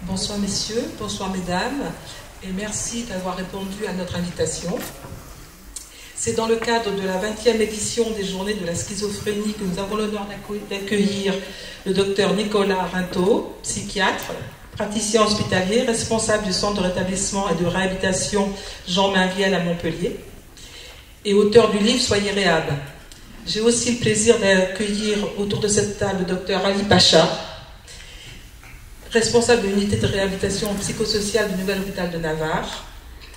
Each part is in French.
Bonsoir messieurs, bonsoir mesdames, et merci d'avoir répondu à notre invitation. C'est dans le cadre de la 20e édition des Journées de la schizophrénie que nous avons l'honneur d'accueillir le docteur Nicolas Rintaud, psychiatre, praticien hospitalier, responsable du centre de rétablissement et de réhabilitation Jean Mainviel à Montpellier, et auteur du livre Soyez Réhab. J'ai aussi le plaisir d'accueillir autour de cette table le docteur Ali Pacha, responsable de l'unité de réhabilitation psychosociale du Nouvel Hôpital de Navarre,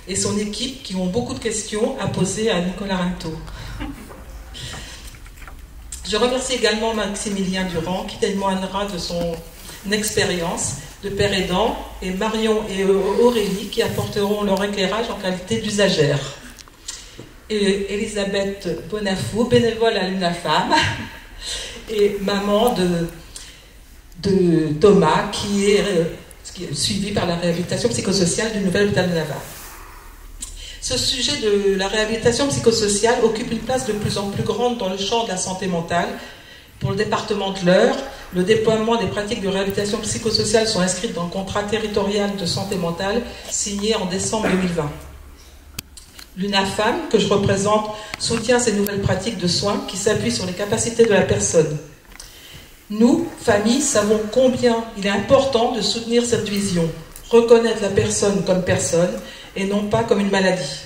et son équipe qui ont beaucoup de questions à poser à Nicolas Rintaud. Je remercie également Maximilien Durand qui témoignera de son expérience de père aidant, et Marion et Aurélie qui apporteront leur éclairage en qualité d'usagère. Et Elisabeth Bonafou, bénévole à l'UNAFAM, et maman de Thomas, qui est suivi par la réhabilitation psychosociale du Nouvel Hôpital de Navarre. Ce sujet de la réhabilitation psychosociale occupe une place de plus en plus grande dans le champ de la santé mentale. Pour le département de l'Eure, le déploiement des pratiques de réhabilitation psychosociale sont inscrites dans le contrat territorial de santé mentale signé en décembre 2020. L'UNAFAM, que je représente, soutient ces nouvelles pratiques de soins qui s'appuient sur les capacités de la personne. Nous, familles, savons combien il est important de soutenir cette vision, reconnaître la personne comme personne et non pas comme une maladie.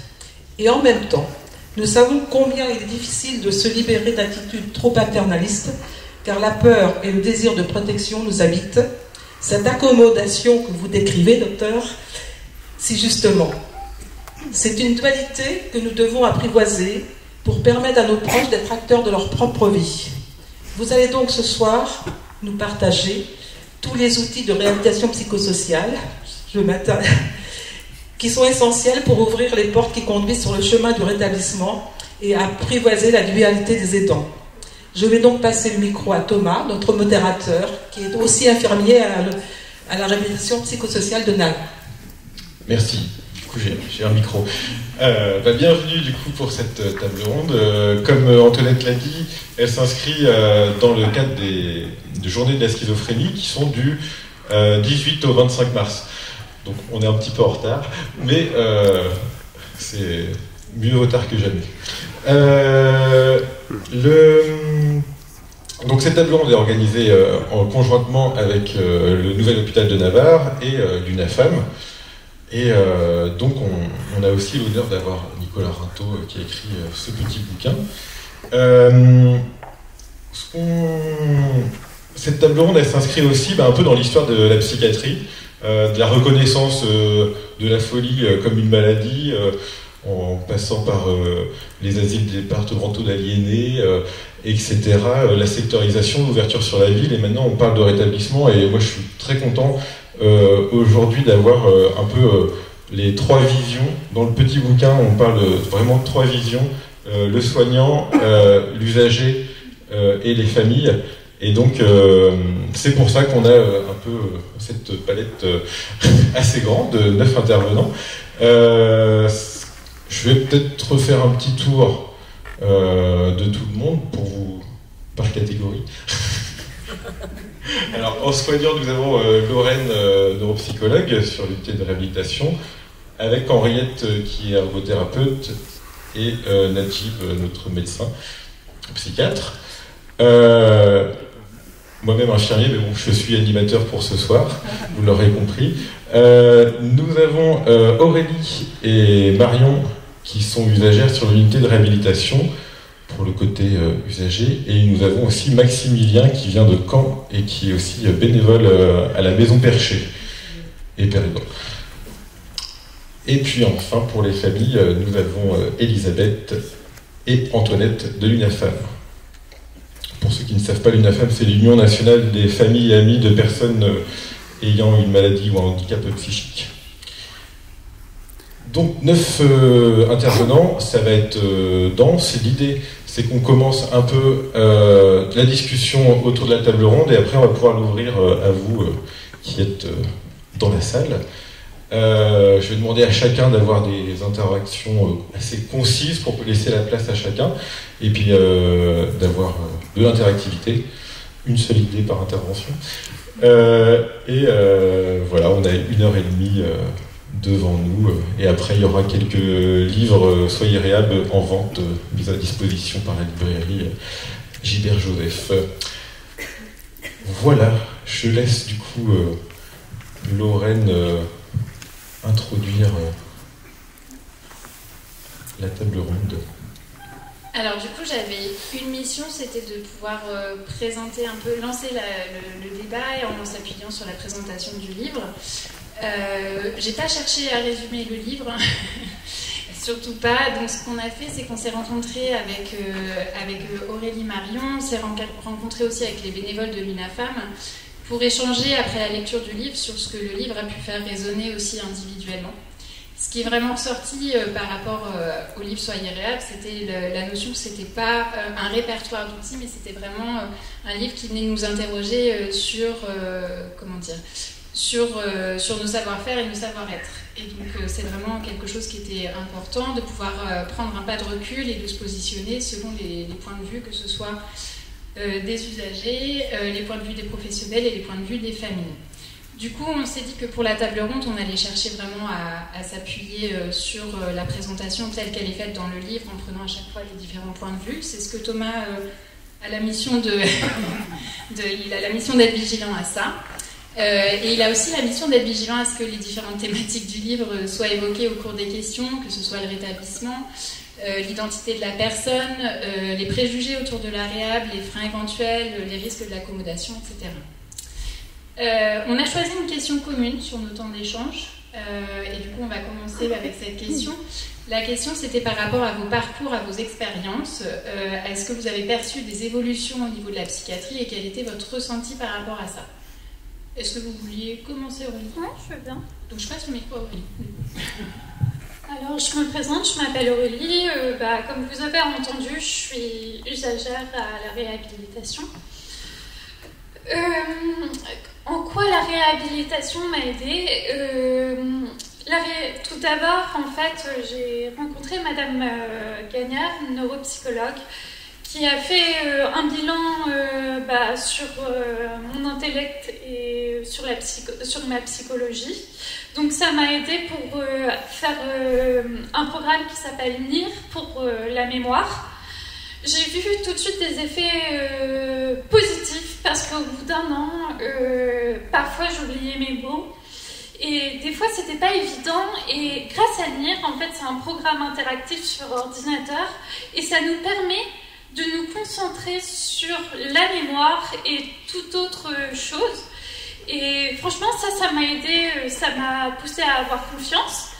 Et en même temps, nous savons combien il est difficile de se libérer d'attitudes trop paternalistes, car la peur et le désir de protection nous habitent. Cette accommodation que vous décrivez, docteur, si justement, c'est une dualité que nous devons apprivoiser pour permettre à nos proches d'être acteurs de leur propre vie. Vous allez donc ce soir nous partager tous les outils de réhabilitation psychosociale qui sont essentiels pour ouvrir les portes qui conduisent sur le chemin du rétablissement et apprivoiser la dualité des aidants. Je vais donc passer le micro à Thomas, notre modérateur, qui est aussi infirmier à la réhabilitation psychosociale de Nîmes. Merci. Du coup, j'ai un micro. Bienvenue du coup pour cette table ronde. Comme Antoinette l'a dit, elle s'inscrit dans le cadre des Journées de la schizophrénie qui sont du 18 au 25 mars. Donc on est un petit peu en retard, mais c'est mieux vaut tard que jamais. Donc cette table ronde est organisée conjointement avec le Nouvel Hôpital de Navarre et l'UNAFAM. Et donc on a aussi l'honneur d'avoir Nicolas Rintaud qui a écrit ce petit bouquin. Cette table ronde, elle s'inscrit aussi un peu dans l'histoire de la psychiatrie, de la reconnaissance de la folie comme une maladie, en passant par les asiles départementaux d'aliénés, etc., la sectorisation, l'ouverture sur la ville, et maintenant on parle de rétablissement, et moi je suis très content aujourd'hui d'avoir un peu les trois visions. Dans le petit bouquin, on parle vraiment de trois visions, le soignant, l'usager et les familles. Et donc, c'est pour ça qu'on a un peu cette palette assez grande de 9 intervenants. Je vais peut-être refaire un petit tour de tout le monde pour vous, par catégorie. Alors, en soignant, nous avons Lorraine, neuropsychologue sur l'unité de réhabilitation, avec Henriette, qui est ergothérapeute, et Najib, notre médecin, psychiatre. Moi-même infirmier, mais bon, je suis animateur pour ce soir, vous l'aurez compris. Nous avons Aurélie et Marion, qui sont usagères sur l'unité de réhabilitation, pour le côté usager, et nous avons aussi Maximilien qui vient de Caen et qui est aussi bénévole à la Maison Perchée et Péridon. Et puis enfin pour les familles, nous avons Elisabeth et Antoinette de l'UNAFAM. Pour ceux qui ne savent pas, l'UNAFAM, c'est l'Union nationale des familles et amis de personnes ayant une maladie ou un handicap psychique. Donc 9 intervenants, ça va être dense. L'idée, c'est qu'on commence un peu la discussion autour de la table ronde, et après on va pouvoir l'ouvrir à vous qui êtes dans la salle. Je vais demander à chacun d'avoir des interactions assez concises pour laisser la place à chacun, et puis d'avoir de l'interactivité, une seule idée par intervention. Voilà, on a 1h30 devant nous. Et après, il y aura quelques livres Soyez Réhab en vente, mis à disposition par la librairie Gilbert Joseph. Voilà, je laisse du coup Lorraine introduire la table ronde. Alors du coup j'avais une mission, c'était de pouvoir présenter un peu, lancer le débat en s'appuyant sur la présentation du livre. J'ai pas cherché à résumer le livre, surtout pas. Donc ce qu'on a fait, c'est qu'on s'est rencontrés avec Aurélie Marion, on s'est rencontrés aussi avec les bénévoles de l'UNAFAM pour échanger après la lecture du livre sur ce que le livre a pu faire résonner aussi individuellement. Ce qui est vraiment ressorti par rapport au livre Soyez Réhab, c'était la notion que c'était pas un répertoire d'outils, mais c'était vraiment un livre qui venait nous interroger sur nos savoir-faire et nos savoir-être. Et donc c'est vraiment quelque chose qui était important, de pouvoir prendre un pas de recul et de se positionner selon les points de vue, que ce soit des usagers, les points de vue des professionnels et les points de vue des familles. Du coup, on s'est dit que pour la table ronde, on allait chercher vraiment à s'appuyer sur la présentation telle qu'elle est faite dans le livre, en prenant à chaque fois les différents points de vue. C'est ce que Thomas a la mission il a la mission d'être vigilant à ça. Et il a aussi la mission d'être vigilant à ce que les différentes thématiques du livre soient évoquées au cours des questions, que ce soit le rétablissement, l'identité de la personne, les préjugés autour de la réhab, les freins éventuels, les risques de l'accommodation, etc. On a choisi une question commune sur nos temps d'échange et du coup on va commencer avec cette question. La question c'était par rapport à vos parcours, à vos expériences. Est-ce que vous avez perçu des évolutions au niveau de la psychiatrie et quel était votre ressenti par rapport à ça? Est-ce que vous vouliez commencer, Aurélie? Oui, je veux bien. Donc je passe le micro à Aurélie. Alors je me présente, je m'appelle Aurélie. Comme vous avez entendu, je suis usagère à la réhabilitation. En quoi la réhabilitation m'a aidée? Tout d'abord, en fait, j'ai rencontré Madame Gagnard, une neuropsychologue, qui a fait un bilan sur mon intellect et sur ma psychologie. Donc ça m'a aidée pour faire un programme qui s'appelle NIR pour la mémoire. J'ai vu tout de suite des effets positifs parce qu'au bout d'un an, parfois j'oubliais mes mots et des fois c'était pas évident. Et grâce à NIR, en fait, c'est un programme interactif sur ordinateur et ça nous permet de nous concentrer sur la mémoire et toute autre chose. Et franchement, ça m'a aidé, ça m'a poussé à avoir confiance.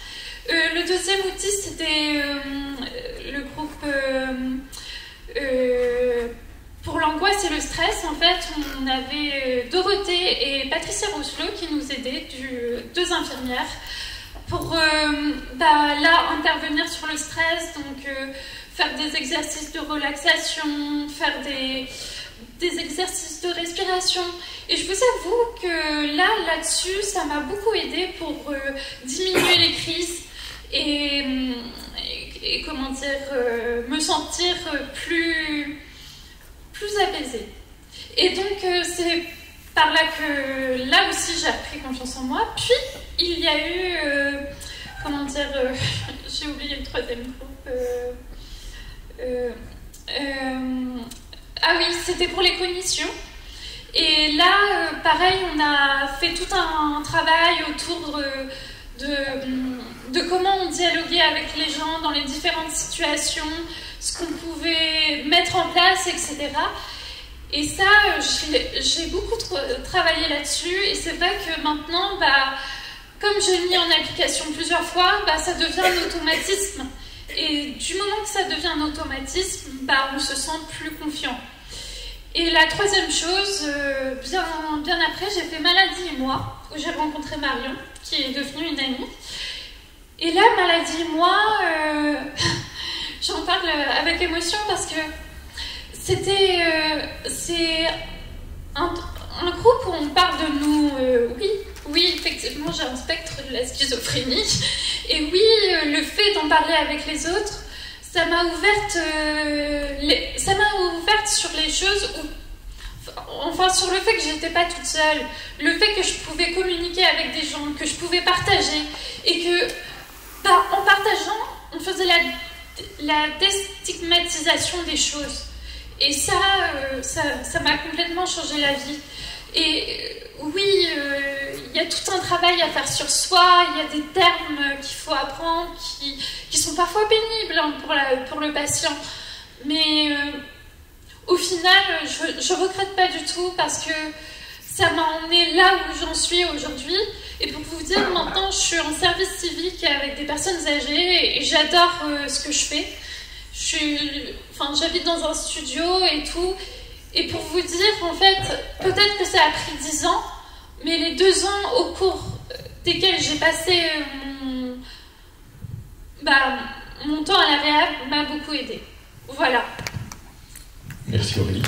Le deuxième outil, c'était le groupe. Pour l'angoisse et le stress, en fait, on avait Dorothée et Patricia Rousselot qui nous aidaient, deux infirmières, pour intervenir sur le stress, donc faire des exercices de relaxation, faire des exercices de respiration. Et je vous avoue que là-dessus, ça m'a beaucoup aidé pour diminuer les crises et comment dire, me sentir plus apaisée. Et donc c'est par là que là aussi j'ai repris confiance en moi. Puis il y a eu j'ai oublié le troisième groupe. Ah oui, c'était pour les cognitions. Et là, pareil, on a fait tout un travail autour de comment on dialoguait avec les gens dans les différentes situations, ce qu'on pouvait mettre en place, etc. Et ça, j'ai beaucoup travaillé là-dessus. Et c'est vrai que maintenant, comme j'ai mis en application plusieurs fois, ça devient un automatisme. Et du moment que ça devient un automatisme, on se sent plus confiant. Et la troisième chose, bien après, j'ai fait Maladie et moi, où j'ai rencontré Marion, qui est devenue une amie. Et là, Maladie et moi, j'en parle avec émotion parce que c'est un groupe où on parle de nous. Oui, effectivement, j'ai un spectre de la schizophrénie. Et oui, le fait d'en parler avec les autres, ça m'a ouverte sur les choses où, enfin sur le fait que j'étais pas toute seule, le fait que je pouvais communiquer avec des gens, que je pouvais partager, et que en partageant, on faisait la déstigmatisation des choses. Et ça m'a complètement changé la vie. Et oui, il y a tout un travail à faire sur soi, il y a des termes qu'il faut apprendre qui sont parfois pénibles pour le patient. Mais au final, je regrette pas du tout parce que ça m'a emmené là où j'en suis aujourd'hui. Et pour vous dire, maintenant, je suis en service civique avec des personnes âgées et j'adore ce que je fais. J'habite dans un studio et tout. Et pour vous dire, en fait, peut-être que ça a pris 10 ans, mais les 2 ans au cours desquels j'ai passé mon temps à la réhab m'a beaucoup aidé. Voilà. Merci Aurélie.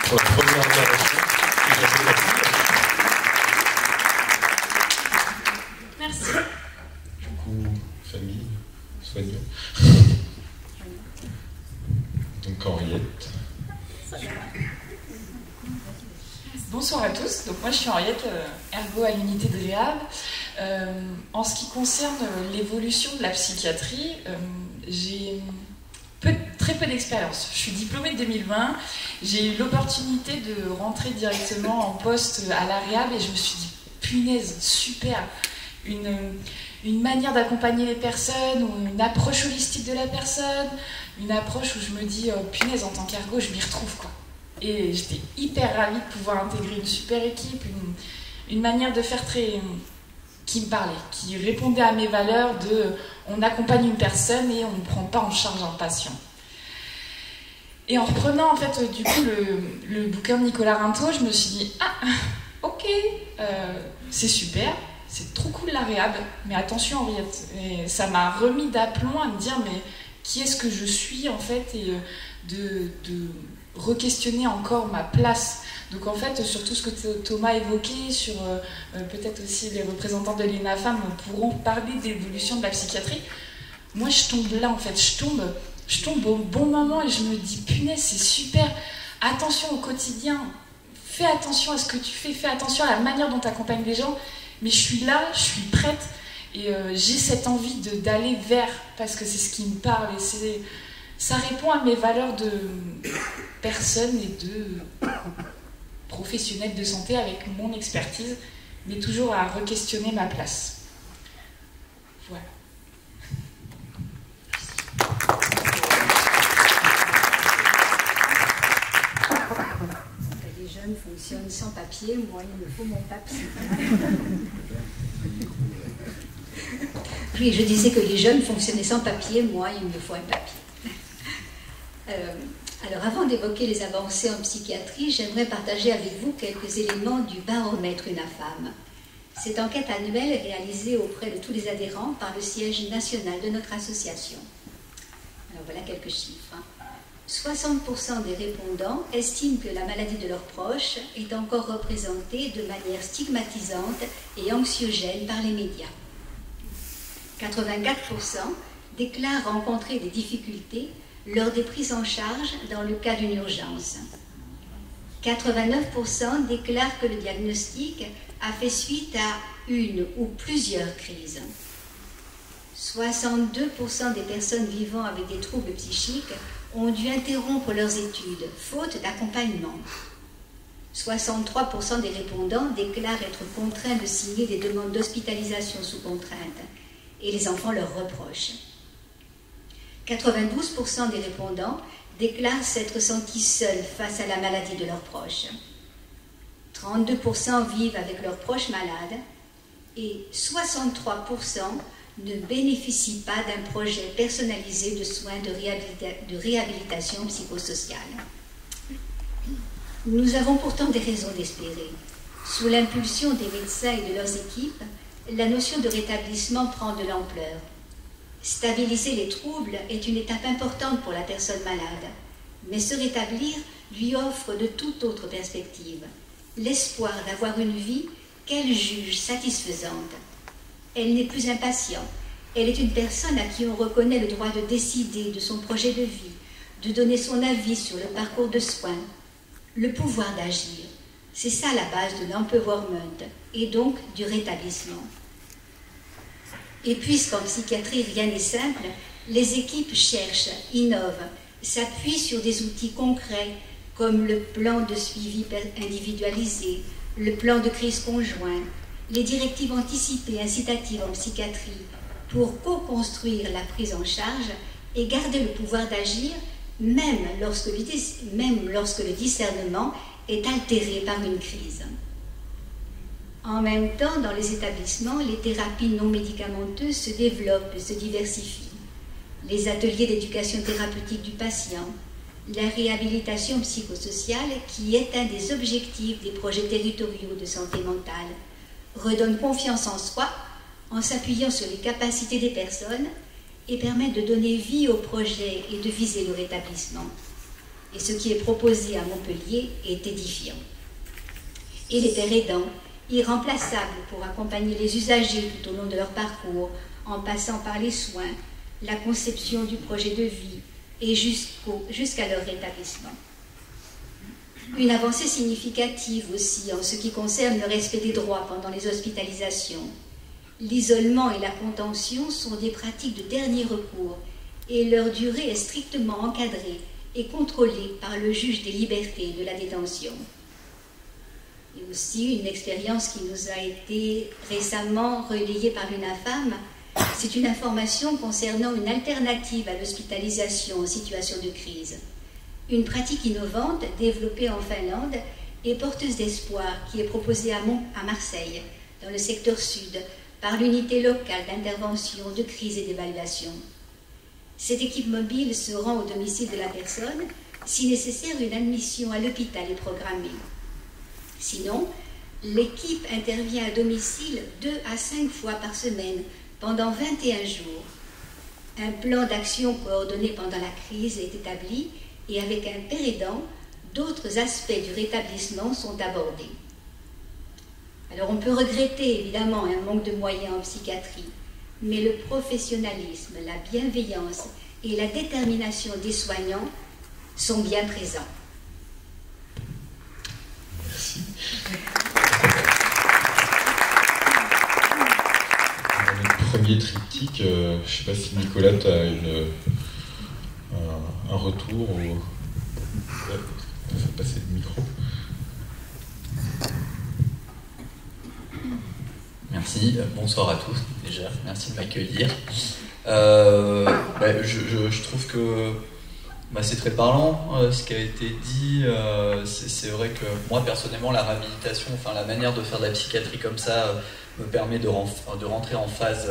Pour la première intervention. Merci. Du coup, famille, soignant. Donc Henriette. Bonsoir à tous, donc moi je suis Henriette, ergo à l'unité de réhab. En ce qui concerne l'évolution de la psychiatrie, j'ai très peu d'expérience. Je suis diplômée de 2020, j'ai eu l'opportunité de rentrer directement en poste à la réhab et je me suis dit, punaise, super, une manière d'accompagner les personnes, ou une approche holistique de la personne, une approche où je me dis, punaise, en tant qu'ergo, je m'y retrouve, quoi. Et j'étais hyper ravie de pouvoir intégrer une super équipe, une manière de faire qui me parlait, qui répondait à mes valeurs de on accompagne une personne et on ne prend pas en charge un patient. Et en reprenant en fait du coup le bouquin de Nicolas Rintaud, je me suis dit ok, c'est super, c'est trop cool la réhab, mais attention Henriette. Et ça m'a remis d'aplomb à me dire mais qui est-ce que je suis en fait, et de re-questionner encore ma place. Donc en fait, sur tout ce que Thomas évoquait, sur peut-être aussi les représentants de l'ENAFAM pourront parler d'évolution de la psychiatrie, moi je tombe là en fait, je tombe au bon moment et je me dis punaise, c'est super, attention au quotidien, fais attention à ce que tu fais attention à la manière dont tu accompagnes les gens, mais je suis là, je suis prête et j'ai cette envie d'aller vers, parce que c'est ce qui me parle et ça répond à mes valeurs de personne et de professionnelle de santé avec mon expertise, mais toujours à re-questionner ma place. Voilà. Les jeunes fonctionnent sans papier, moi il me faut mon papier. Oui, je disais que les jeunes fonctionnaient sans papier, moi il me faut un papier. Alors avant d'évoquer les avancées en psychiatrie, j'aimerais partager avec vous quelques éléments du baromètre UNAFAM. Cette enquête annuelle est réalisée auprès de tous les adhérents par le siège national de notre association. Alors voilà quelques chiffres. 60% des répondants estiment que la maladie de leurs proches est encore représentée de manière stigmatisante et anxiogène par les médias. 84% déclarent rencontrer des difficultés lors des prises en charge dans le cas d'une urgence. 89% déclarent que le diagnostic a fait suite à une ou plusieurs crises. 62% des personnes vivant avec des troubles psychiques ont dû interrompre leurs études, faute d'accompagnement. 63% des répondants déclarent être contraints de signer des demandes d'hospitalisation sous contrainte, et les enfants leur reprochent. 92% des répondants déclarent s'être sentis seuls face à la maladie de leurs proches. 32% vivent avec leurs proches malades et 63% ne bénéficient pas d'un projet personnalisé de soins de réhabilitation psychosociale. Nous avons pourtant des raisons d'espérer. Sous l'impulsion des médecins et de leurs équipes, la notion de rétablissement prend de l'ampleur. Stabiliser les troubles est une étape importante pour la personne malade, mais se rétablir lui offre de toute autre perspective, l'espoir d'avoir une vie qu'elle juge satisfaisante. Elle n'est plus impatiente, elle est une personne à qui on reconnaît le droit de décider de son projet de vie, de donner son avis sur le parcours de soins, le pouvoir d'agir, C'est ça la base de l'empowerment et donc du rétablissement. Et puisqu'en psychiatrie rien n'est simple, les équipes cherchent, innovent, s'appuient sur des outils concrets comme le plan de suivi individualisé, le plan de crise conjoint, les directives anticipées incitatives en psychiatrie pour co-construire la prise en charge et garder le pouvoir d'agir même lorsque le discernement est altéré par une crise. En même temps, dans les établissements, les thérapies non médicamenteuses se développent, se diversifient. Les ateliers d'éducation thérapeutique du patient, la réhabilitation psychosociale, qui est un des objectifs des projets territoriaux de santé mentale, redonne confiance en soi en s'appuyant sur les capacités des personnes et permet de donner vie au projet et de viser le rétablissement. Et ce qui est proposé à Montpellier est édifiant. Et les pères aidants, irremplaçables pour accompagner les usagers tout au long de leur parcours, en passant par les soins, la conception du projet de vie et jusqu'à leur rétablissement. Une avancée significative aussi en ce qui concerne le respect des droits pendant les hospitalisations. L'isolement et la contention sont des pratiques de dernier recours et leur durée est strictement encadrée et contrôlée par le juge des libertés et de la détention. Et aussi une expérience qui nous a été récemment relayée par l'UNAFAM, c'est une information concernant une alternative à l'hospitalisation en situation de crise. Une pratique innovante développée en Finlande et porteuse d'espoir qui est proposée à Marseille, dans le secteur sud, par l'unité locale d'intervention, de crise et d'évaluation. Cette équipe mobile se rend au domicile de la personne. Si nécessaire, une admission à l'hôpital est programmée. Sinon, l'équipe intervient à domicile 2 à 5 fois par semaine pendant 21 jours. Un plan d'action coordonné pendant la crise est établi et avec un père aidant, d'autres aspects du rétablissement sont abordés. Alors on peut regretter évidemment un manque de moyens en psychiatrie, mais le professionnalisme, la bienveillance et la détermination des soignants sont bien présents. Merci. Dans le premier triptyque, je ne sais pas si Nicolas, tu as un retour ou... Ouais, on va passer le micro. Merci, bonsoir à tous déjà, merci de m'accueillir. Je trouve que c'est très parlant ce qui a été dit. C'est vrai que moi personnellement la réhabilitation, la manière de faire de la psychiatrie comme ça me permet de rentrer en phase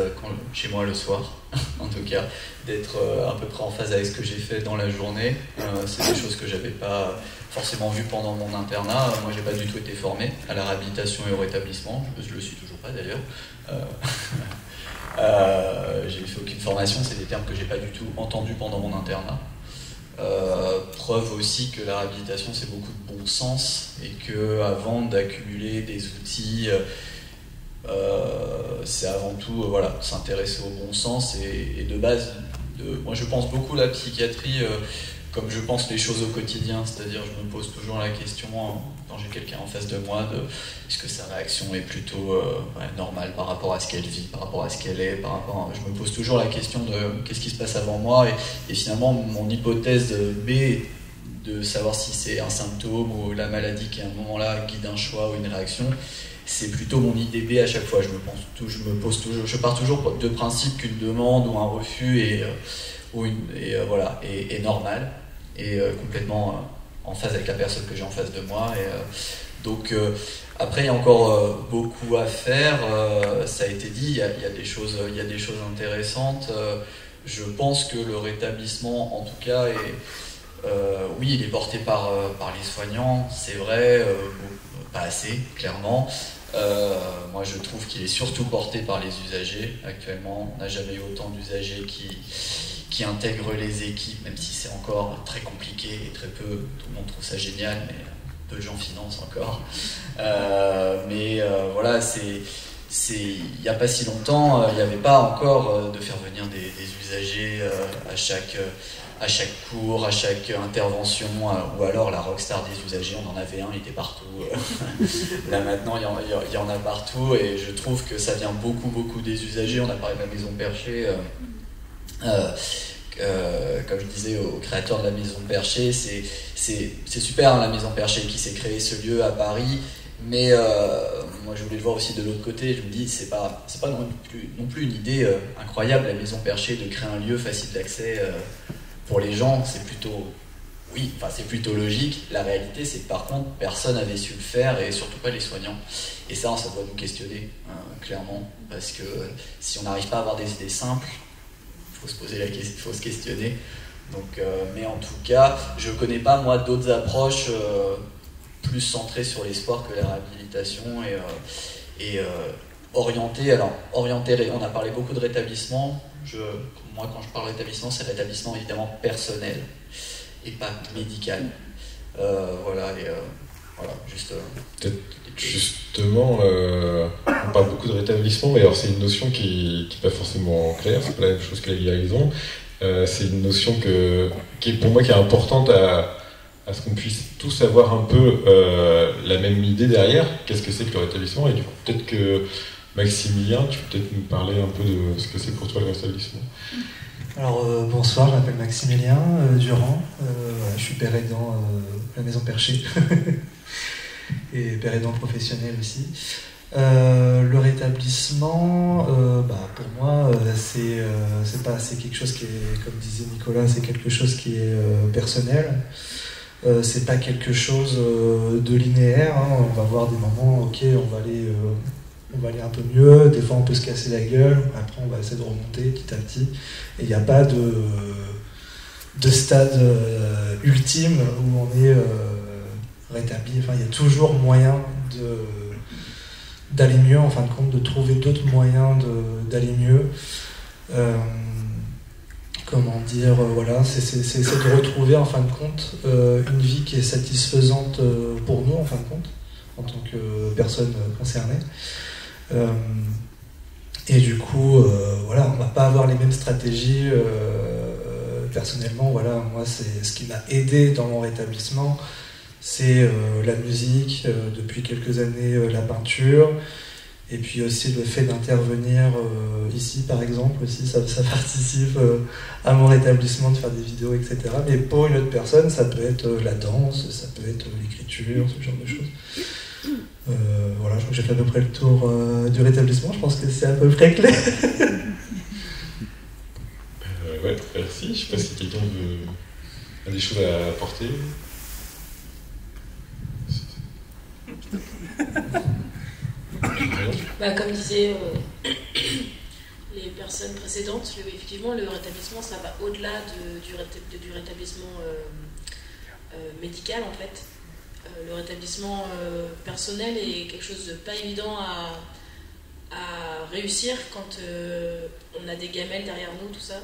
chez moi le soir, en tout cas, d'être à peu près en phase avec ce que j'ai fait dans la journée. C'est des choses que j'avais pas forcément vues pendant mon internat. Moi j'ai pas du tout été formé à la réhabilitation et au rétablissement, je le suis toujours pas d'ailleurs. J'ai fait aucune formation, c'est des termes que j'ai pas du tout entendus pendant mon internat. Preuve aussi que la réhabilitation c'est beaucoup de bon sens et que avant d'accumuler des outils, c'est avant tout s'intéresser au bon sens et de base. Moi je pense beaucoup à la psychiatrie comme je pense les choses au quotidien, c'est-à-dire je me pose toujours la question quand j'ai quelqu'un en face de moi de est-ce que sa réaction est plutôt normale par rapport à ce qu'elle vit, par rapport à ce qu'elle est, je me pose toujours la question de qu'est-ce qui se passe avant moi et finalement mon hypothèse B de savoir si c'est un symptôme ou la maladie qui à un moment-là guide un choix ou une réaction, c'est plutôt mon idée B à chaque fois. Je pars toujours de principe qu'une demande ou un refus est normal et complètement en phase avec la personne que j'ai en face de moi. Après, il y a encore beaucoup à faire. Ça a été dit, il y a des choses intéressantes. Je pense que le rétablissement, en tout cas, il est porté par les soignants, c'est vrai, pas assez, clairement. Moi, je trouve qu'il est surtout porté par les usagers. Actuellement, on n'a jamais eu autant d'usagers qui intègrent les équipes, même si c'est encore très compliqué et très peu. Tout le monde trouve ça génial, mais peu de gens financent encore. Il n'y a pas si longtemps, il n'y avait pas encore de faire venir des usagers à chaque cours, à chaque intervention, ou alors la rockstar des usagers, on en avait un, il était partout. Là maintenant, il y en a partout, et je trouve que ça vient beaucoup des usagers. On a parlé de la Maison Perchée. Comme je disais au créateur de la Maison Perchée, c'est super, hein, la Maison Perchée qui s'est créée ce lieu à Paris, mais moi je voulais le voir aussi de l'autre côté. Je me dis, c'est pas non plus une idée incroyable, la Maison Perchée, de créer un lieu facile d'accès pour les gens. C'est plutôt logique. La réalité, c'est que par contre personne n'avait su le faire, et surtout pas les soignants, et ça doit nous questionner, clairement, parce que si on n'arrive pas à avoir des idées simples, il faut se questionner. Donc, mais en tout cas, je ne connais pas, moi, d'autres approches plus centrées sur l'espoir que la réhabilitation, et orientées. Alors, on a parlé beaucoup de rétablissement. Moi, quand je parle de rétablissement, c'est rétablissement évidemment personnel et pas médical. Voilà, juste... Peut-être justement, on parle beaucoup de rétablissement, mais alors c'est une notion qui n'est pas forcément claire, c'est pas la même chose que la guérison. C'est une notion qui est pour moi qui est importante à ce qu'on puisse tous avoir un peu la même idée derrière. Qu'est-ce que c'est que le rétablissement? Et du coup, peut-être que Maximilien, tu peux peut-être nous parler un peu de ce que c'est pour toi le rétablissement. Alors bonsoir, je m'appelle Maximilien Durand, je suis père aidant à la Maison Perchée et père aidant professionnel aussi. Le rétablissement, pour moi, c'est quelque chose qui est, comme disait Nicolas, c'est quelque chose qui est personnel. C'est pas quelque chose de linéaire, hein. On va voir des moments, ok, on va aller un peu mieux, des fois on peut se casser la gueule, après on va essayer de remonter petit à petit, et il n'y a pas de stade ultime où on est rétabli. Enfin, il y a toujours moyen d'aller mieux, en fin de compte, de trouver d'autres moyens d'aller mieux. Comment dire, voilà, c'est de retrouver, en fin de compte, une vie qui est satisfaisante pour nous, en fin de compte, en tant que personne concernée. Et du coup, voilà, on va pas avoir les mêmes stratégies. Personnellement, voilà, moi, c'est ce qui m'a aidé dans mon rétablissement, c'est la musique, depuis quelques années la peinture, et puis aussi le fait d'intervenir ici, par exemple, aussi, ça participe à mon rétablissement, de faire des vidéos, etc. Mais pour une autre personne, ça peut être la danse, ça peut être l'écriture, ce genre de choses. Voilà, je crois que j'ai fait à peu près le tour du rétablissement, je pense que c'est à peu près clair. Ouais, merci. Je ne sais pas si quelqu'un a des choses à apporter. Comme disaient les personnes précédentes, effectivement, le rétablissement, ça va au-delà du rétablissement médical, en fait. Le rétablissement personnel est quelque chose de pas évident à réussir quand on a des gamelles derrière nous, tout ça.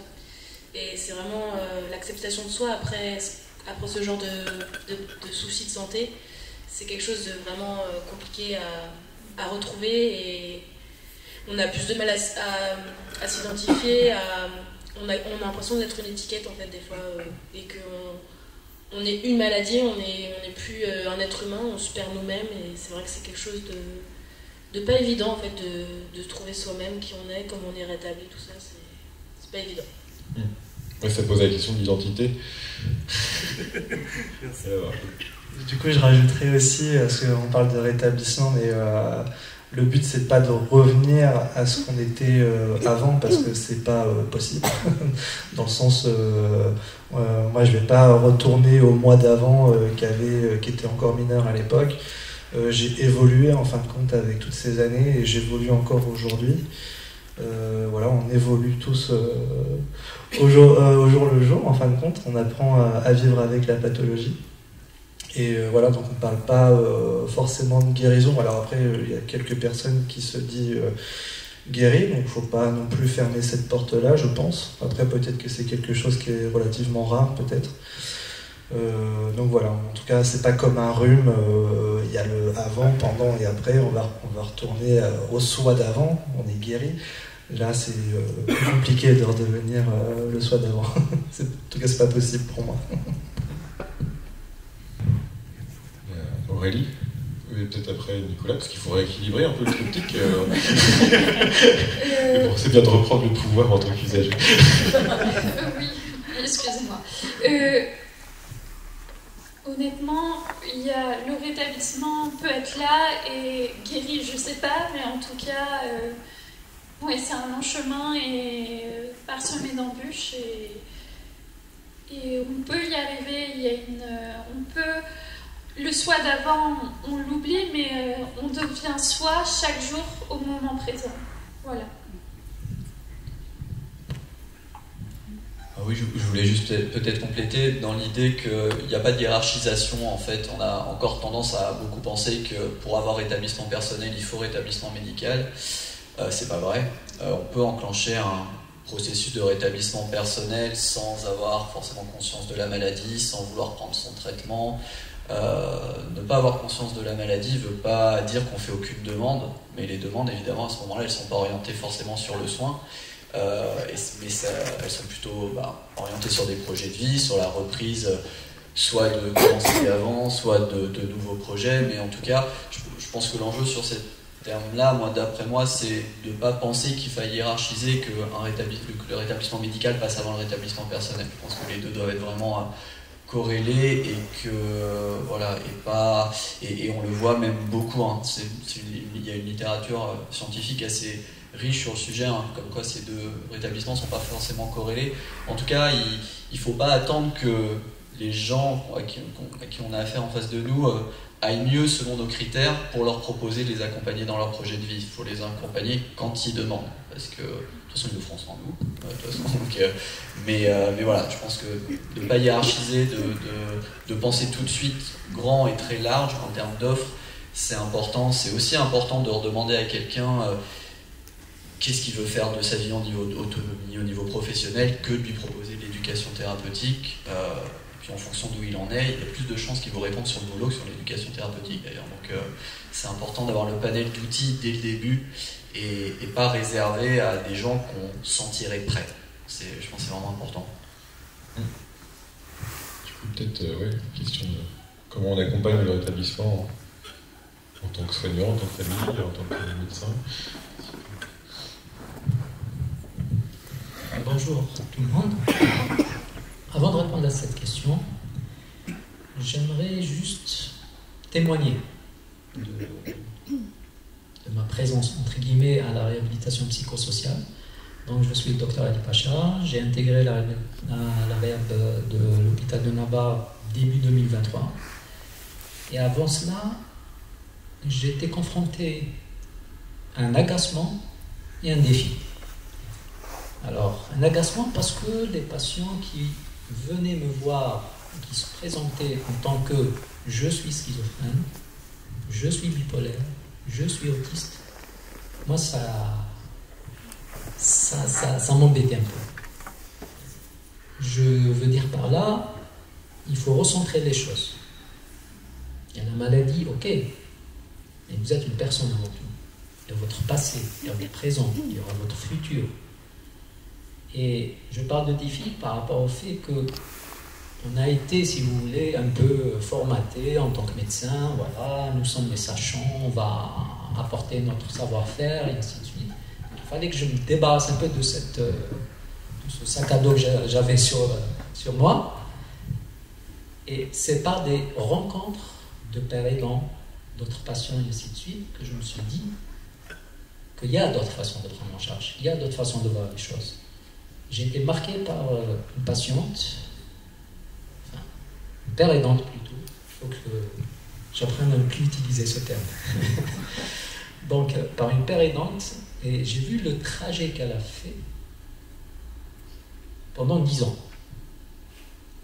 Et c'est vraiment l'acceptation de soi après ce genre de soucis de santé. C'est quelque chose de vraiment compliqué à retrouver, et on a plus de mal à s'identifier, on a l'impression d'être une étiquette, en fait, des fois, et qu'on est une maladie, on n'est plus un être humain, on se perd nous-mêmes, et c'est vrai que c'est quelque chose de pas évident, en fait, de trouver soi-même qui on est, comment on est rétabli, tout ça, c'est pas évident. Ouais, ça pose la question de l'identité. Du coup, je rajouterais aussi, parce qu'on parle de rétablissement, mais le but, c'est pas de revenir à ce qu'on était avant, parce que c'est pas possible. Dans le sens, moi, je vais pas retourner au mois d'avant qui était encore mineur à l'époque. J'ai évolué, en fin de compte, avec toutes ces années, et j'évolue encore aujourd'hui. Voilà, on évolue tous au jour le jour, en fin de compte. On apprend à vivre avec la pathologie. Et voilà, donc on ne parle pas forcément de guérison. Alors après, il y a quelques personnes qui se disent guéries, donc il ne faut pas non plus fermer cette porte-là, je pense. Après, peut-être que c'est quelque chose qui est relativement rare, peut-être. Donc voilà, en tout cas, c'est pas comme un rhume. Il y a le avant, pendant et après. On va retourner au soi d'avant, on est guéri. Là, c'est plus compliqué de redevenir le soi d'avant. En tout cas, c'est pas possible pour moi. Aurélie, et peut-être après Nicolas, parce qu'il faudrait équilibrer un peu le triptyque. Mais bon, c'est bien de reprendre le pouvoir en tant qu'usager. Oui, excusez-moi. Honnêtement, le rétablissement peut être là et guéri, je sais pas, mais en tout cas, ouais, c'est un long chemin et parsemé d'embûches et on peut y arriver. Le soi d'avant, on l'oublie, mais on devient soi chaque jour au moment présent. Voilà. Oui, je voulais juste peut-être compléter dans l'idée qu'il n'y a pas de hiérarchisation. En fait, on a encore tendance à beaucoup penser que pour avoir rétablissement personnel, il faut rétablissement médical. C'est pas vrai. On peut enclencher un processus de rétablissement personnel sans avoir forcément conscience de la maladie, sans vouloir prendre son traitement. Ne pas avoir conscience de la maladie ne veut pas dire qu'on fait aucune demande, mais les demandes, évidemment, à ce moment-là, elles ne sont pas orientées forcément sur le soin. Mais elles sont plutôt orientées sur des projets de vie, sur la reprise, soit de commencer avant, soit de nouveaux projets. Mais en tout cas, je pense que l'enjeu sur ces termes-là, d'après moi, c'est de ne pas penser qu'il faille hiérarchiser, que le rétablissement médical passe avant le rétablissement personnel. Je pense que les deux doivent être vraiment corrélés et que voilà, et on le voit même beaucoup. Il y a une littérature scientifique assez riche sur le sujet, comme quoi ces deux rétablissements ne sont pas forcément corrélés. En tout cas, il ne faut pas attendre que les gens à qui on a affaire en face de nous aillent mieux selon nos critères pour leur proposer de les accompagner dans leur projet de vie. Il faut les accompagner quand ils demandent, parce que de toute façon ils le feront sans nous. Mais voilà, je pense que de ne pas hiérarchiser, de penser tout de suite grand et très large en termes d'offres, c'est important. C'est aussi important de redemander à quelqu'un qu'est-ce qu'il veut faire de sa vie au niveau d'autonomie, au niveau professionnel, que de lui proposer de l'éducation thérapeutique. Puis en fonction d'où il en est, il y a plus de chances qu'il vous réponde sur le boulot que sur l'éducation thérapeutique d'ailleurs. Donc c'est important d'avoir le panel d'outils dès le début et pas réservé à des gens qu'on sentirait prêts. Je pense que c'est vraiment important. Du coup, peut-être, question de comment on accompagne le rétablissement en tant que soignant, en tant que famille, en tant que médecin. Bonjour tout le monde. Avant de répondre à cette question, j'aimerais juste témoigner de ma présence, entre guillemets, à la réhabilitation psychosociale. Donc, je suis le docteur Ali Pacha, j'ai intégré la réhab de l'hôpital de Naba début 2023. Et avant cela, j'étais confronté à un agacement et un défi. Alors, un agacement parce que les patients qui venaient me voir, qui se présentaient en tant que je suis schizophrène, je suis bipolaire, je suis autiste, moi ça m'embêtait un peu. Je veux dire par là, il faut recentrer les choses. Il y a la maladie, ok, mais vous êtes une personne avant tout. Il y a votre passé, il y a votre présent, il y aura votre futur. Et je parle de défi par rapport au fait que on a été, si vous voulez, un peu formaté en tant que médecin. Voilà, nous sommes les sachants, on va apporter notre savoir-faire et ainsi de suite. Il fallait que je me débarrasse un peu de ce sac à dos que j'avais sur moi. Et c'est par des rencontres de pères aidants, d'autres patients et ainsi de suite que je me suis dit qu'il y a d'autres façons de prendre en charge, il y a d'autres façons de voir les choses. J'ai été marqué par une patiente, enfin, une père aidante plutôt, il faut que j'apprenne à ne plus utiliser ce terme. Donc, par une père aidante, et j'ai vu le trajet qu'elle a fait pendant 10 ans.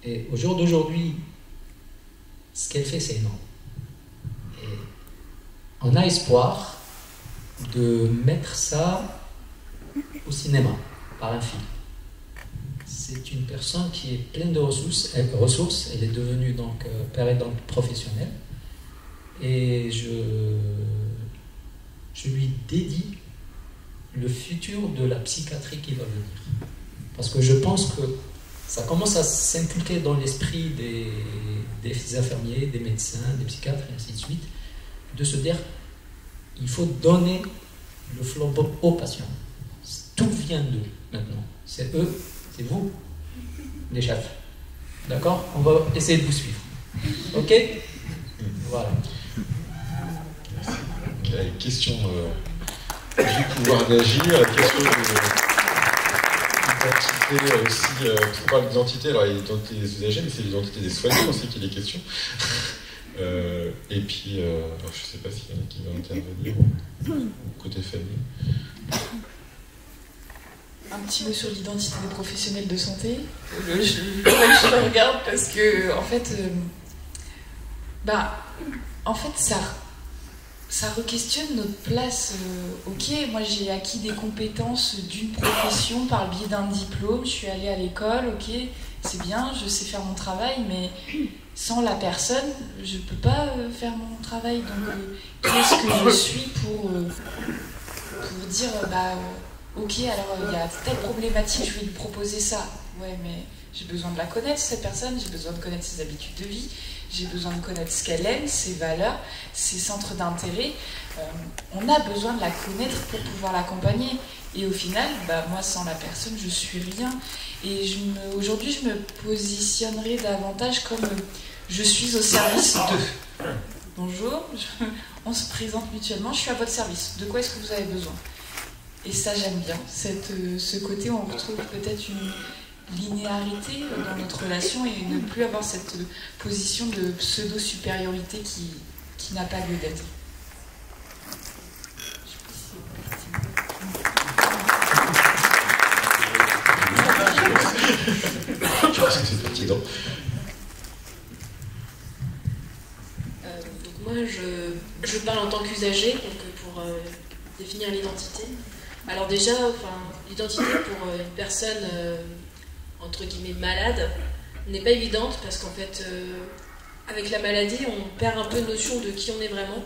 Et au jour d'aujourd'hui, ce qu'elle fait, c'est énorme. Et on a espoir de mettre ça au cinéma, par un film. C'est une personne qui est pleine de ressources. Elle est devenue donc père aidante professionnelle. Et je lui dédie le futur de la psychiatrie qui va venir. Parce que je pense que ça commence à s'inculquer dans l'esprit des infirmiers, des médecins, des psychiatres, et ainsi de suite, de se dire il faut donner le flambeau aux patients. Tout vient d'eux maintenant. C'est eux, c'est vous, les chefs. D'accord? On va essayer de vous suivre. Ok? Voilà. Question du pouvoir d'agir, question d'identité aussi. On parle d'identité, alors il y a l'identité des usagers, mais c'est l'identité des soignants aussi qu'il est question. Et puis, alors je ne sais pas s'il y en a qui veulent intervenir côté famille. Un petit mot sur l'identité des professionnels de santé. Je le regarde parce que, en fait, ça re-questionne notre place. Ok, moi j'ai acquis des compétences d'une profession par le biais d'un diplôme, je suis allée à l'école, ok, c'est bien, je sais faire mon travail, mais sans la personne, je peux pas faire mon travail. Donc, qu'est-ce que je suis pour dire, ok, alors il y a telle problématique, je vais lui proposer ça. Ouais, mais j'ai besoin de la connaître, cette personne, j'ai besoin de connaître ses habitudes de vie, j'ai besoin de connaître ce qu'elle aime, ses valeurs, ses centres d'intérêt. On a besoin de la connaître pour pouvoir l'accompagner. Et au final, moi, sans la personne, je suis rien. Et aujourd'hui, je me positionnerai davantage comme je suis au service d'eux. Bonjour, on se présente mutuellement, je suis à votre service. De quoi est-ce que vous avez besoin? Et ça, j'aime bien. Ce côté où on retrouve peut-être une linéarité dans notre relation et ne plus avoir cette position de pseudo-supériorité qui n'a pas lieu d'être. Je pense que c'est pertinent. Donc moi, je parle en tant qu'usager, donc pour définir l'identité. Alors déjà, l'identité pour une personne entre guillemets malade n'est pas évidente parce qu'en fait, avec la maladie, on perd un peu notion de qui on est vraiment,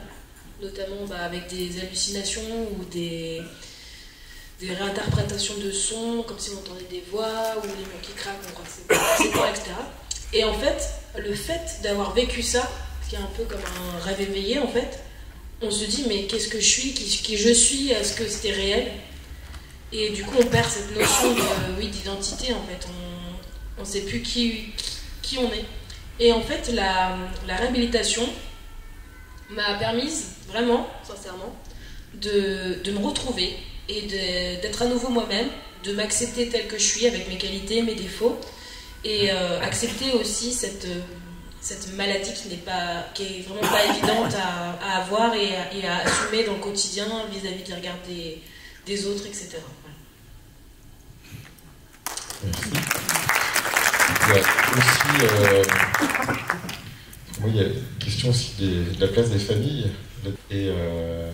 notamment avec des hallucinations ou des réinterprétations de sons, comme si on entendait des voix ou les murs qui craquent, on croit que c'est pas, etc. Et en fait, le fait d'avoir vécu ça, qui est un peu comme un rêve éveillé en fait, on se dit mais qu'est-ce que je suis, qui je suis, est-ce que c'était réel? Et du coup on perd cette notion d'identité en fait, on ne sait plus qui on est. Et en fait la réhabilitation m'a permise vraiment, sincèrement, de me retrouver et d'être à nouveau moi-même, de m'accepter tel que je suis avec mes qualités, mes défauts, et accepter aussi cette maladie qui est vraiment pas évidente à avoir et à assumer dans le quotidien vis-à-vis des regards des autres, etc. Merci. Il y a aussi, il y a une question aussi de la place des familles. Et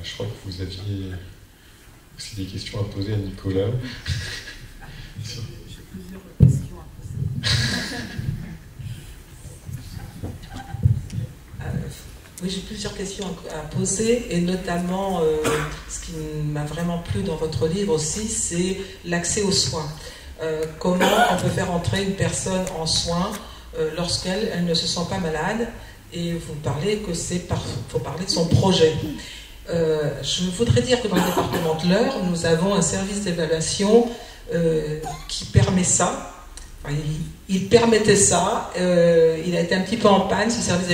je crois que vous aviez aussi des questions à poser à Nicolas. J'ai plusieurs questions à poser. Oui, j'ai plusieurs questions à poser, et notamment, ce qui m'a vraiment plu dans votre livre aussi, c'est l'accès aux soins. Comment on peut faire entrer une personne en soins lorsqu'elle ne se sent pas malade, et vous parlez que faut parler de son projet. Je voudrais dire que dans le département de l'Eure, nous avons un service d'évaluation qui permet ça. Enfin, il permettait ça. Il a été un petit peu en panne, ce service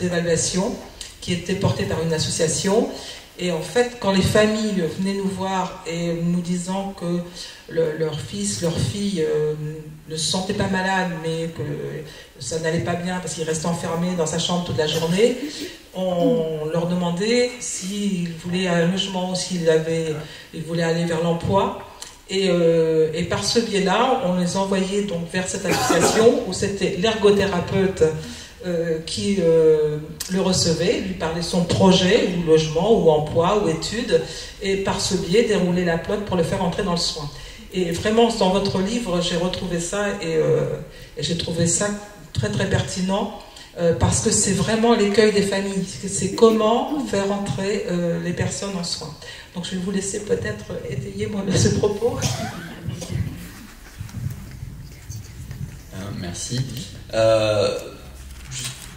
d'évaluation, qui était porté par une association. Et en fait, quand les familles venaient nous voir et nous disant que leur fils, leur fille ne se sentait pas malade, mais que ça n'allait pas bien parce qu'il restait enfermé dans sa chambre toute la journée, on leur demandait s'ils voulaient un logement ou s'ils voulaient aller vers l'emploi. Et par ce biais-là, on les envoyait donc vers cette association où c'était l'ergothérapeute qui le recevait, lui parlait de son projet, ou logement, ou emploi, ou études, et par ce biais déroulait la pelote pour le faire entrer dans le soin. Et vraiment, dans votre livre, j'ai retrouvé ça, et j'ai trouvé ça très très pertinent, parce que c'est vraiment l'écueil des familles. C'est comment faire entrer les personnes en soins. Donc je vais vous laisser peut-être étayer moi ce propos. Merci.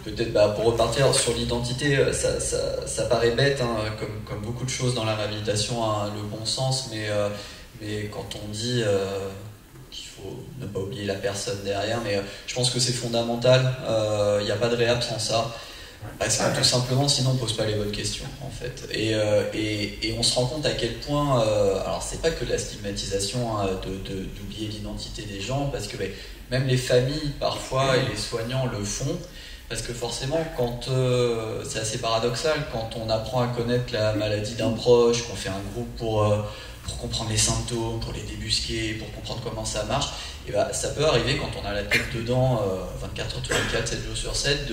Peut-être pour repartir sur l'identité, ça paraît bête, hein, comme beaucoup de choses dans la réhabilitation, hein, le bon sens, mais quand on dit qu'il faut ne pas oublier la personne derrière, mais je pense que c'est fondamental, il n'y a pas de réhab sans ça, parce que tout simplement sinon on ne pose pas les bonnes questions en fait, et on se rend compte à quel point, alors c'est pas que de la stigmatisation, hein, d'oublier l'identité des gens, parce que même les familles parfois et les soignants le font. Parce que forcément, c'est assez paradoxal, quand on apprend à connaître la maladie d'un proche, qu'on fait un groupe pour comprendre les symptômes, pour les débusquer, pour comprendre comment ça marche, et ça peut arriver quand on a la tête dedans 24 heures sur 24, 7 jours sur 7,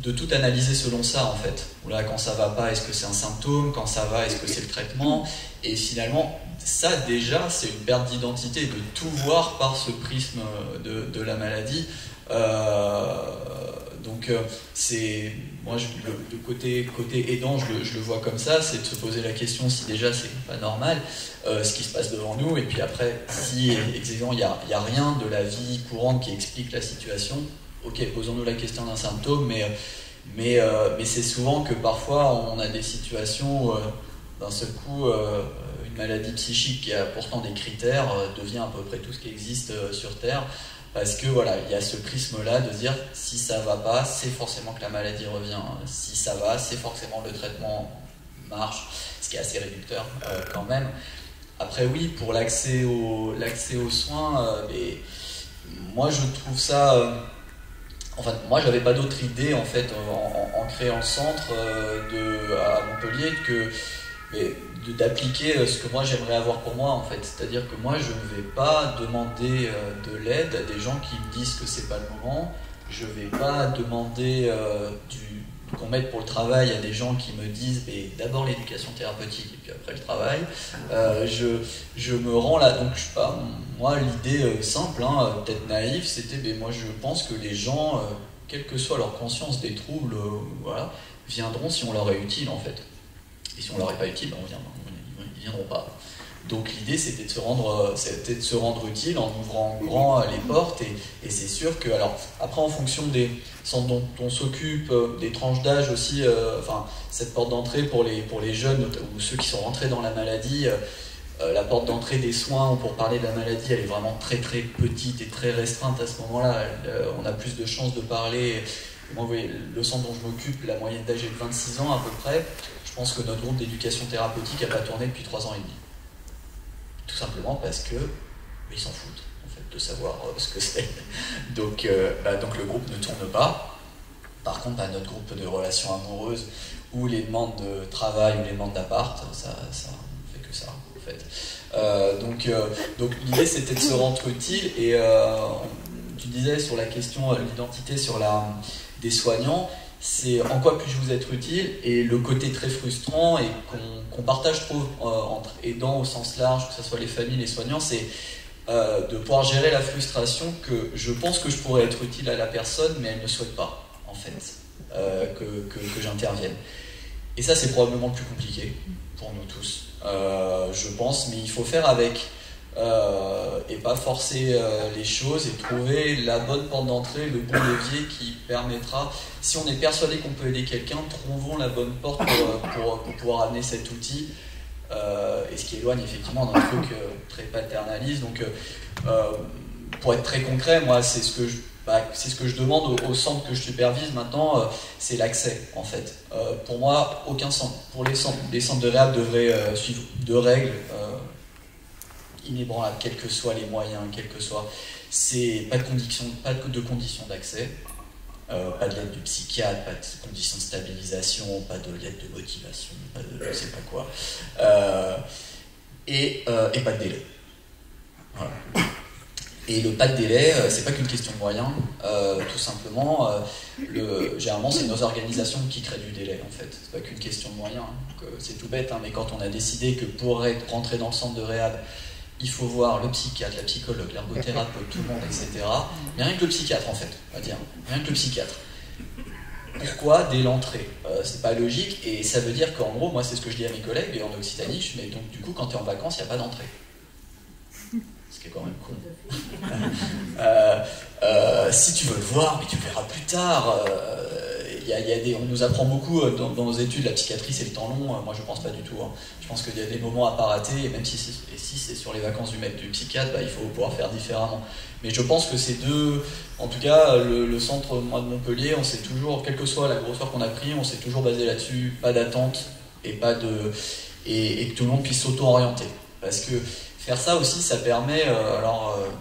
de tout analyser selon ça en fait. Ou là, quand ça va pas, est-ce que c'est un symptôme? Quand ça va, est-ce que c'est le traitement? Et finalement, ça déjà, c'est une perte d'identité, de tout voir par ce prisme de la maladie. Donc c'est moi le côté aidant, je le vois comme ça, c'est de se poser la question si déjà c'est pas normal ce qui se passe devant nous, et puis après si exactement il y a rien de la vie courante qui explique la situation, ok, posons-nous la question d'un symptôme, mais c'est souvent que parfois on a des situations où d'un seul coup une maladie psychique qui a pourtant des critères devient à peu près tout ce qui existe sur Terre. Parce que voilà, il y a ce prisme-là de dire si ça va pas, c'est forcément que la maladie revient. Si ça va, c'est forcément le traitement marche, ce qui est assez réducteur quand même. Après oui, pour l'accès aux soins, moi je trouve ça. Enfin, moi j'avais pas d'autre idée en fait en créant le centre à Montpellier que d'appliquer ce que moi j'aimerais avoir pour moi en fait, c'est-à-dire que moi je ne vais pas demander de l'aide à des gens qui me disent que c'est pas le moment, je vais pas demander qu'on m'aide pour le travail à des gens qui me disent d'abord l'éducation thérapeutique et puis après le travail, je me rends là, donc je sais pas, moi l'idée simple, hein, peut-être naïve, c'était moi je pense que les gens, quelle que soit leur conscience des troubles, voilà, viendront si on leur est utile en fait. Et si on leur est pas utile, ils viendront pas. Donc l'idée c'était de se rendre utile en ouvrant grand les portes, et c'est sûr que alors après en fonction des centres dont on s'occupe, des tranches d'âge aussi, cette porte d'entrée pour les jeunes ou ceux qui sont rentrés dans la maladie, la porte d'entrée des soins pour parler de la maladie elle est vraiment très très petite et très restreinte à ce moment-là. On a plus de chances de parler. Moi, vous voyez, le centre dont je m'occupe, la moyenne d'âge est de 26 ans à peu près. Je pense que notre groupe d'éducation thérapeutique n'a pas tourné depuis 3 ans et demi. Tout simplement parce que ils s'en foutent en fait de savoir ce que c'est. Donc le groupe ne tourne pas. Par contre, notre groupe de relations amoureuses ou les demandes de travail ou les demandes d'appart, ça fait que ça en fait. Donc l'idée c'était de se rendre utile, et tu disais sur la question de l'identité des soignants, c'est en quoi puis-je vous être utile, et le côté très frustrant et qu'on partage trop entre aidants au sens large, que ce soit les familles, les soignants, c'est de pouvoir gérer la frustration que je pense que je pourrais être utile à la personne, mais elle ne souhaite pas en fait que j'intervienne. Et ça c'est probablement le plus compliqué pour nous tous, je pense, mais il faut faire avec. Et pas forcer les choses, et trouver la bonne porte d'entrée, le bon levier qui permettra, si on est persuadé qu'on peut aider quelqu'un, trouvons la bonne porte pour pouvoir amener cet outil, et ce qui éloigne effectivement d'un truc très paternaliste. Donc pour être très concret, moi c'est ce que je demande au centre que je supervise maintenant, c'est l'accès en fait. Pour moi, aucun centre, pour les centres de réhab devraient suivre 2 règles inébranlables, quels que soient les moyens, quels que soient, c'est pas de conditions d'accès, pas de l'aide du psychiatre, pas de conditions de stabilisation, pas de l'aide de motivation, pas de je sais pas quoi, et pas de délai. Voilà. Et le pas de délai, c'est pas qu'une question de moyens, tout simplement. Généralement, c'est nos organisations qui créent du délai, en fait. C'est pas qu'une question de moyens. C'est tout bête, hein, mais quand on a décidé que pour rentrer dans le centre de réhab, il faut voir le psychiatre, la psychologue, l'ergothérapeute, tout le monde, etc. Mais rien que le psychiatre, en fait, on va dire. Rien que le psychiatre. Pourquoi dès l'entrée? C'est pas logique, et ça veut dire qu'en gros, moi c'est ce que je dis à mes collègues, et en Occitanie, je mets donc du coup quand tu es en vacances, il n'y a pas d'entrée. Ce qui est quand même con. Si tu veux le voir, mais tu le verras plus tard. On nous apprend beaucoup dans nos études, la psychiatrie c'est le temps long, moi je pense pas du tout. Hein. Je pense qu'il y a des moments à pas rater, et même si c'est sur les vacances du psychiatre, il faut pouvoir faire différemment. Mais je pense que ces deux, en tout cas le centre moi, de Montpellier, on s'est toujours, quelle que soit la grosseur qu'on a pris, on s'est toujours basé là-dessus, pas d'attente et que tout le monde puisse s'auto-orienter. Parce que faire ça aussi, ça permet,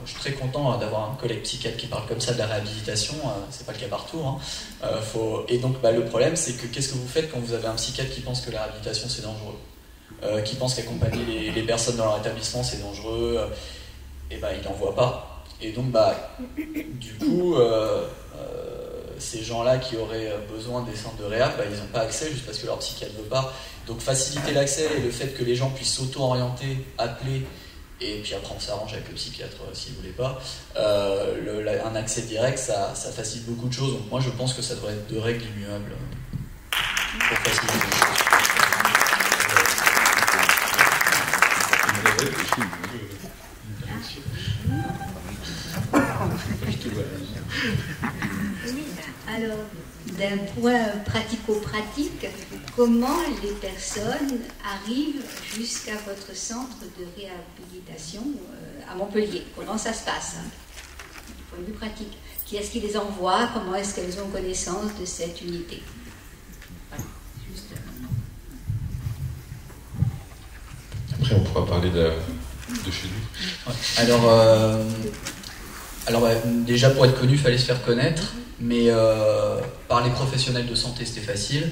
je suis très content d'avoir un collègue psychiatre qui parle comme ça de la réhabilitation, c'est pas le cas partout. Hein. Et donc le problème c'est que qu'est-ce que vous faites quand vous avez un psychiatre qui pense que la réhabilitation c'est dangereux, qui pense qu'accompagner les personnes dans leur établissement c'est dangereux, et il n'en voit pas. Et donc du coup ces gens-là qui auraient besoin des centres de réhab, ils n'ont pas accès juste parce que leur psychiatre ne veut pas. Donc faciliter l'accès et le fait que les gens puissent s'auto-orienter, appeler, et puis après on s'arrange avec le psychiatre s'il ne voulait pas, un accès direct, ça facilite beaucoup de choses. Donc moi je pense que ça devrait être de règles immuables pour faciliter les choses. Alors, d'un point pratico-pratique, comment les personnes arrivent jusqu'à votre centre de réhabilitation à Montpellier? Comment ça se passe, hein, du point de vue pratique? Qui est-ce qui les envoie? Comment est-ce qu'elles ont connaissance de cette unité? Après, on pourra parler de chez nous. Ouais. Alors déjà pour être connu, il fallait se faire connaître, mais par les professionnels de santé c'était facile.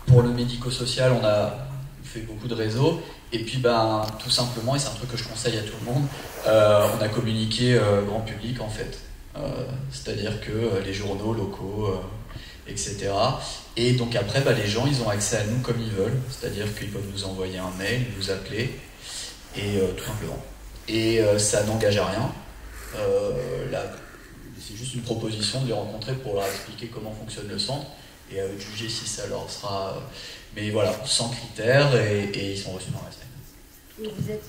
Pour le médico-social, on a fait beaucoup de réseaux, et puis tout simplement, et c'est un truc que je conseille à tout le monde, on a communiqué grand public en fait. C'est-à-dire que les journaux locaux, etc. Et donc après, les gens ils ont accès à nous comme ils veulent, c'est-à-dire qu'ils peuvent nous envoyer un mail, nous appeler, et tout simplement. Et ça n'engage à rien. C'est juste une proposition de les rencontrer pour leur expliquer comment fonctionne le centre, et à eux de juger si ça leur sera... Mais voilà, sans critères, et ils sont reçus dans la semaine. Vous êtes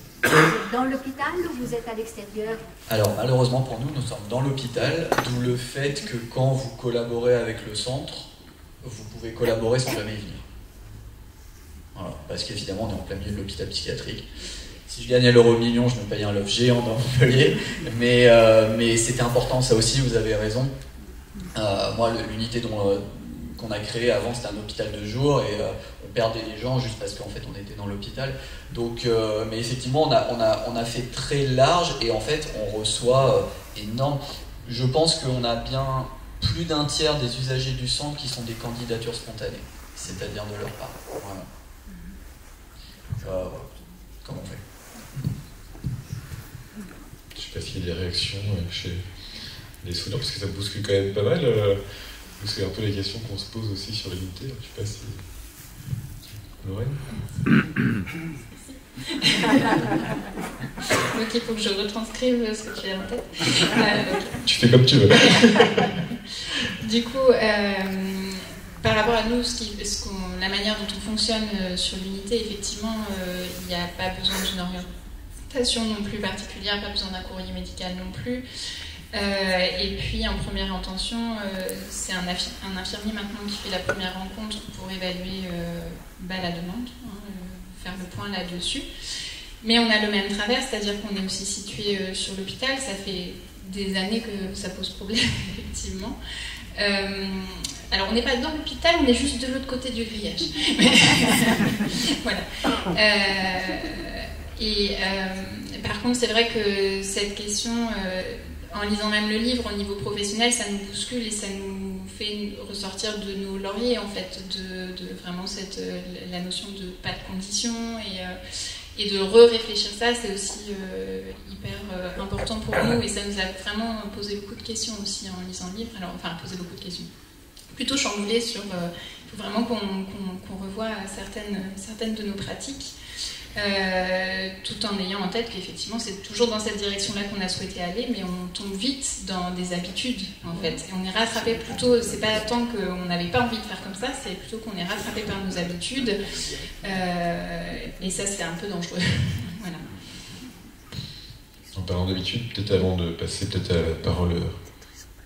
dans l'hôpital ou vous êtes à l'extérieur? Alors malheureusement pour nous, nous sommes dans l'hôpital, d'où le fait que quand vous collaborez avec le centre, vous pouvez collaborer sans jamais y venir. Voilà, parce qu'évidemment on est en plein milieu de l'hôpital psychiatrique. Si je gagnais l'euro million, je me paye un loft géant dans Montpellier, mais c'était important, ça aussi, vous avez raison. Moi, l'unité qu'on a créée avant, c'était un hôpital de jour, et on perdait les gens juste parce qu'en fait, on était dans l'hôpital. Donc, mais effectivement, on a fait très large, et en fait, on reçoit énorme. Je pense qu'on a bien plus d'un tiers des usagers du centre qui sont des candidatures spontanées, c'est-à-dire de leur part. Voilà. Comment on fait? Je sais pas s'il y a des réactions chez les soignants, parce que ça bouscule quand même pas mal. C'est un peu les questions qu'on se pose aussi sur l'unité. Je sais pas si... Lorraine? Donc il faut que je retranscrive ce que tu as en tête. Tu fais comme tu veux. Du coup, par rapport à nous, la manière dont on fonctionne sur l'unité, effectivement, il n'y a pas besoin d'une orientation non plus particulière, pas besoin d'un courrier médical non plus. Et puis en première intention, c'est un infirmier maintenant qui fait la première rencontre pour évaluer la demande, faire le point là-dessus. Mais on a le même travers, c'est-à-dire qu'on est aussi situé sur l'hôpital. Ça fait des années que ça pose problème, effectivement. Alors on n'est pas dans l'hôpital, on est juste de l'autre côté du grillage. Voilà. Par contre, c'est vrai que cette question, en lisant même le livre au niveau professionnel, ça nous bouscule et ça nous fait ressortir de nos lauriers, en fait, de vraiment la notion de pas de conditions et de réfléchir ça, c'est aussi hyper important pour nous, et ça nous a vraiment posé beaucoup de questions aussi en lisant le livre. Alors, enfin, posé beaucoup de questions. Plutôt chamboulé sur... il faut vraiment qu'on revoie certaines de nos pratiques. tout en ayant en tête qu'effectivement c'est toujours dans cette direction-là qu'on a souhaité aller, mais on tombe vite dans des habitudes en fait, et on est rattrapé plutôt, c'est pas tant qu'on n'avait pas envie de faire comme ça, c'est plutôt qu'on est rattrapé par nos habitudes, et ça c'est un peu dangereux. Voilà. En parlant d'habitude, peut-être avant de passer peut-être à la parole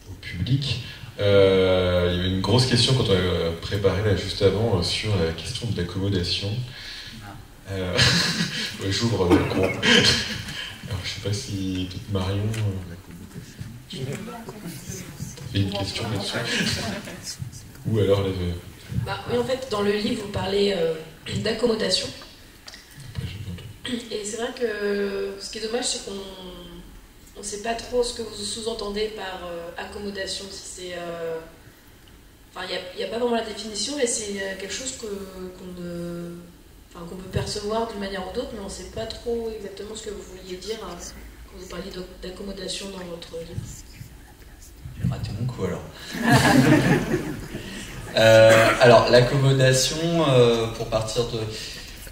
au public, il y avait une grosse question quand on a préparé là juste avant sur la question de l'accommodation. Ouais, j'ouvre le cours. Alors je sais pas si peut-être Marion fait une question là-dessus. Ou alors elle avait... Oui, en fait, dans le livre, vous parlez d'accommodation. Et c'est vrai que ce qui est dommage, c'est qu'on ne sait pas trop ce que vous sous-entendez par accommodation. Si c'est, il n'y a pas vraiment la définition, mais c'est quelque chose qu'on peut percevoir d'une manière ou d'autre, mais on ne sait pas trop exactement ce que vous vouliez dire quand vous parliez d'accommodation dans votre livre. J'ai raté mon coup alors. Alors l'accommodation, pour partir de...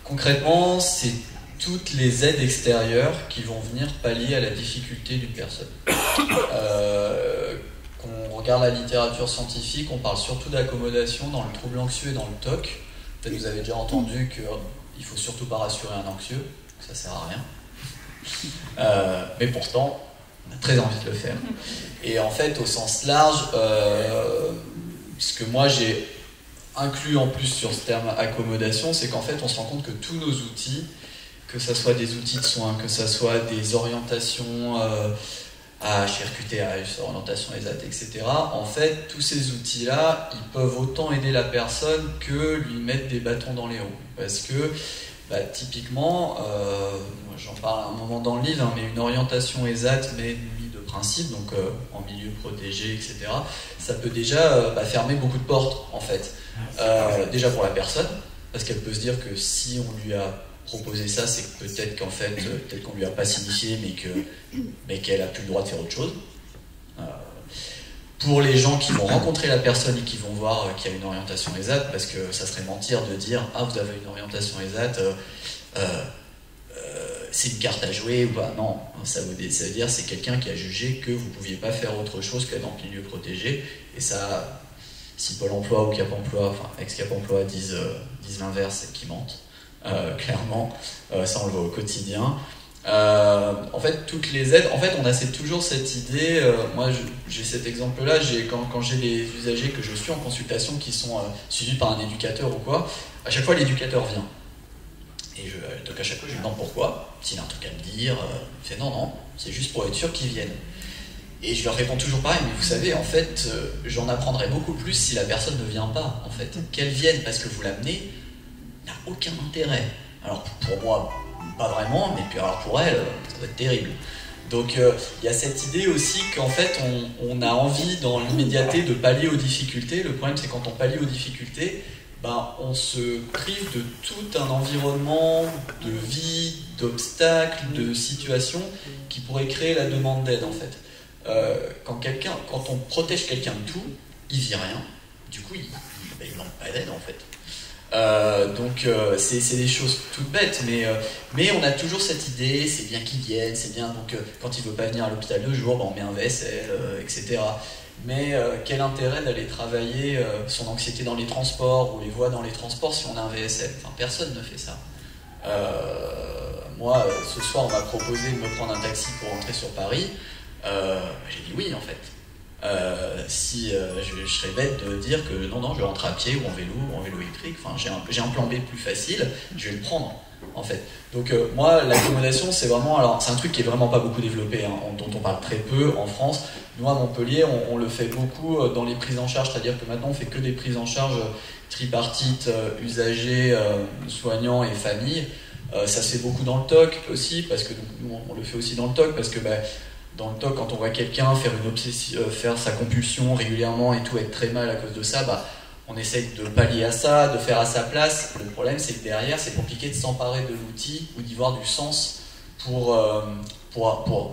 Concrètement, c'est toutes les aides extérieures qui vont venir pallier à la difficulté d'une personne. Qu'on regarde la littérature scientifique, on parle surtout d'accommodation dans le trouble anxieux et dans le TOC. Peut-être que vous avez déjà entendu qu'il ne faut surtout pas rassurer un anxieux, ça sert à rien. Mais pourtant, on a très envie de le faire. Et en fait, au sens large, ce que moi j'ai inclus en plus sur ce terme accommodation, c'est qu'en fait, on se rend compte que tous nos outils, que ce soit des outils de soins, que ce soit des orientations HRQTH, orientation ESAT, etc. En fait, tous ces outils-là, ils peuvent autant aider la personne que lui mettre des bâtons dans les roues. Parce que, typiquement, j'en parle à un moment dans le livre, mais une orientation ESAT, mais mise de principe, donc en milieu protégé, etc., ça peut déjà fermer beaucoup de portes, en fait. Déjà pour la personne, parce qu'elle peut se dire que si on lui a proposé ça, c'est que peut-être qu'en fait, peut-être qu'on lui a pas signifié, mais qu'elle a plus le droit de faire autre chose. Pour les gens qui vont rencontrer la personne et qui vont voir qu'il y a une orientation ESAT, parce que ça serait mentir de dire « Ah, vous avez une orientation ESAT, c'est une carte à jouer » ou pas. Non, ça veut dire c'est quelqu'un qui a jugé que vous ne pouviez pas faire autre chose qu'être dans le milieu protégé. Et ça, si Pôle emploi ou Cap emploi, enfin ex-Cap emploi disent l'inverse, c'est qu'ils mentent. Clairement, ça on le voit au quotidien. En fait, toutes les aides, en fait, on a toujours cette idée. Moi, j'ai cet exemple-là. Quand j'ai des usagers que je suis en consultation qui sont suivis par un éducateur ou quoi, à chaque fois l'éducateur vient. Et donc à chaque fois, je lui demande pourquoi. S'il a un truc à me dire, il fait non, c'est juste pour être sûr qu'ils viennent. Et je leur réponds toujours pareil, mais vous savez, en fait, j'en apprendrai beaucoup plus si la personne ne vient pas. En fait, qu'elle vienne parce que vous l'amenez n'a aucun intérêt. Alors pour moi, pas vraiment, mais puis alors pour elle, ça va être terrible. Donc il y a cette idée aussi qu'en fait on a envie dans l'immédiateté de pallier aux difficultés. Le problème c'est quand on pallie aux difficultés, on se prive de tout un environnement de vie, d'obstacles, de situations qui pourraient créer la demande d'aide en fait. Quand on protège quelqu'un de tout, il vit rien. Du coup il manque pas d'aide en fait. Donc c'est des choses toutes bêtes, mais on a toujours cette idée, c'est bien qu'ils viennent, c'est bien, donc quand il veut pas venir à l'hôpital 2 jours, on met un VSL, etc. Mais quel intérêt d'aller travailler son anxiété dans les transports ou les voies dans les transports si on a un VSL? Enfin, personne ne fait ça. Moi, ce soir, on m'a proposé de me prendre un taxi pour rentrer sur Paris. J'ai dit oui, en fait. Je serais bête de dire que non, je rentre à pied ou en vélo électrique. Enfin, j'ai un plan B plus facile, je vais le prendre en fait. Donc moi, l'accommodation, c'est vraiment, alors c'est un truc qui est vraiment pas beaucoup développé, dont on parle très peu en France. Nous à Montpellier, on le fait beaucoup dans les prises en charge, c'est-à-dire que maintenant on fait que des prises en charge tripartites, usagers, soignants et familles. Ça se fait beaucoup dans le TOC aussi, parce que nous on le fait aussi dans le TOC, parce que dans le TOC, quand on voit quelqu'un faire sa compulsion régulièrement et tout, être très mal à cause de ça, on essaye de pallier à ça, de faire à sa place. Le problème, c'est que derrière, c'est compliqué de s'emparer de l'outil ou d'y voir du sens pour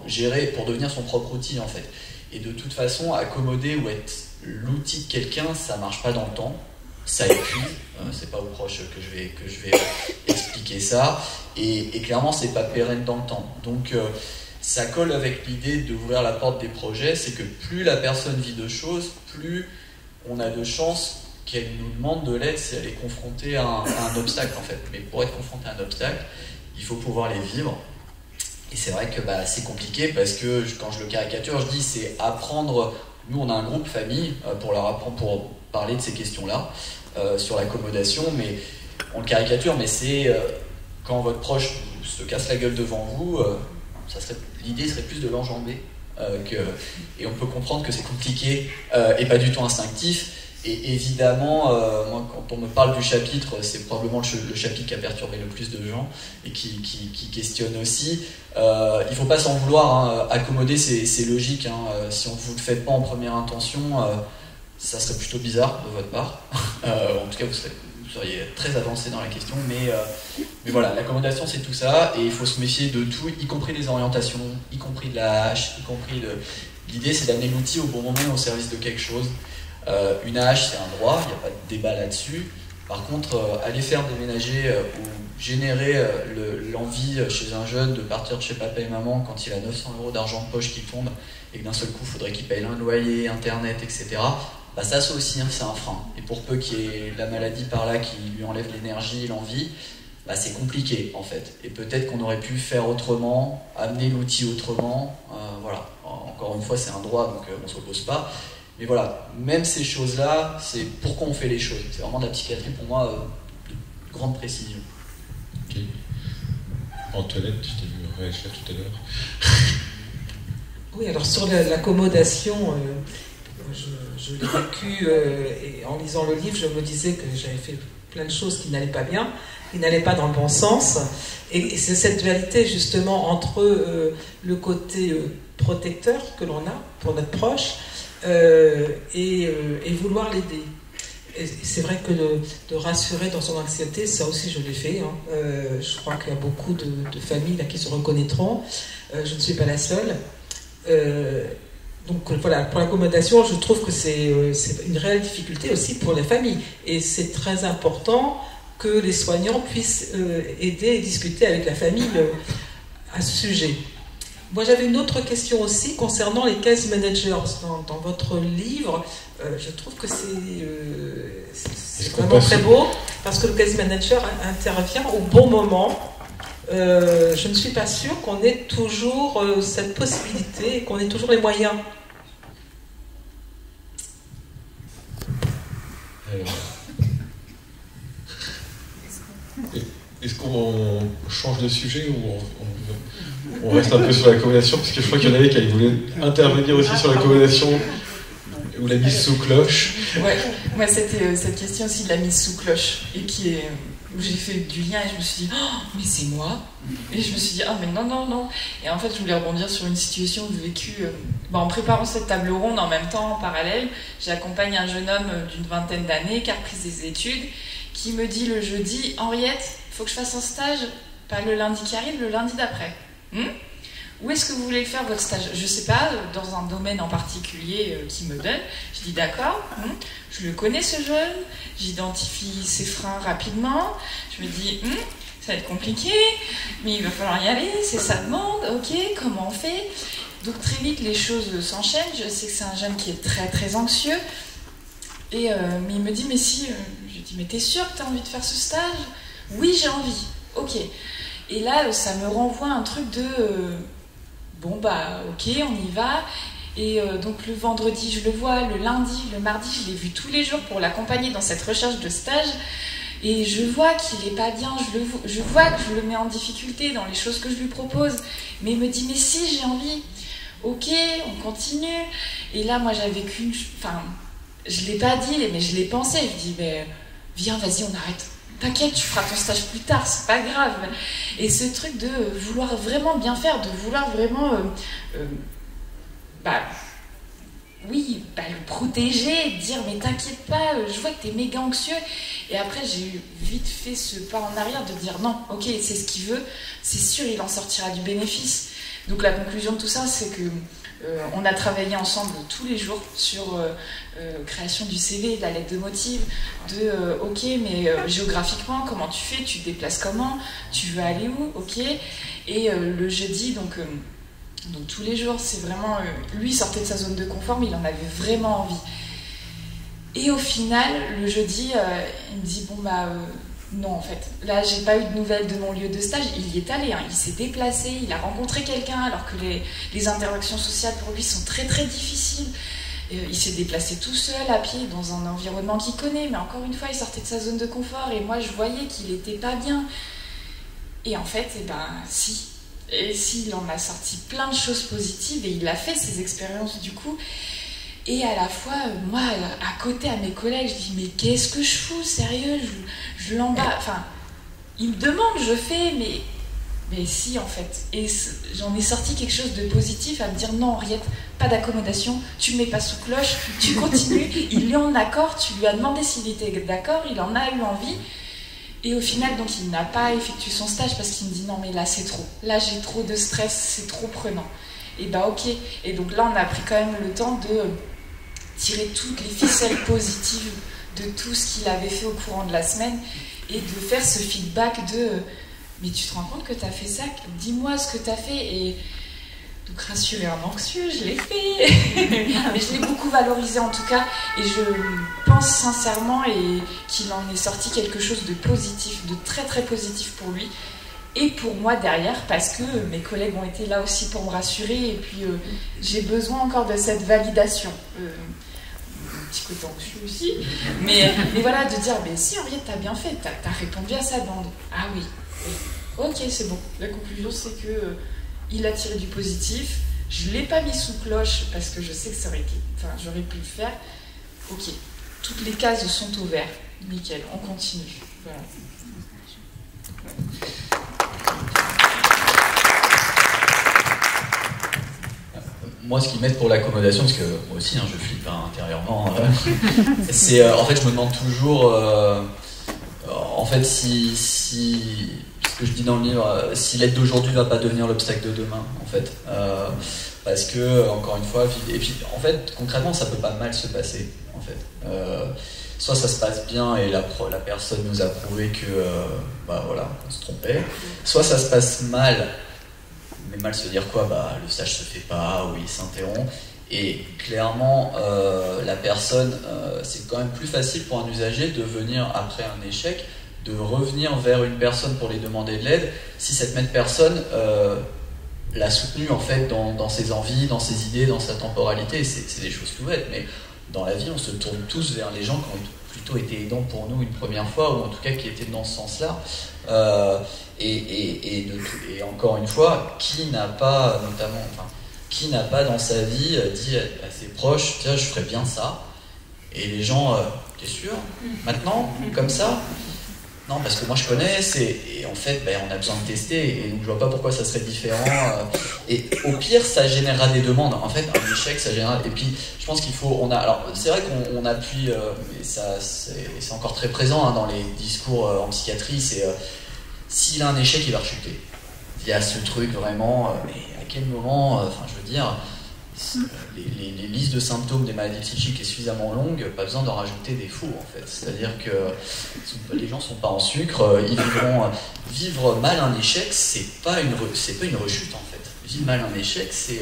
gérer, pour devenir son propre outil, en fait. Et de toute façon, accommoder ou être l'outil de quelqu'un, ça marche pas dans le temps. ça épuise. C'est pas aux proches que je vais expliquer ça. Et clairement, c'est pas pérenne dans le temps. Donc, ça colle avec l'idée d'ouvrir la porte des projets. C'est que plus la personne vit de choses, plus on a de chances qu'elle nous demande de l'aide si elle est confrontée à un obstacle, en fait. Mais pour être confrontée à un obstacle, il faut pouvoir les vivre. Et c'est vrai que c'est compliqué parce que quand je le caricature, je dis c'est apprendre. Nous, on a un groupe famille pour leur apprendre, pour parler de ces questions-là sur l'accommodation, mais on le caricature, mais c'est quand votre proche se casse la gueule devant vous, l'idée serait plus de l'enjamber. Et on peut comprendre que c'est compliqué et pas du tout instinctif. Et évidemment, moi, quand on me parle du chapitre, c'est probablement le chapitre qui a perturbé le plus de gens et qui questionne aussi. Il ne faut pas s'en vouloir, accommoder, c'est logique. Si on ne vous le fait pas en première intention, ça serait plutôt bizarre de votre part. En tout cas, vous seriez très avancé dans la question. Mais voilà, l'accommodation, c'est tout ça. Et il faut se méfier de tout, y compris des orientations, y compris de la hache, y compris de... L'idée, c'est d'amener l'outil au bon moment au service de quelque chose. Une hache, c'est un droit, il n'y a pas de débat là-dessus. Par contre, aller faire déménager ou générer l'envie chez un jeune de partir de chez papa et maman quand il a 900 € d'argent de poche qui tombe et que d'un seul coup, il faudrait qu'il paye un loyer, internet, etc. Ça aussi, c'est un frein. Et pour peu qu'il y ait la maladie par là qui lui enlève l'énergie, l'envie, c'est compliqué en fait. Et peut-être qu'on aurait pu faire autrement, amener l'outil autrement. Voilà. Encore une fois, c'est un droit, donc on ne s'oppose pas. Mais voilà, même ces choses-là, c'est pourquoi on fait les choses. C'est vraiment de la psychiatrie pour moi de grande précision. Ok. Antoinette, je t'ai vu réagir tout à l'heure. Oui, alors sur l'accommodation, je l'ai vécu et en lisant le livre, je me disais que j'avais fait plein de choses qui n'allaient pas bien, qui n'allaient pas dans le bon sens. Et c'est cette dualité justement entre le côté protecteur que l'on a pour notre proche, et vouloir l'aider. Et c'est vrai que de rassurer dans son anxiété, ça aussi je l'ai fait. Je crois qu'il y a beaucoup de familles là, qui se reconnaîtront. Je ne suis pas la seule. Donc voilà, pour l'accommodation, je trouve que c'est une réelle difficulté aussi pour les familles. Et c'est très important que les soignants puissent aider et discuter avec la famille à ce sujet. Moi, j'avais une autre question aussi concernant les case managers. Dans votre livre, je trouve que c'est vraiment très beau, parce que le case manager intervient au bon moment. Je ne suis pas sûre qu'on ait toujours cette possibilité et qu'on ait toujours les moyens. Alors, est-ce qu'on change de sujet ou on reste un peu sur l'accommodation, parce que je crois qu'il y en avait qui voulaient intervenir aussi sur l'accommodation ou la mise sous cloche. Ouais, moi c'était cette question aussi de la mise sous cloche et où j'ai fait du lien et je me suis dit oh, mais c'est moi, et je me suis dit ah mais non, et en fait je voulais rebondir sur une situation vécue en préparant cette table ronde. En même temps, en parallèle, j'accompagne un jeune homme d'une vingtaine d'années qui a repris des études, qui me dit le jeudi Henriette, il faut que je fasse un stage, pas le lundi qui arrive, le lundi d'après. Où est-ce que vous voulez faire votre stage? Je sais pas, dans un domaine en particulier qui me donne. Je dis d'accord, je le connais ce jeune, j'identifie ses freins rapidement, je me dis ça va être compliqué, mais il va falloir y aller, c'est sa demande, ok, comment on fait? Donc très vite les choses s'enchaînent. Je sais que c'est un jeune qui est très très anxieux, et mais il me dit mais si, je dis mais t'es sûr que t'as envie de faire ce stage? Oui, j'ai envie, ok. Et là, ça me renvoie un truc de ok, on y va. Et donc le vendredi, je le vois, le lundi, le mardi, je l'ai vu tous les jours pour l'accompagner dans cette recherche de stage. Et je vois qu'il n'est pas bien, je vois que je le mets en difficulté dans les choses que je lui propose. Mais il me dit, mais si, j'ai envie. Ok, on continue. Et là, moi, j'avais qu'une... Enfin, je ne l'ai pas dit, mais je l'ai pensé. Je dis, mais viens, vas-y, on arrête. T'inquiète, tu feras ton stage plus tard, c'est pas grave. Et ce truc de vouloir vraiment bien faire, de vouloir vraiment le protéger, dire mais t'inquiète pas, je vois que t'es méga anxieux. Et après j'ai vite fait ce pas en arrière de dire non, ok, c'est ce qu'il veut, c'est sûr il en sortira du bénéfice. Donc la conclusion de tout ça, c'est que On a travaillé ensemble tous les jours sur création du CV, de la lettre de motif, ok, mais géographiquement, comment tu fais, tu te déplaces comment, tu veux aller où, ok. Et le jeudi, donc tous les jours, c'est vraiment... lui sortait de sa zone de confort, mais il en avait vraiment envie. Et au final, le jeudi, il me dit, bon non, en fait, là, j'ai pas eu de nouvelles de mon lieu de stage. Il y est allé, il s'est déplacé, il a rencontré quelqu'un, alors que les interactions sociales pour lui sont très très difficiles. Il s'est déplacé tout seul, à pied, dans un environnement qu'il connaît, mais encore une fois, il sortait de sa zone de confort, et moi, je voyais qu'il était pas bien. Et en fait, si. Et s'il en a sorti plein de choses positives, et il a fait ses expériences du coup. Et à la fois, moi, à côté, à mes collègues, je dis, mais qu'est-ce que je fous, sérieux, je l'emballe. Enfin, il me demande, je fais, mais si, en fait. Et j'en ai sorti quelque chose de positif, à me dire, non, Henriette, pas d'accommodation, tu ne mets pas sous cloche, tu continues. Il est en accord, tu lui as demandé s'il était d'accord, il en a eu envie. Et au final, donc, il n'a pas effectué son stage parce qu'il me dit, non, mais là, c'est trop. Là, j'ai trop de stress, c'est trop prenant. Et ok. Et donc là, on a pris quand même le temps de tirer toutes les ficelles positives de tout ce qu'il avait fait au courant de la semaine et de faire ce feedback de mais tu te rends compte que tu as fait ça, dis-moi ce que tu as fait. Et donc rassurer un anxieux, je l'ai fait. Mais je l'ai beaucoup valorisé en tout cas, et je pense sincèrement qu'il en est sorti quelque chose de positif, de très très positif pour lui. Et pour moi derrière, parce que mes collègues ont été là aussi pour me rassurer, et puis j'ai besoin encore de cette validation. Un petit côté anxieux aussi, mais voilà, de dire, mais si Henriette, t'as bien fait, t'as répondu à sa demande. Ah oui, ok, c'est bon. La conclusion, c'est que il a tiré du positif, je l'ai pas mis sous cloche, parce que je sais que ça aurait été, j'aurais pu le faire. Ok, toutes les cases sont au vert, nickel, on continue. Voilà. Moi, ce qui m'aide pour l'accommodation, parce que moi aussi, je flippe intérieurement, c'est en fait, je me demande toujours, en fait, si ce que je dis dans le livre, si l'aide d'aujourd'hui va pas devenir l'obstacle de demain, en fait, parce que encore une fois, et puis en fait, concrètement, ça peut pas mal se passer, en fait. Soit ça se passe bien et la personne nous a prouvé que, voilà, on se trompait. Soit ça se passe mal. Mais mal se dire quoi, le stage se fait pas, ou il s'interrompt. Et clairement, la personne, c'est quand même plus facile pour un usager de venir après un échec, de revenir vers une personne pour lui demander de l'aide, si cette même personne l'a soutenu en fait dans ses envies, dans ses idées, dans sa temporalité. C'est des choses tout bêtes, mais dans la vie, on se tourne tous vers les gens qui ont plutôt été aidants pour nous une première fois, ou en tout cas qui étaient dans ce sens-là. Et encore une fois, qui n'a pas dans sa vie dit à ses proches, tiens, je ferais bien ça, et les gens, t'es sûr, maintenant, comme ça? Non, parce que moi je connais, et en fait, on a besoin de tester, et donc je vois pas pourquoi ça serait différent. Et au pire, ça générera des demandes. En fait, un échec, ça générera. Et puis, je pense qu'il faut. Alors, c'est vrai qu'on appuie, mais ça, c'est encore très présent dans les discours en psychiatrie. C'est s'il a un échec, il va rechuter. Il y a ce truc vraiment. Mais à quel moment je veux dire. Les listes de symptômes des maladies psychiques est suffisamment longue, pas besoin d'en rajouter des fous en fait. C'est-à-dire que les gens sont pas en sucre, ils vivre mal un échec, c'est pas une rechute en fait. Vivre mal un échec, c'est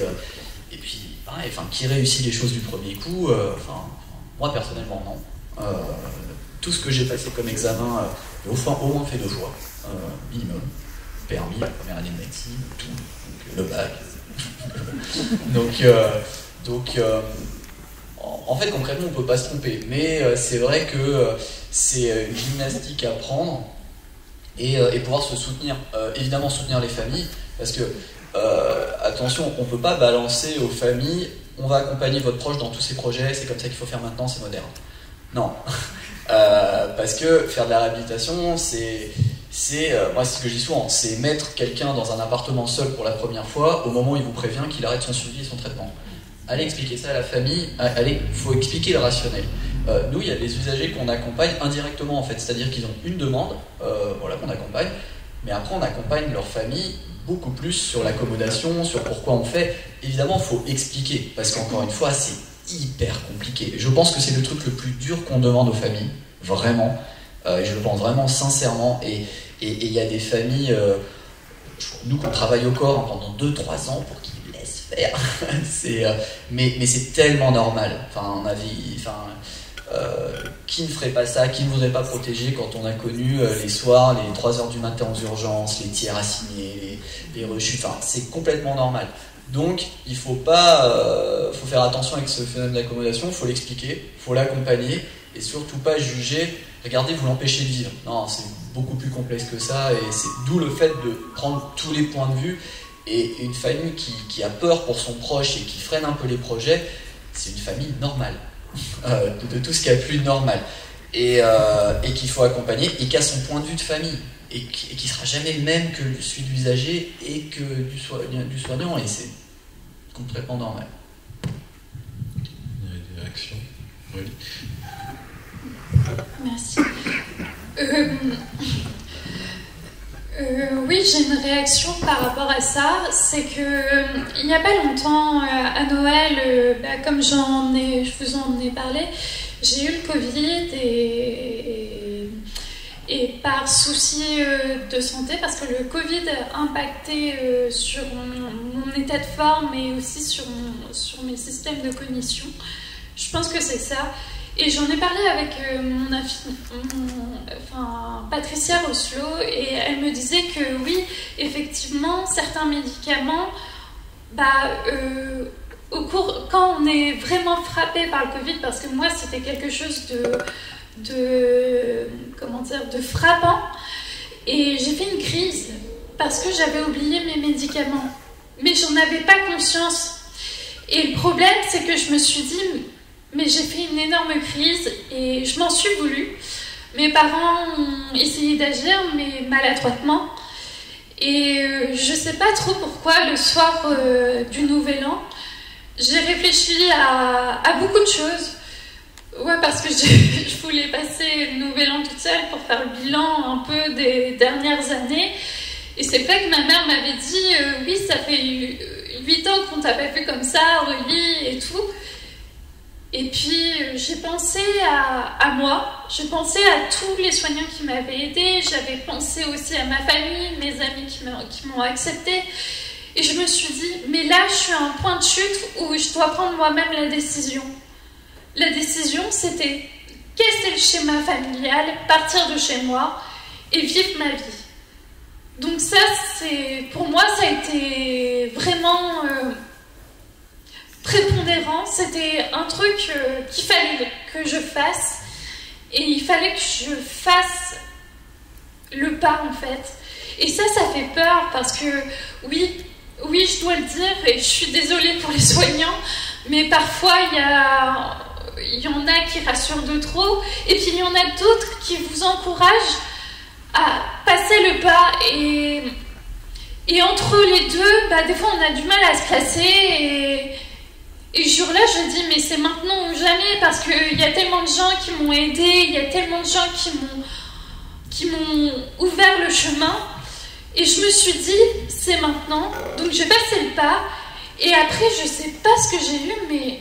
et puis pareil, qui réussit les choses du premier coup. Moi personnellement non. Tout ce que j'ai passé comme examen, au moins fait 2 fois minimum. Permis, la première année de médecine, tout, donc, le bac. donc en fait concrètement on peut pas se tromper, mais c'est vrai que c'est une gymnastique à prendre et pouvoir se soutenir, évidemment soutenir les familles, parce que attention, on peut pas balancer aux familles, on va accompagner votre proche dans tous ses projets, c'est comme ça qu'il faut faire maintenant, c'est moderne. Non. Parce que faire de la réhabilitation, moi c'est ce que je dis souvent, c'est mettre quelqu'un dans un appartement seul pour la première fois au moment où il vous prévient qu'il arrête son suivi et son traitement. Allez expliquer ça à la famille, il faut expliquer le rationnel. Nous, il y a des usagers qu'on accompagne indirectement en fait, c'est-à-dire qu'ils ont une demande, qu'on accompagne, mais après on accompagne leur famille beaucoup plus sur l'accommodation, sur pourquoi on fait. Évidemment, il faut expliquer, parce qu'encore une fois, c'est hyper compliqué. Je pense que c'est le truc le plus dur qu'on demande aux familles, vraiment. Je le pense vraiment sincèrement. Et il y a des familles, nous qu'on travaille au corps pendant 2-3 ans pour qu'ils laissent faire. Mais c'est tellement normal. Qui ne ferait pas ça, qui ne voudrait pas protéger quand on a connu les soirs, les 3h du matin aux urgences, les tiers assignés, les rechutes, c'est complètement normal. Donc il faut faire attention avec ce phénomène d'accommodation, il faut l'expliquer, il faut l'accompagner et surtout pas juger, regardez, vous l'empêchez de vivre. Non, c'est beaucoup plus complexe que ça et c'est d'où le fait de prendre tous les points de vue. Et une famille qui a peur pour son proche et qui freine un peu les projets, c'est une famille normale. De tout ce qu'il y a de plus normal et qu'il faut accompagner et qui a son point de vue de famille et qui sera jamais le même que celui de l'usager et que du soignant et c'est complètement normal. Il y a des réactions. Oui. Merci. Oui, j'ai une réaction par rapport à ça. C'est que il n'y a pas longtemps, à Noël, comme je vous en ai parlé, j'ai eu le Covid et par souci de santé, parce que le Covid a impacté sur mon état de forme et aussi sur mes systèmes de cognition. Je pense que c'est ça. Et j'en ai parlé avec Patricia Rosselot et elle me disait que oui, effectivement, certains médicaments, quand on est vraiment frappé par le Covid, parce que moi c'était quelque chose de frappant, et j'ai fait une crise parce que j'avais oublié mes médicaments, mais j'en avais pas conscience. Et le problème, c'est que je me suis dit, mais j'ai fait une énorme crise et je m'en suis voulu. Mes parents ont essayé d'agir, mais maladroitement. Et je sais pas trop pourquoi, le soir du Nouvel An, j'ai réfléchi à beaucoup de choses. Ouais, parce que je voulais passer le Nouvel An toute seule pour faire le bilan un peu des dernières années. Et c'est vrai que ma mère m'avait dit, oui, ça fait 8 ans qu'on t'a pas vu comme ça, Aurélie, et tout. Et puis j'ai pensé à moi, j'ai pensé à tous les soignants qui m'avaient aidée, j'avais pensé aussi à ma famille, mes amis qui m'ont acceptée. Et je me suis dit, mais là je suis à un point de chute où je dois prendre moi-même la décision. La décision, c'était casser le schéma familial, partir de chez moi et vivre ma vie. Donc ça, pour moi, ça a été vraiment prépondérant. C'était un truc qu'il fallait que je fasse. Et il fallait que je fasse le pas, en fait. Et ça fait peur parce que, oui, je dois le dire, et je suis désolée pour les soignants, mais parfois, il y en a qui rassurent de trop, et puis il y en a d'autres qui vous encouragent à passer le pas, et entre les deux, des fois on a du mal à se placer, et ce jour-là je dis mais c'est maintenant ou jamais, parce qu'il y a tellement de gens qui m'ont aidé, il y a tellement de gens qui m'ont ouvert le chemin, et je me suis dit c'est maintenant, donc j'ai passé le pas, et après je sais pas ce que j'ai eu, mais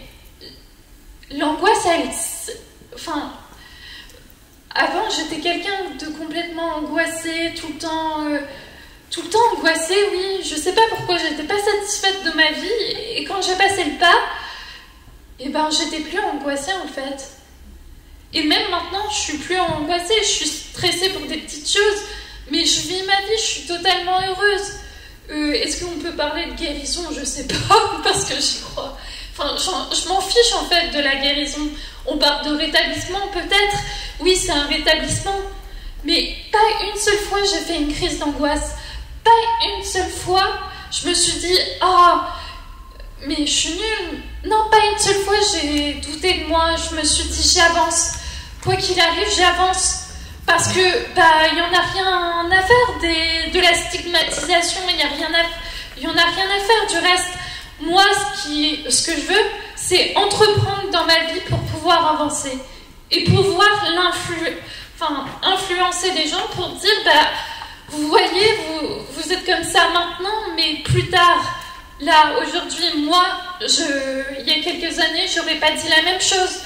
l'angoisse, avant j'étais quelqu'un de complètement angoissé, tout le temps angoissé, oui, je sais pas pourquoi j'étais pas satisfaite de ma vie, et quand j'ai passé le pas, j'étais plus angoissée en fait. Et même maintenant, je suis plus angoissée, je suis stressée pour des petites choses, mais je vis ma vie, je suis totalement heureuse. Est-ce qu'on peut parler de guérison? Je sais pas, parce que j'y crois. Je m'en fiche en fait de la guérison. On parle de rétablissement peut-être. Oui, c'est un rétablissement. Mais pas une seule fois j'ai fait une crise d'angoisse. Pas une seule fois je me suis dit « Ah, mais je suis nulle ». Non, pas une seule fois j'ai douté de moi. Je me suis dit « J'avance. Quoi qu'il arrive, j'avance ». Parce que il n'y en a rien à faire de la stigmatisation. Il n'y en a rien à faire du reste. Moi, ce que je veux, c'est entreprendre dans ma vie pour pouvoir avancer et pouvoir influencer les gens pour dire, vous voyez, vous êtes comme ça maintenant, mais plus tard, là, aujourd'hui, moi, il y a quelques années, j'aurais pas dit la même chose.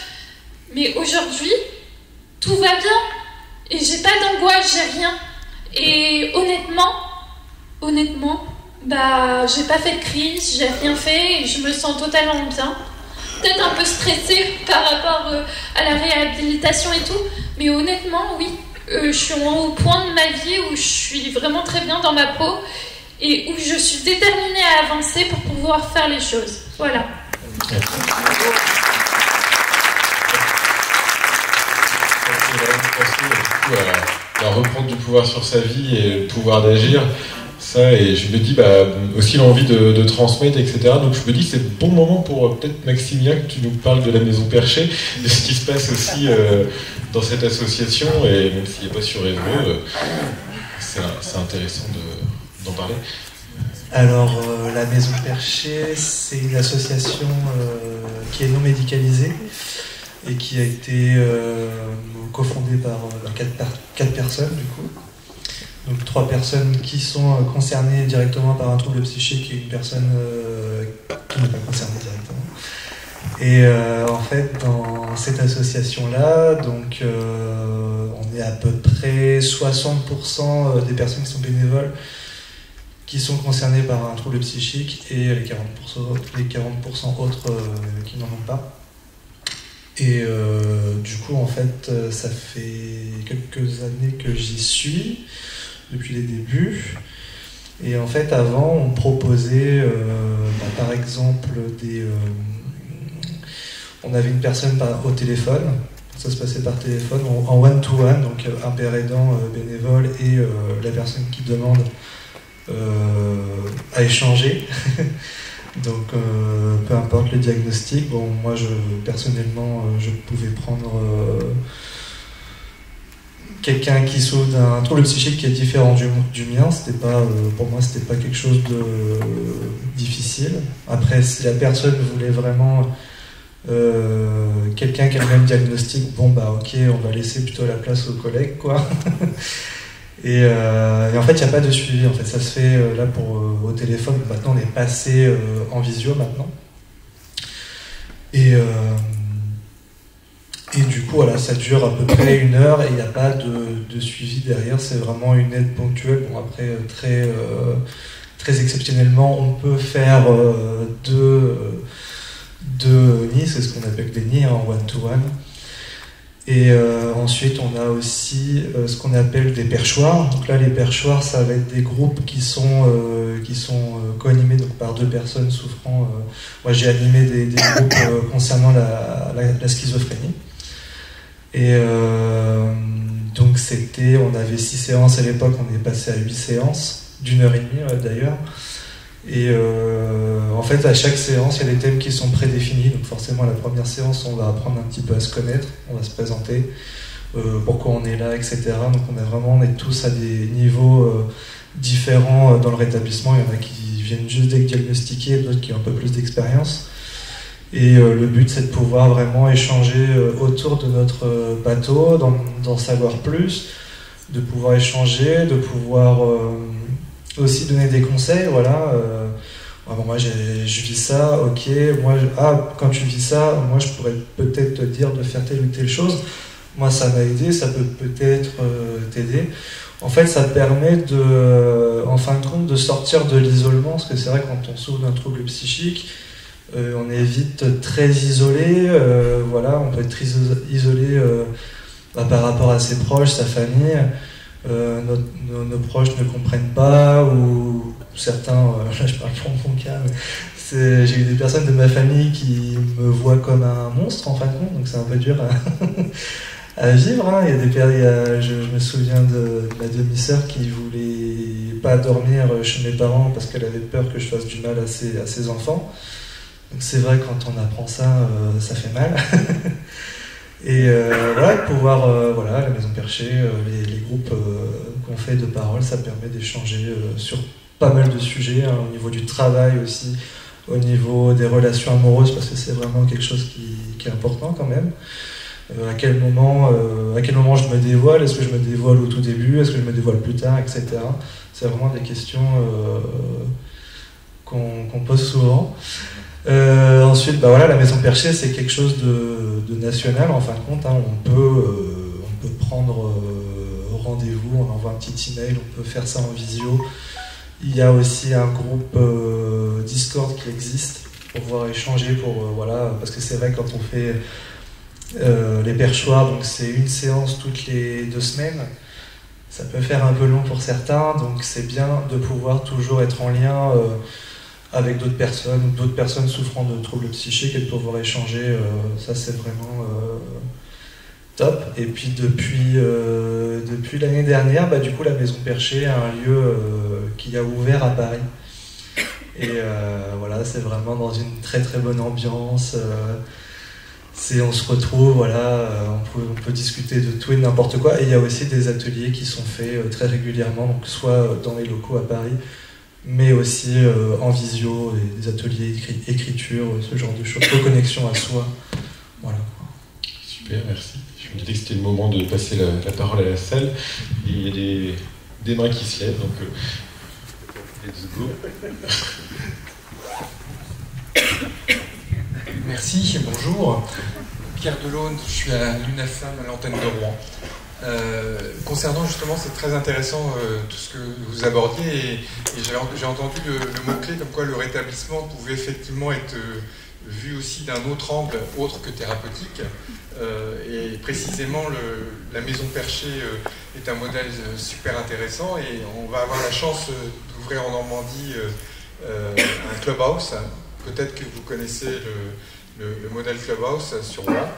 Mais aujourd'hui, tout va bien. Et j'ai pas d'angoisse, j'ai rien. Et honnêtement, bah, j'ai pas fait de crise, j'ai rien fait, et je me sens totalement bien. Peut-être un peu stressée par rapport à la réhabilitation et tout, mais honnêtement, oui, je suis au point de ma vie où je suis vraiment très bien dans ma peau et où je suis déterminée à avancer pour pouvoir faire les choses. Voilà. À reprendre du pouvoir sur sa vie et le pouvoir d'agir, ça, et je me dis aussi l'envie de transmettre, etc. Donc je me dis que c'est le bon moment pour peut-être Maximilien que tu nous parles de la Maison Perchée, de ce qui se passe aussi dans cette association, et même s'il n'est pas sur Évreux, c'est intéressant d'en parler. Alors la Maison Perchée, c'est une association qui est non médicalisée et qui a été cofondée par 4 personnes du coup. Donc 3 personnes qui sont concernées directement par un trouble psychique et une personne qui n'est pas concernée directement. Et en fait, dans cette association-là, donc on est à peu près 60% des personnes qui sont bénévoles qui sont concernées par un trouble psychique et les 40% autres qui n'en ont pas. Et du coup, en fait, ça fait quelques années que j'y suis, depuis les débuts. Et en fait, avant, on proposait, par exemple, on avait une personne au téléphone, ça se passait par téléphone, en one-to-one, donc un père aidant bénévole et la personne qui demande à échanger. Donc peu importe le diagnostic, bon, moi personnellement je pouvais prendre quelqu'un qui souffre d'un trouble psychique qui est différent du mien. C'était pas, pour moi c'était pas quelque chose de difficile. Après, si la personne voulait vraiment quelqu'un qui a le même diagnostic, bon bah ok, on va laisser plutôt la place aux collègues quoi. Et en fait, il n'y a pas de suivi. En fait, ça se fait là au téléphone. Maintenant, on est passé en visio maintenant. Et du coup, voilà, ça dure à peu près 1 heure et il n'y a pas de suivi derrière. C'est vraiment une aide ponctuelle. Bon, après, très exceptionnellement, on peut faire 2 nids, c'est ce qu'on appelle des nids en one-to-one. Et ensuite, on a aussi ce qu'on appelle des perchoirs. Donc là, les perchoirs, ça va être des groupes qui sont co-animés donc, par 2 personnes souffrant. Moi, j'ai animé des groupes concernant la schizophrénie. Et donc, on avait 6 séances à l'époque, on est passé à 8 séances, d'1h30 d'ailleurs. Et en fait, à chaque séance, il y a des thèmes qui sont prédéfinis. Donc forcément, la première séance, on va apprendre un petit peu à se connaître, on va se présenter, pourquoi on est là, etc. Donc on est tous à des niveaux différents dans le rétablissement. Il y en a qui viennent juste d'être diagnostiqués, d'autres qui ont un peu plus d'expérience. Et le but, c'est de pouvoir vraiment échanger autour de notre bateau, d'en savoir plus, de pouvoir échanger, de pouvoir... aussi donner des conseils, voilà. Moi, je vis ça, ok. Quand tu vis ça, moi, je pourrais peut-être te dire de faire telle ou telle chose. Moi, ça m'a aidé, ça peut peut-être t'aider. En fait, ça permet en fin de compte, de sortir de l'isolement, parce que c'est vrai, quand on souffre d'un trouble psychique, on est vite très isolé. Voilà, on peut être très isolé par rapport à ses proches, sa famille. Nos proches ne comprennent pas, ou certains, là je parle pour mon cas, mais j'ai eu des personnes de ma famille qui me voient comme un monstre en fin de compte, donc c'est un peu dur à vivre. Hein. Je me souviens de ma demi-sœur qui voulait pas dormir chez mes parents parce qu'elle avait peur que je fasse du mal à ses enfants. Donc c'est vrai, quand on apprend ça, ça fait mal. Et voilà, pouvoir, la Maison Perchée, les groupes qu'on fait de parole, ça permet d'échanger sur pas mal de sujets, hein, au niveau du travail aussi, au niveau des relations amoureuses, parce que c'est vraiment quelque chose qui est important quand même. à quel moment je me dévoile, est-ce que je me dévoile au tout début, est-ce que je me dévoile plus tard, etc. C'est vraiment des questions qu'on pose souvent. Ensuite, la maison perchée, c'est quelque chose de national en fin de compte. On peut prendre rendez-vous, on envoie un petit email, on peut faire ça en visio. Il y a aussi un groupe Discord qui existe pour pouvoir échanger, parce que c'est vrai quand on fait les perchoirs, donc c'est une séance toutes les 2 semaines. Ça peut faire un peu long pour certains, donc c'est bien de pouvoir toujours être en lien avec d'autres personnes ou d'autres personnes souffrant de troubles psychiques et de pouvoir échanger. Ça, c'est vraiment top. Et puis depuis l'année dernière, du coup, la Maison Perchée a un lieu qui a ouvert à Paris. Et c'est vraiment dans une très très bonne ambiance. On se retrouve, on peut discuter de tout et n'importe quoi. Et il y a aussi des ateliers qui sont faits très régulièrement, donc soit dans les locaux à Paris, mais aussi en visio, des ateliers écriture, ce genre de choses, reconnexion à soi. Voilà. Super, merci. Je me disais que c'était le moment de passer la parole à la salle. Et il y a des mains qui se lèvent, donc let's go. Merci, bonjour. Pierre Delaune, je suis à l'UNAFAM, à l'antenne de Rouen. Concernant justement, c'est très intéressant tout ce que vous abordiez et j'ai entendu le mot-clé comme quoi le rétablissement pouvait effectivement être vu aussi d'un autre angle, autre que thérapeutique. Et précisément, la Maison Perchée est un modèle super intéressant et on va avoir la chance d'ouvrir en Normandie un clubhouse. Peut-être que vous connaissez le modèle Clubhouse sur Rouen,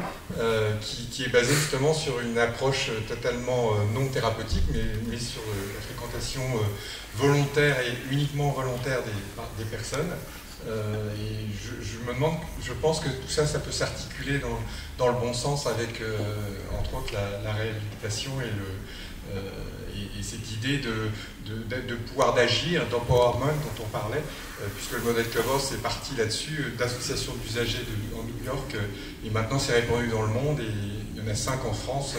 qui est basé justement sur une approche totalement non thérapeutique, mais sur la fréquentation volontaire et uniquement volontaire des personnes. Et je pense que tout ça peut s'articuler dans le bon sens avec, entre autres, la réhabilitation et cette idée de pouvoir d'agir, d'empowerment dont on parlait, puisque le modèle Clubhouse est parti là-dessus, d'associations d'usagers en New York, et maintenant c'est répandu dans le monde, et il y en a 5 en France,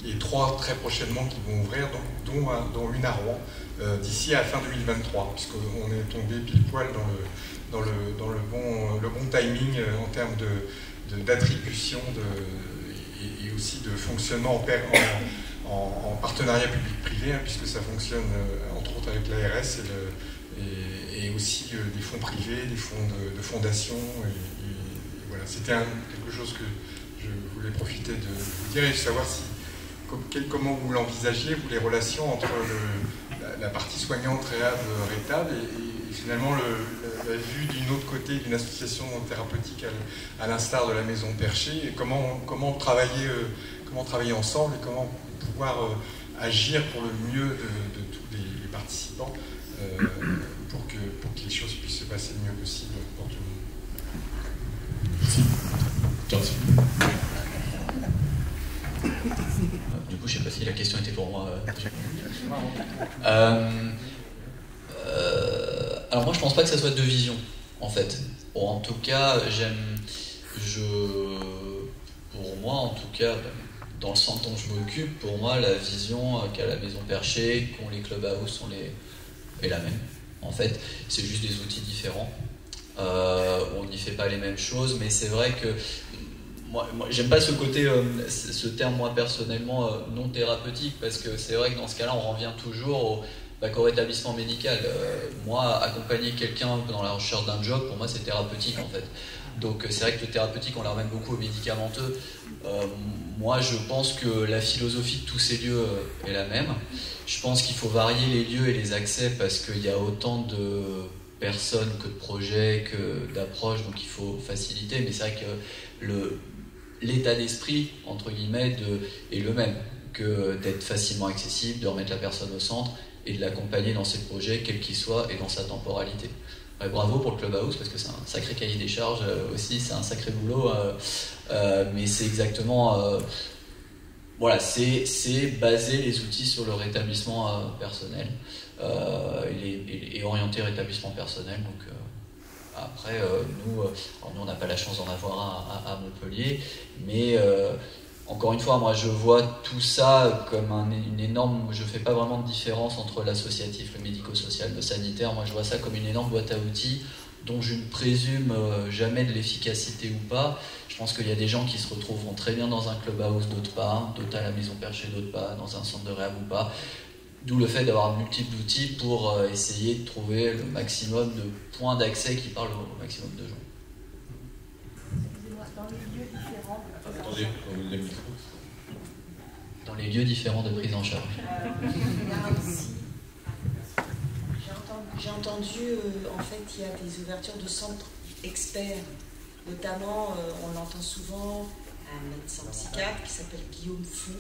et 3 très prochainement qui vont ouvrir, dont une à Rouen, d'ici à la fin 2023, puisqu'on est tombé pile poil dans le bon timing en termes d'attribution et aussi de fonctionnement en partenariat public-privé, puisque ça fonctionne entre autres avec l'ARS et aussi des fonds privés, des fonds de fondation. Et voilà, c'était quelque chose que je voulais profiter de vous dire et de savoir comment vous l'envisagiez, vous, les relations entre la partie soignante, réhab, et finalement la vue d'une autre côté d'une association thérapeutique à l'instar de la Maison Perchée, et comment travailler ensemble et comment pouvoir agir pour le mieux de tous les participants pour que les choses puissent se passer le mieux possible pour tout le monde. Merci. Du coup, je ne sais pas si la question était pour moi. Alors moi, je ne pense pas que ça soit 2 visions, en fait. Bon, en tout cas, pour moi, en tout cas, dans le centre dont je m'occupe, pour moi, la vision qu'a la Maison Perchée, qu'ont les clubhouse est la même. En fait, c'est juste des outils différents. On n'y fait pas les mêmes choses, mais c'est vrai que moi j'aime pas ce côté, ce terme, moi personnellement, non thérapeutique, parce que c'est vrai que dans ce cas-là, on revient toujours au rétablissement médical. Moi, accompagner quelqu'un dans la recherche d'un job, pour moi, c'est thérapeutique, en fait. Donc c'est vrai que le thérapeutique, on la ramène beaucoup au médicamenteux. Moi, je pense que la philosophie de tous ces lieux est la même. Je pense qu'il faut varier les lieux et les accès parce qu'il y a autant de personnes que de projets, que d'approches, donc il faut faciliter. Mais c'est vrai que l'état d'esprit, entre guillemets, est le même, que d'être facilement accessible, de remettre la personne au centre et de l'accompagner dans ses projets, quel qu'il soit, et dans sa temporalité. Bravo pour le Clubhouse, parce que c'est un sacré cahier des charges aussi, c'est un sacré boulot, mais c'est exactement... voilà, c'est baser les outils sur le rétablissement personnel et orienter rétablissement personnel. Donc, nous, on n'a pas la chance d'en avoir un à Montpellier, mais Encore une fois, moi je vois tout ça comme une énorme... Je ne fais pas vraiment de différence entre l'associatif, le médico-social, le sanitaire. Moi je vois ça comme une énorme boîte à outils dont je ne présume jamais de l'efficacité ou pas. Je pense qu'il y a des gens qui se retrouveront très bien dans un clubhouse, d'autres pas, d'autres à la maison perchée, d'autres pas, dans un centre de réhab ou pas. D'où le fait d'avoir multiples outils pour essayer de trouver le maximum de points d'accès qui parlent au maximum de gens. Dans les lieux différents. Attendez, Dans les lieux différents de prise en charge. J'ai entendu, en fait, il y a des ouvertures de centres experts. Notamment, on l'entend souvent, un médecin psychiatre qui s'appelle Guillaume Fou,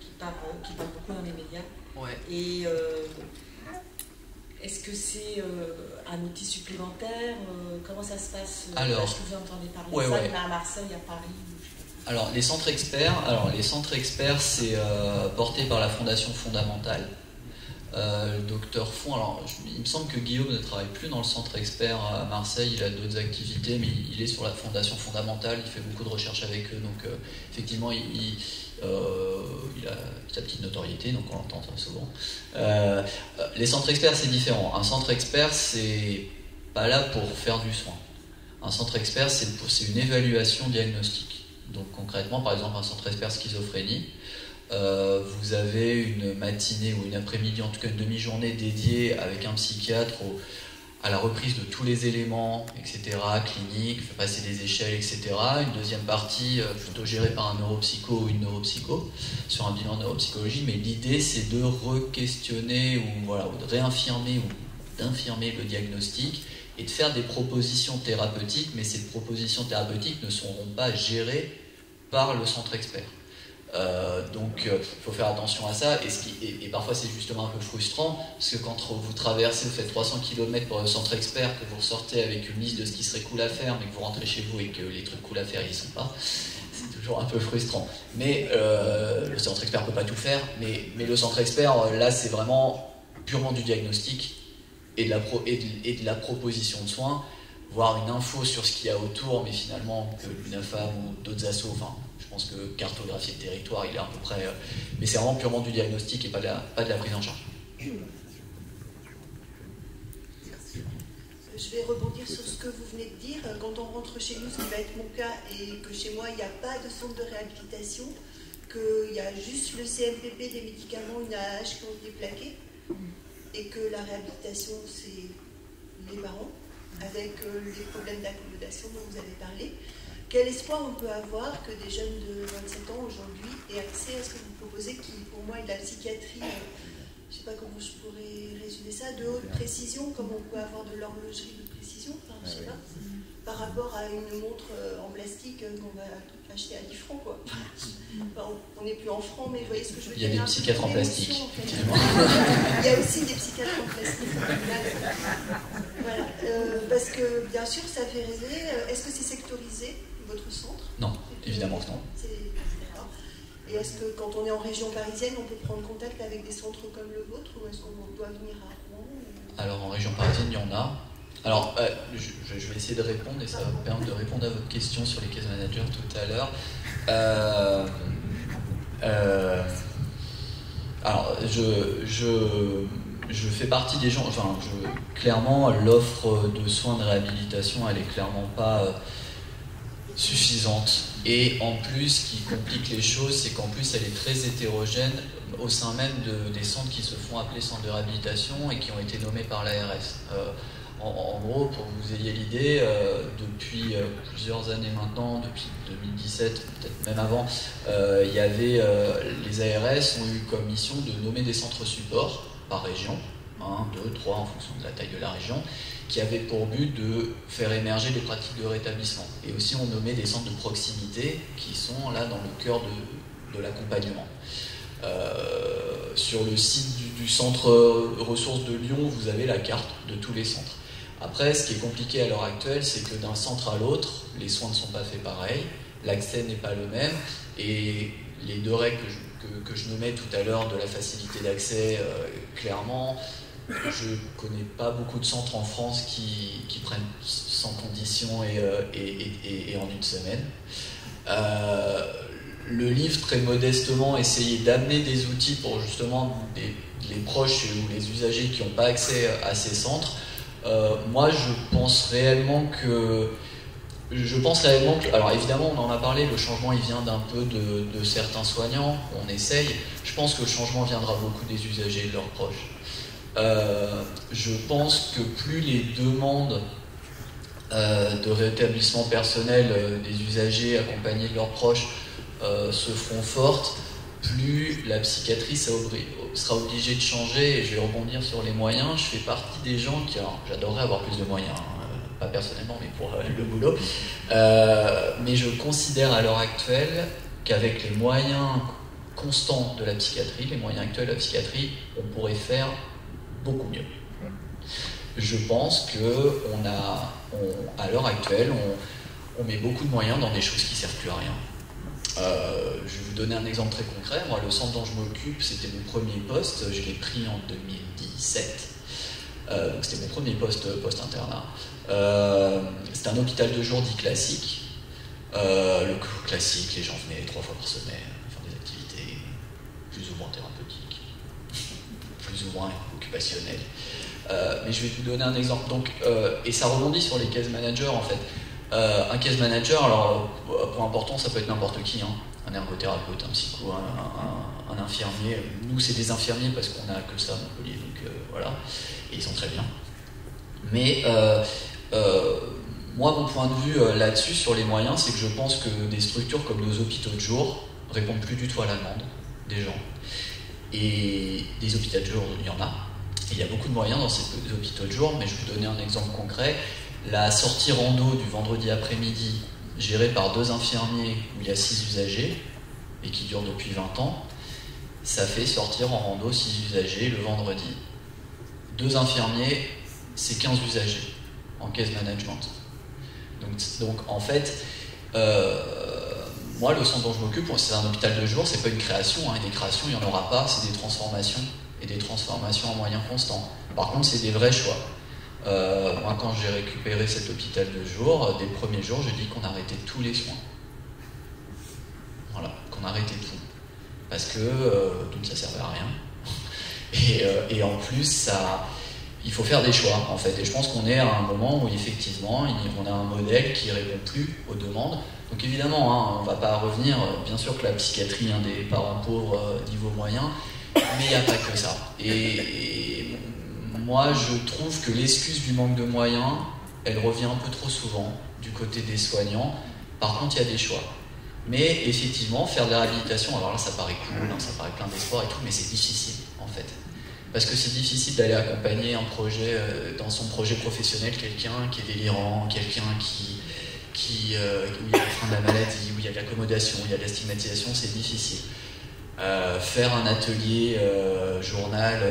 qui parle beaucoup dans les médias. Ouais. Et est-ce que c'est un outil supplémentaire? Comment ça se passe? Alors, est-ce que vous entendez parler de ça? Il y en a à Marseille, à Paris? Alors, les centres experts, c'est porté par la Fondation Fondamentale. Le docteur Font, il me semble que Guillaume ne travaille plus dans le centre expert à Marseille, il a d'autres activités, mais il est sur la Fondation Fondamentale, il fait beaucoup de recherches avec eux, donc effectivement il a sa petite notoriété, donc on l'entend très souvent. Les centres experts, c'est différent. Un centre expert, c'est pas là pour faire du soin. Un centre expert, c'est une évaluation diagnostique. Donc concrètement, par exemple, un centre expert schizophrénie, vous avez une matinée ou une après-midi, en tout cas une demi-journée dédiée avec un psychiatre à la reprise de tous les éléments, etc., cliniques, fait passer des échelles, etc. Une deuxième partie plutôt gérée par un neuropsycho ou une neuropsycho, sur un bilan de neuropsychologie, mais l'idée c'est de re-questionner ou de réinfirmer ou d'infirmer le diagnostic et de faire des propositions thérapeutiques, mais ces propositions thérapeutiques ne seront pas gérées par le centre expert. Donc il faut faire attention à ça et parfois c'est justement un peu frustrant parce que quand vous traversez, vous faites 300 km pour le centre expert, que vous ressortez avec une liste de ce qui serait cool à faire mais que vous rentrez chez vous et que les trucs cool à faire ils y sont pas, c'est toujours un peu frustrant. Mais le centre expert peut pas tout faire, mais le centre expert là c'est vraiment purement du diagnostic et de la proposition de soins, voire une info sur ce qu'il y a autour, mais finalement que l'UNAFAM ou d'autres assos, je pense que cartographier le territoire, il est à peu près... mais c'est vraiment purement du diagnostic et pas de la prise en charge. Je vais rebondir sur ce que vous venez de dire. Quand on rentre chez nous, ce qui va être mon cas, et que chez moi, il n'y a pas de centre de réhabilitation, qu'il y a juste le CMPP, des médicaments, une AH qui ont été plaqués, et que la réhabilitation, c'est les parents, avec les problèmes d'accommodation dont vous avez parlé. Quel espoir on peut avoir que des jeunes de 27 ans aujourd'hui aient accès à ce que vous proposez, qui pour moi est de la psychiatrie, je ne sais pas comment je pourrais résumer ça, de haute précision, comme on peut avoir de l'horlogerie de précision, je sais pas, par rapport à une montre en plastique qu'on va acheter à 10 francs, quoi. On n'est plus en francs, mais vous voyez ce que je veux dire. Il y a des psychiatres en plastique. Il y a aussi des psychiatres en plastique. Voilà. Parce que bien sûr, ça fait rêver. Est-ce que c'est sectorisé, votre centre? Non, évidemment que non. Et est-ce que quand on est en région parisienne, on peut prendre contact avec des centres comme le vôtre, ou est-ce qu'on doit venir à Rouen? Alors en région parisienne, il y en a. Alors, je vais essayer de répondre, et ça va me permettre de répondre à votre question sur les case managers tout à l'heure. Alors, je fais partie des gens, clairement, l'offre de soins de réhabilitation, elle est clairement pas suffisante. Et en plus, ce qui complique les choses, c'est qu'en plus, elle est très hétérogène au sein même des centres qui se font appeler centres de réhabilitation et qui ont été nommés par l'ARS. En gros, pour que vous ayez l'idée, depuis plusieurs années maintenant, depuis 2017, peut-être même avant, il y avait les ARS ont eu comme mission de nommer des centres supports par région, 1, 2, 3 en fonction de la taille de la région, qui avaient pour but de faire émerger des pratiques de rétablissement. Et aussi on nommait des centres de proximité qui sont là dans le cœur de l'accompagnement. Sur le site du centre ressources de Lyon, vous avez la carte de tous les centres. Après, ce qui est compliqué à l'heure actuelle, c'est que d'un centre à l'autre, les soins ne sont pas faits pareil, l'accès n'est pas le même, et les deux règles que je nommais tout à l'heure de la facilité d'accès, clairement, je ne connais pas beaucoup de centres en France qui prennent sans condition et en une semaine. le livre, très modestement, essayait d'amener des outils pour justement les proches ou les usagers qui n'ont pas accès à ces centres. Moi, je pense réellement que... Alors évidemment, on en a parlé, le changement il vient d'un peu de certains soignants, on essaye. Je pense que le changement viendra beaucoup des usagers et de leurs proches. Je pense que plus les demandes de rétablissement personnel des usagers accompagnés de leurs proches se feront fortes, plus la psychiatrie sera obligée de changer. Et je vais rebondir sur les moyens. Je fais partie des gens qui... J'adorerais avoir plus de moyens, pas personnellement, mais pour le boulot. Mais je considère à l'heure actuelle qu'avec les moyens constants de la psychiatrie, les moyens actuels de la psychiatrie, on pourrait faire beaucoup mieux. Je pense que à l'heure actuelle, on met beaucoup de moyens dans des choses qui ne servent plus à rien. Je vais vous donner un exemple très concret. Moi, le centre dont je m'occupe, c'était mon premier poste. Je l'ai pris en 2017. Donc c'était mon premier post-internat. C'était un hôpital de jour dit classique. Le classique, les gens venaient 3 fois par semaine faire des activités plus ou moins thérapeutiques, plus ou moins occupationnelles. Mais je vais vous donner un exemple. Donc, et ça rebondit sur les case managers en fait. Un case manager, alors point important, ça peut être n'importe qui, hein. Un ergothérapeute, un psycho, un infirmier. Nous, c'est des infirmiers parce qu'on n'a que ça à Montpellier, donc voilà, et ils sont très bien. Mais moi, mon point de vue là-dessus, sur les moyens, c'est que je pense que des structures comme nos hôpitaux de jour répondent plus du tout à la demande des gens. Et des hôpitaux de jour, il y en a. Et il y a beaucoup de moyens dans ces hôpitaux de jour, mais je vais vous donner un exemple concret. La sortie rando du vendredi après-midi, gérée par 2 infirmiers, où il y a 6 usagers, et qui dure depuis 20 ans, ça fait sortir en rando 6 usagers le vendredi. 2 infirmiers, c'est 15 usagers en case management. Donc en fait, moi, le centre dont je m'occupe, c'est un hôpital de jour, c'est pas une création, hein, et des créations, il n'y en aura pas, c'est des transformations, et des transformations en moyens constants. Par contre, c'est des vrais choix. Moi, quand j'ai récupéré cet hôpital de jour, dès le premier jour, j'ai dit qu'on arrêtait tous les soins. Voilà, qu'on arrêtait tout. Parce que donc ça servait à rien. Et en plus, il faut faire des choix, en fait. Et je pense qu'on est à un moment où, effectivement, on a un modèle qui ne répond plus aux demandes. Donc évidemment, hein, on ne va pas revenir. Bien sûr que la psychiatrie, un des parents pauvres niveau moyen, mais il n'y a pas que ça. Et moi, je trouve que l'excuse du manque de moyens, elle revient un peu trop souvent du côté des soignants. Par contre, il y a des choix. Mais effectivement, faire de la réhabilitation, alors là, ça paraît cool, hein, ça paraît plein d'espoir et tout, mais c'est difficile, en fait. Parce que c'est difficile d'aller accompagner un projet, dans son projet professionnel, quelqu'un qui est délirant, quelqu'un où il y a la fin de la maladie, où il y a de l'accommodation, où il y a de la stigmatisation, c'est difficile. Faire un atelier journal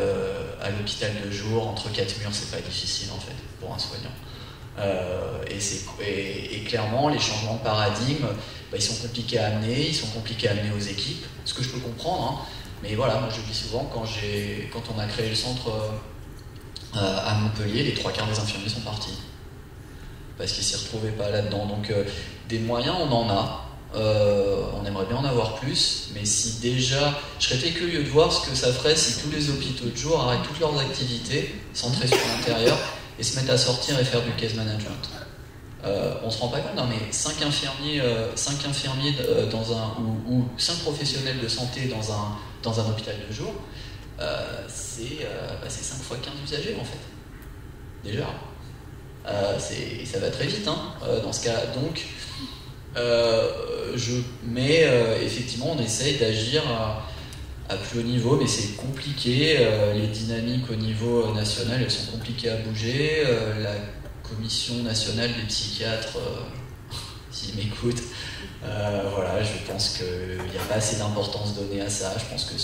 à l'hôpital de jour entre 4 murs, c'est pas difficile en fait pour un soignant. Et clairement, les changements de paradigme, ils sont compliqués à amener, ils sont compliqués à amener aux équipes, ce que je peux comprendre. Hein. Mais voilà, moi je le dis souvent, quand on a créé le centre à Montpellier, les 3 quarts des infirmiers sont partis parce qu'ils s'y retrouvaient pas là-dedans. Donc des moyens, on en a. On aimerait bien en avoir plus, mais si déjà, je serais très curieux de voir ce que ça ferait si tous les hôpitaux de jour arrêtent toutes leurs activités, centrées sur l'intérieur, et se mettent à sortir et faire du case management. On se rend pas compte, non, mais 5 infirmiers ou 5 professionnels de santé dans un hôpital de jour, c'est 5 fois 15 usagers en fait. Déjà. Ça va très vite, hein, dans ce cas. Donc, effectivement, on essaye d'agir à plus haut niveau, mais c'est compliqué. Les dynamiques au niveau national, elles sont compliquées à bouger. La commission nationale des psychiatres, s'ils m'écoutent, voilà, je pense qu'il n'y a pas assez d'importance donnée à ça. Je pense que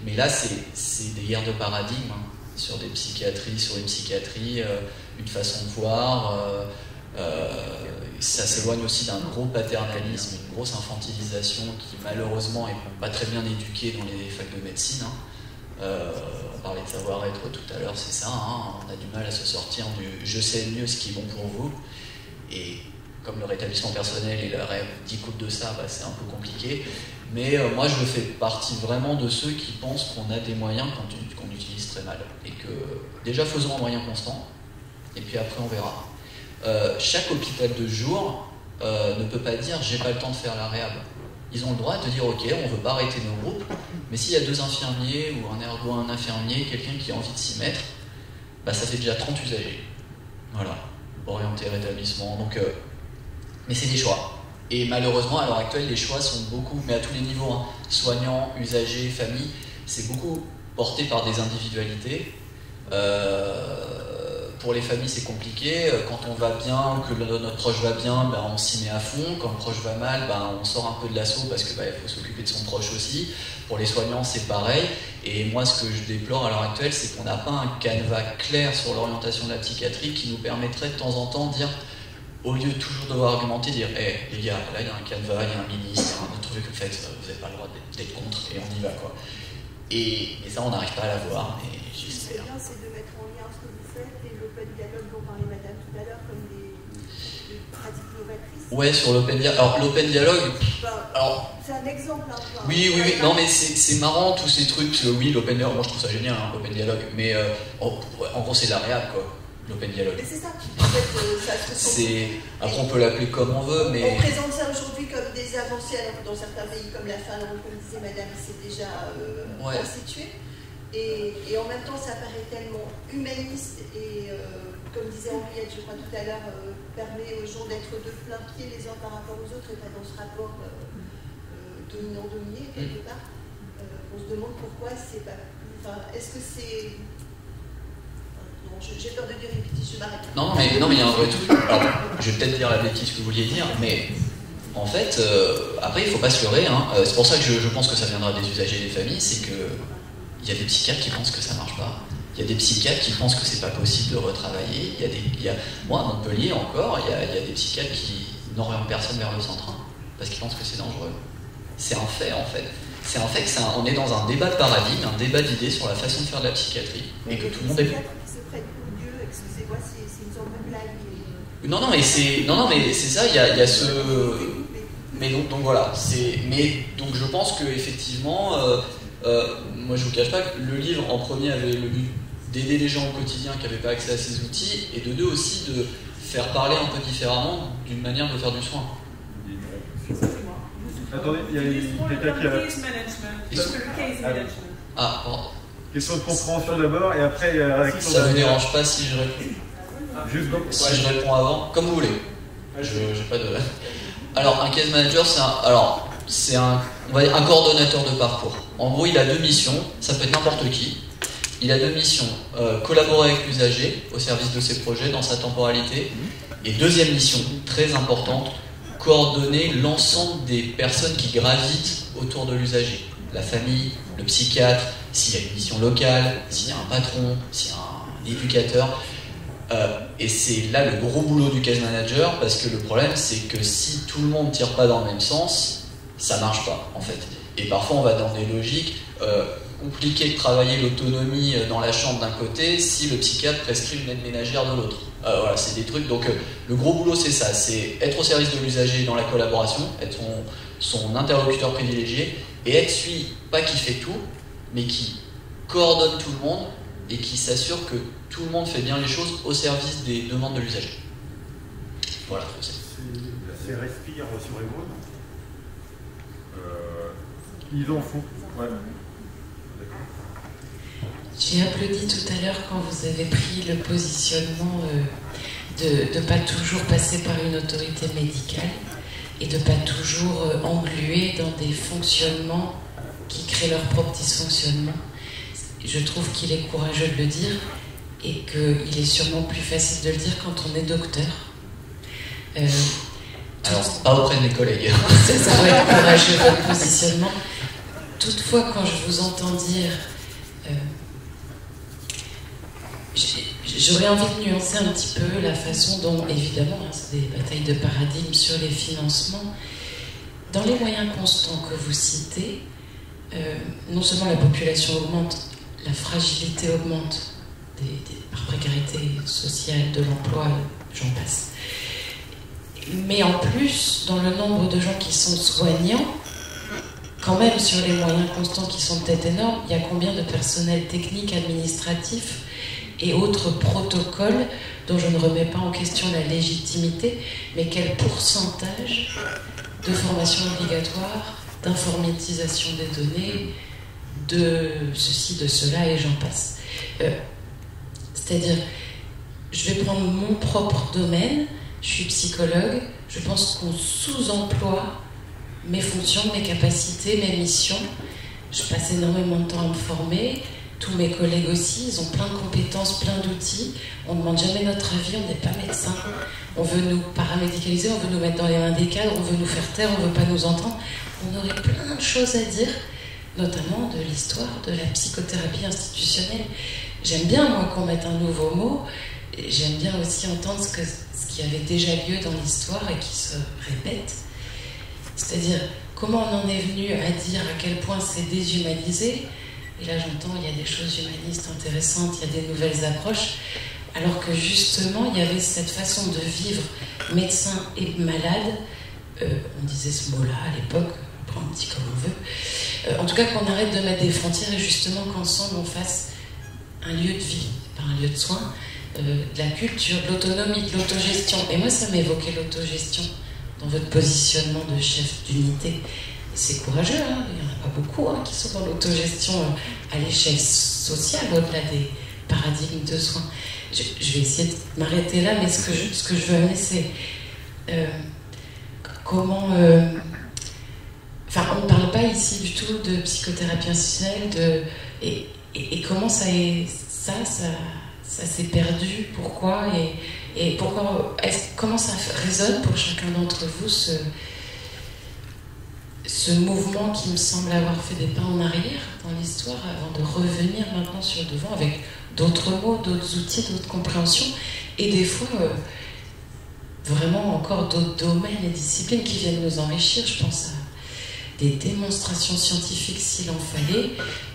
mais là, c'est des guerres de paradigme, hein, sur des psychiatries, sur une psychiatrie, une façon de voir. Ça s'éloigne aussi d'un gros paternalisme, une grosse infantilisation qui malheureusement n'est pas très bien éduquée dans les facs de médecine. Hein. On parlait de savoir-être tout à l'heure, c'est ça. Hein. On a du mal à se sortir du « je sais mieux ce qui est bon pour vous ». Et comme le rétablissement personnel et la réhab découle de ça, bah, c'est un peu compliqué. Mais moi, je fais partie vraiment de ceux qui pensent qu'on a des moyens qu'on utilise très mal. Et que déjà, faisons en moyens constants, et puis après, on verra. Chaque hôpital de jour ne peut pas dire « j'ai pas le temps de faire la réhab ». Ils ont le droit de dire « ok, on ne veut pas arrêter nos groupes, mais s'il y a 2 infirmiers ou un ergo, un infirmier, quelqu'un qui a envie de s'y mettre, bah, ça fait déjà 30 usagers. » Voilà, orienté rétablissement. Donc, mais c'est des choix. Et malheureusement, à l'heure actuelle, les choix sont beaucoup, mais à tous les niveaux, hein, soignants, usagers, familles, c'est beaucoup porté par des individualités. Pour les familles, c'est compliqué. Quand on va bien, que notre proche va bien, ben, on s'y met à fond. Quand le proche va mal, ben, on sort un peu de l'assaut parce qu'il faut s'occuper de son proche aussi. Pour les soignants, c'est pareil. Et moi, ce que je déplore à l'heure actuelle, c'est qu'on n'a pas un canevas clair sur l'orientation de la psychiatrie qui nous permettrait de temps en temps de dire, au lieu de toujours devoir argumenter, dire hey, les gars, là il y a un canevas, il y a un ministre, il y a un autre truc, en fait, vous n'avez pas le droit d'être contre et on y va, quoi. Et ça, on n'arrive pas à l'avoir, mais j'espère. Ce qui est bien, c'est de mettre en lien ce que vous faites et l'open dialogue dont parlait madame tout à l'heure, comme des pratiques novatrices. Ouais, sur l'open dialogue. Alors, l'open dialogue. Alors, c'est un exemple, hein. Oui, non, mais c'est marrant tous ces trucs. Oui, l'open dialogue, moi je trouve ça génial, hein, l'open dialogue, mais en gros, c'est de la réhab, quoi. L'open dialogue. Mais c'est ça. En fait, après, on peut l'appeler comme on veut, mais. On présente ça aujourd'hui comme des avancées, alors que dans certains pays comme la Finlande, comme disait madame, c'est déjà constitué. Et en même temps, ça paraît tellement humaniste et, comme disait Henriette, je crois tout à l'heure, permet aux gens d'être de plein pied les uns par rapport aux autres et pas dans ce rapport dominant-dominé, quelque part. On se demande pourquoi c'est pas plus. Enfin, est-ce que c'est. J'ai peur de dire une bêtise, je m'arrête. Non, mais il y a un vrai truc. Alors, je vais peut-être dire la bêtise que vous vouliez dire, mais en fait, après, il ne faut pas se leurrer. Hein. C'est pour ça que je pense que ça viendra des usagers et des familles, c'est qu'il y a des psychiatres qui pensent que ça ne marche pas. Il y a des psychiatres qui pensent que c'est pas possible de retravailler. Moi, à Montpellier encore, il y a des psychiatres qui n'orientent personne vers le centre, hein, parce qu'ils pensent que c'est dangereux. C'est un fait, en fait. C'est un fait on est dans un débat de paradigme, un débat d'idées sur la façon de faire de la psychiatrie, et que tout le monde est. Excusez-moi, c'est une sorte de blague. Non, mais c'est ça, il y a ce. Mais donc voilà, donc je pense qu'effectivement, moi je vous cache pas que le livre en premier avait le but d'aider les gens au quotidien qui n'avaient pas accès à ces outils, et de deux aussi de faire parler un peu différemment d'une manière de faire du soin. Attendez, il y a quelqu'un qui a. Ah, pardon. Question de compréhension d'abord et après il y a la réaction. Ça ne vous dérange pas si je réponds? Si je réponds avant, comme vous voulez. J'ai pas de. Alors, un case manager, c'est un coordonnateur de parcours. En gros, il a 2 missions, ça peut être n'importe qui. Il a 2 missions, collaborer avec l'usager au service de ses projets dans sa temporalité. Et deuxième mission, très importante, coordonner l'ensemble des personnes qui gravitent autour de l'usager. La famille, le psychiatre, s'il y a une mission locale, s'il y a un patron, s'il y a un éducateur. Et c'est là le gros boulot du case manager, parce que le problème c'est que si tout le monde ne tire pas dans le même sens, ça marche pas en fait. Et parfois on va dans des logiques compliquées de travailler l'autonomie dans la chambre d'un côté si le psychiatre prescrit une aide ménagère de l'autre. Voilà, c'est des trucs. Donc le gros boulot c'est ça, c'est être au service de l'usager dans la collaboration, être son interlocuteur privilégié, et être celui, pas qui fait tout, mais qui coordonne tout le monde et qui s'assure que tout le monde fait bien les choses au service des demandes de l'usager. Voilà ce que c'est. C'est Respire sur Evo. Ils en font. Ouais. J'ai applaudi tout à l'heure quand vous avez pris le positionnement de ne pas toujours passer par une autorité médicale et de ne pas toujours engluer dans des fonctionnements qui créent leur propre dysfonctionnement. Je trouve qu'il est courageux de le dire et qu'il est sûrement plus facile de le dire quand on est docteur. Alors, pas auprès de mes collègues. C'est ça, ouais, courageux votre positionnement. Toutefois, quand je vous entends dire... j'aurais envie de nuancer un petit peu la façon dont, évidemment, hein, c'est des batailles de paradigme sur les financements. Dans les moyens constants que vous citez, non seulement la population augmente, la fragilité augmente par précarité sociale, de l'emploi, j'en passe. Mais en plus, dans le nombre de gens qui sont soignants, quand même sur les moyens constants qui sont peut-être énormes, il y a combien de personnel technique, administratif et autres protocoles dont je ne remets pas en question la légitimité, mais quel pourcentage de formation obligatoire, d'informatisation des données, de ceci, de cela, et j'en passe. C'est-à-dire, je vais prendre mon propre domaine, je suis psychologue, je pense qu'on sous-emploie mes fonctions, mes capacités, mes missions. Je passe énormément de temps à me former, tous mes collègues aussi, ils ont plein de compétences, plein d'outils. On ne demande jamais notre avis, on n'est pas médecin. On veut nous paramédicaliser, on veut nous mettre dans les mains des cadres, on veut nous faire taire, on ne veut pas nous entendre. On aurait plein de choses à dire, notamment de l'histoire de la psychothérapie institutionnelle. J'aime bien, moi, qu'on mette un nouveau mot. J'aime bien aussi entendre ce qui avait déjà lieu dans l'histoire et qui se répète. C'est-à-dire, comment on en est venu à dire à quel point c'est déshumanisé. Et là, j'entends, il y a des choses humanistes intéressantes, il y a des nouvelles approches, alors que justement, il y avait cette façon de vivre médecin et malade, on disait ce mot-là à l'époque, après on dit comme on veut, en tout cas qu'on arrête de mettre des frontières et justement qu'ensemble on fasse un lieu de vie, pas un lieu de soins, de la culture, de l'autonomie, de l'autogestion. Et moi, ça m'évoquait l'autogestion dans votre positionnement de chef d'unité. C'est courageux, hein, il n'y en a pas beaucoup qui sont dans l'autogestion à l'échelle sociale, au-delà des paradigmes de soins. Je vais essayer de m'arrêter là, mais ce que je veux amener, c'est comment... Enfin, on ne parle pas ici du tout de psychothérapie institutionnelle, et comment ça s'est perdu, pourquoi, et pourquoi, comment ça résonne pour chacun d'entre vous, ce mouvement qui me semble avoir fait des pas en arrière dans l'histoire avant de revenir maintenant sur le devant avec d'autres mots, d'autres outils, d'autres compréhensions, et des fois vraiment encore d'autres domaines et disciplines qui viennent nous enrichir. Je pense à des démonstrations scientifiques s'il en fallait,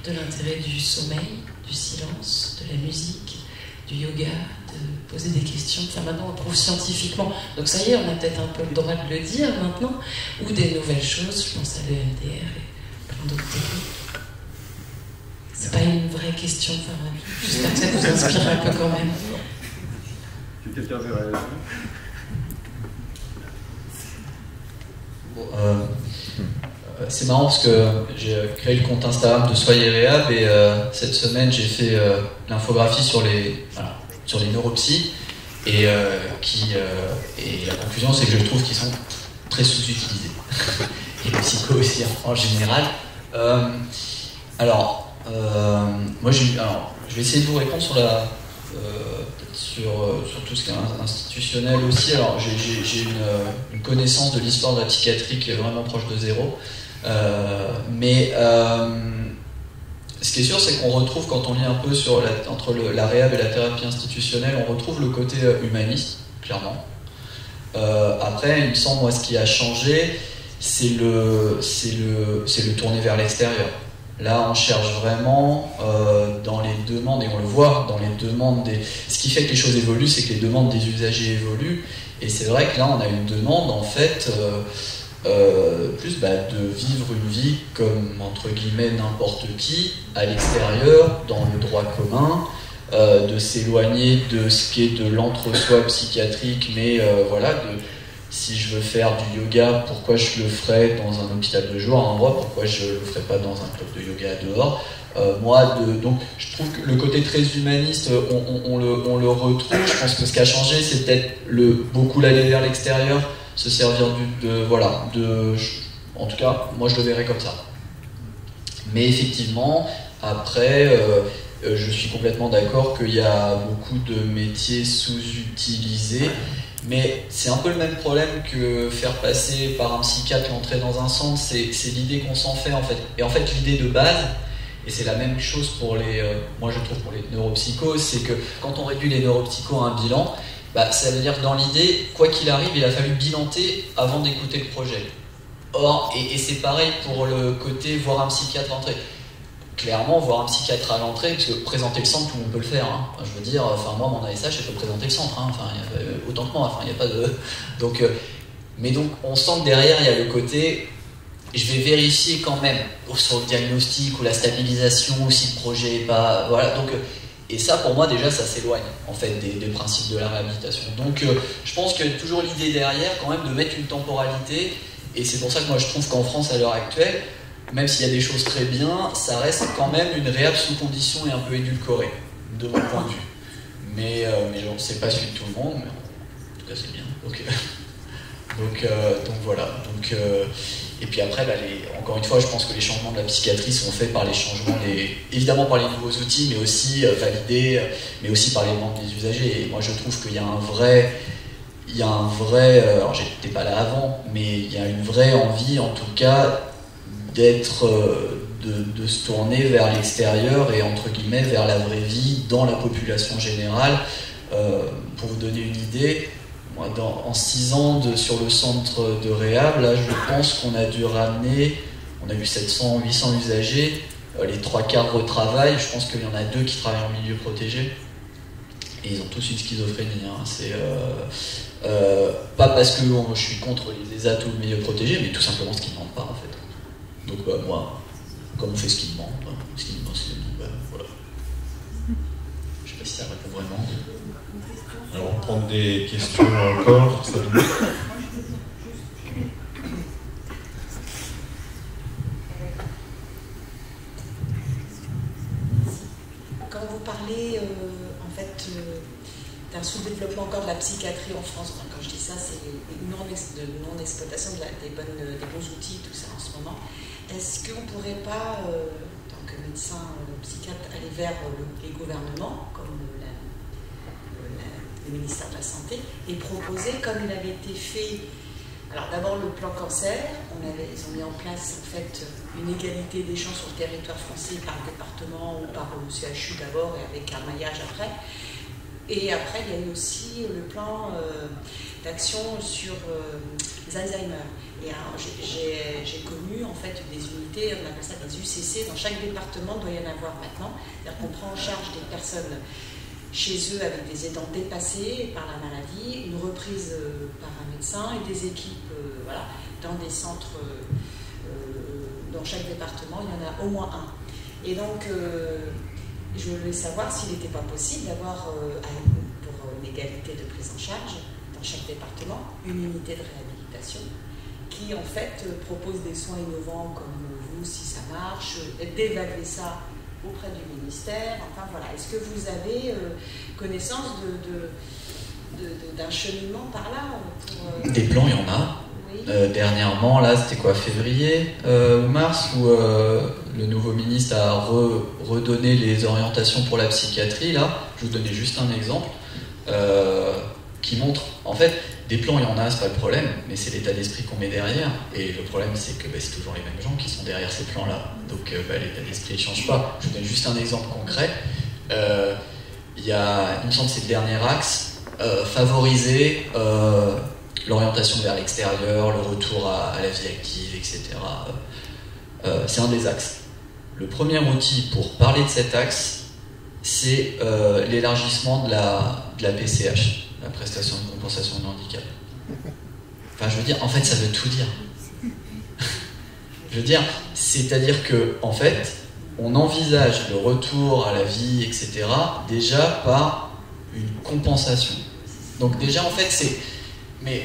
de l'intérêt du sommeil, du silence, de la musique, du yoga, de poser des questions. Enfin, maintenant, on prouve scientifiquement. Donc ça y est, on a peut-être un peu le droit de le dire maintenant. Ou des nouvelles choses, je pense à l'EMDR et plein d'autres techniques. C'est pas une vraie question, enfin, j'espère que ça vous inspire un peu quand même. Si quelqu'un veut réagir. C'est marrant parce que j'ai créé le compte Instagram de Soyez Réhab et cette semaine j'ai fait l'infographie sur les neuropsys et la conclusion c'est que je trouve qu'ils sont très sous-utilisés et le psycho aussi en général. Moi je vais essayer de vous répondre sur tout ce qui est institutionnel aussi. Alors j'ai une connaissance de l'histoire de la psychiatrie qui est vraiment proche de zéro. Ce qui est sûr, c'est qu'on retrouve, quand on lit un peu entre la réhab et la thérapie institutionnelle, on retrouve le côté humaniste, clairement. Après, il me semble, moi, ce qui a changé, c'est le tourner vers l'extérieur. Là, on cherche vraiment dans les demandes, et on le voit dans les demandes ce qui fait que les choses évoluent, c'est que les demandes des usagers évoluent. Et c'est vrai que là, on a une demande, en fait... plus de vivre une vie comme entre guillemets n'importe qui à l'extérieur, dans le droit commun, de s'éloigner de ce qui est de l'entre-soi psychiatrique, mais si je veux faire du yoga, pourquoi je le ferais dans un hôpital de jour à un endroit, pourquoi je le ferais pas dans un club de yoga dehors. Donc je trouve que le côté très humaniste, on le retrouve. Je pense que ce qui a changé, c'est peut-être beaucoup l'aller vers l'extérieur, se servir en tout cas, moi je le verrais comme ça. Mais effectivement, après, je suis complètement d'accord qu'il y a beaucoup de métiers sous-utilisés, mais c'est un peu le même problème que faire passer par un psychiatre l'entrée dans un centre, c'est l'idée qu'on s'en fait en fait. Et en fait, l'idée de base, et c'est la même chose pour moi je trouve pour les neuropsychos, c'est que quand on réduit les neuropsychos à un bilan, ça veut dire que dans l'idée, quoi qu'il arrive, il a fallu bilanter avant d'écouter le projet. Or, et c'est pareil pour le côté voir un psychiatre entrer. Clairement, voir un psychiatre à l'entrée, parce que présenter le centre, tout le monde peut le faire. Je veux dire, moi, mon ASH, je peux présenter le centre. Autant que moi, il n'y a pas de... Donc, Mais donc on sent que derrière il y a le côté, je vais vérifier quand même sur le diagnostic ou la stabilisation ou si le projet est pas, voilà. Donc et ça pour moi déjà ça s'éloigne en fait des principes de la réhabilitation. Donc je pense qu'il y a toujours l'idée derrière quand même de mettre une temporalité, et c'est pour ça que moi je trouve qu'en France à l'heure actuelle, même s'il y a des choses très bien, ça reste quand même une réhab sous condition et un peu édulcorée de mon point de vue. Mais c'est pas celui de tout le monde, mais en tout cas c'est bien. Donc voilà. Et puis après, encore une fois, je pense que les changements de la psychiatrie sont faits par les changements, évidemment par les nouveaux outils, mais aussi validés, mais aussi par les demandes des usagers. Et moi, je trouve qu'il y a un vrai, alors j'étais pas là avant, mais il y a une vraie envie, en tout cas, d'être, de se tourner vers l'extérieur et entre guillemets vers la vraie vie dans la population générale. Pour vous donner une idée, moi, en 6 ans sur le centre de réhab, là, je pense qu'on a dû ramener, on a eu 700, 800 usagers, les 3/4 retravaillent, je pense qu'il y en a 2 qui travaillent en milieu protégé, et ils ont tous une schizophrénie. Hein. C'est pas parce que je suis contre les ESAT ou le milieu protégé, mais tout simplement ce qu'ils ne demandent pas en fait. Donc moi, comme on fait ce qu'ils demandent, ce qu'ils demandent, voilà. Je sais pas si ça répond vraiment. Alors, on prend des questions encore, ça Quand vous parlez en fait d'un sous-développement encore de la psychiatrie en France, enfin, quand je dis ça, c'est de non-exploitation des bons outils, tout ça en ce moment. Est-ce qu'on ne pourrait pas, en tant que médecin psychiatre, aller vers les gouvernements, comme le ministère de la Santé, et proposer, comme il avait été fait, alors d'abord le plan cancer, ils ont mis en place en fait une égalité des chances sur le territoire français par département ou par le CHU d'abord et avec un maillage après. Et après, il y a eu aussi le plan d'action sur les Alzheimer. Et j'ai connu en fait des unités, on appelle ça des UCC, dans chaque département, il doit y en avoir maintenant. C'est-à-dire qu'on prend en charge des personnes chez eux avec des aidants dépassés par la maladie, une reprise par un médecin et des équipes voilà, dans des centres, dans chaque département, il y en a au moins un. Et donc, je voulais savoir s'il n'était pas possible d'avoir, pour une égalité de prise en charge, dans chaque département, une unité de réhabilitation qui, en fait, propose des soins innovants comme vous, si ça marche, d'évaluer ça auprès du ministère. Enfin, voilà. Est-ce que vous avez connaissance d'un cheminement par là Des plans, il y en a. Oui. Dernièrement, là, c'était quoi, février ou mars, où le nouveau ministre a redonné les orientations pour la psychiatrie. Là, je vous donnais juste un exemple qui montre, en fait, des plans, il y en a, c'est pas le problème, mais c'est l'état d'esprit qu'on met derrière. Et le problème, c'est que c'est toujours les mêmes gens qui sont derrière ces plans-là. Donc, l'état d'esprit ne change pas. Je vous donne juste un exemple concret. Il me semble que c'est le dernier axe, favoriser l'orientation vers l'extérieur, le retour à la vie active, etc. C'est un des axes. Le premier outil pour parler de cet axe, c'est l'élargissement de la PCH, la prestation de compensation de handicap. Enfin, je veux dire, en fait, ça veut tout dire. Je veux dire, c'est-à-dire que, en fait, on envisage le retour à la vie, etc., déjà par une compensation. Donc déjà, en fait, c'est... Mais,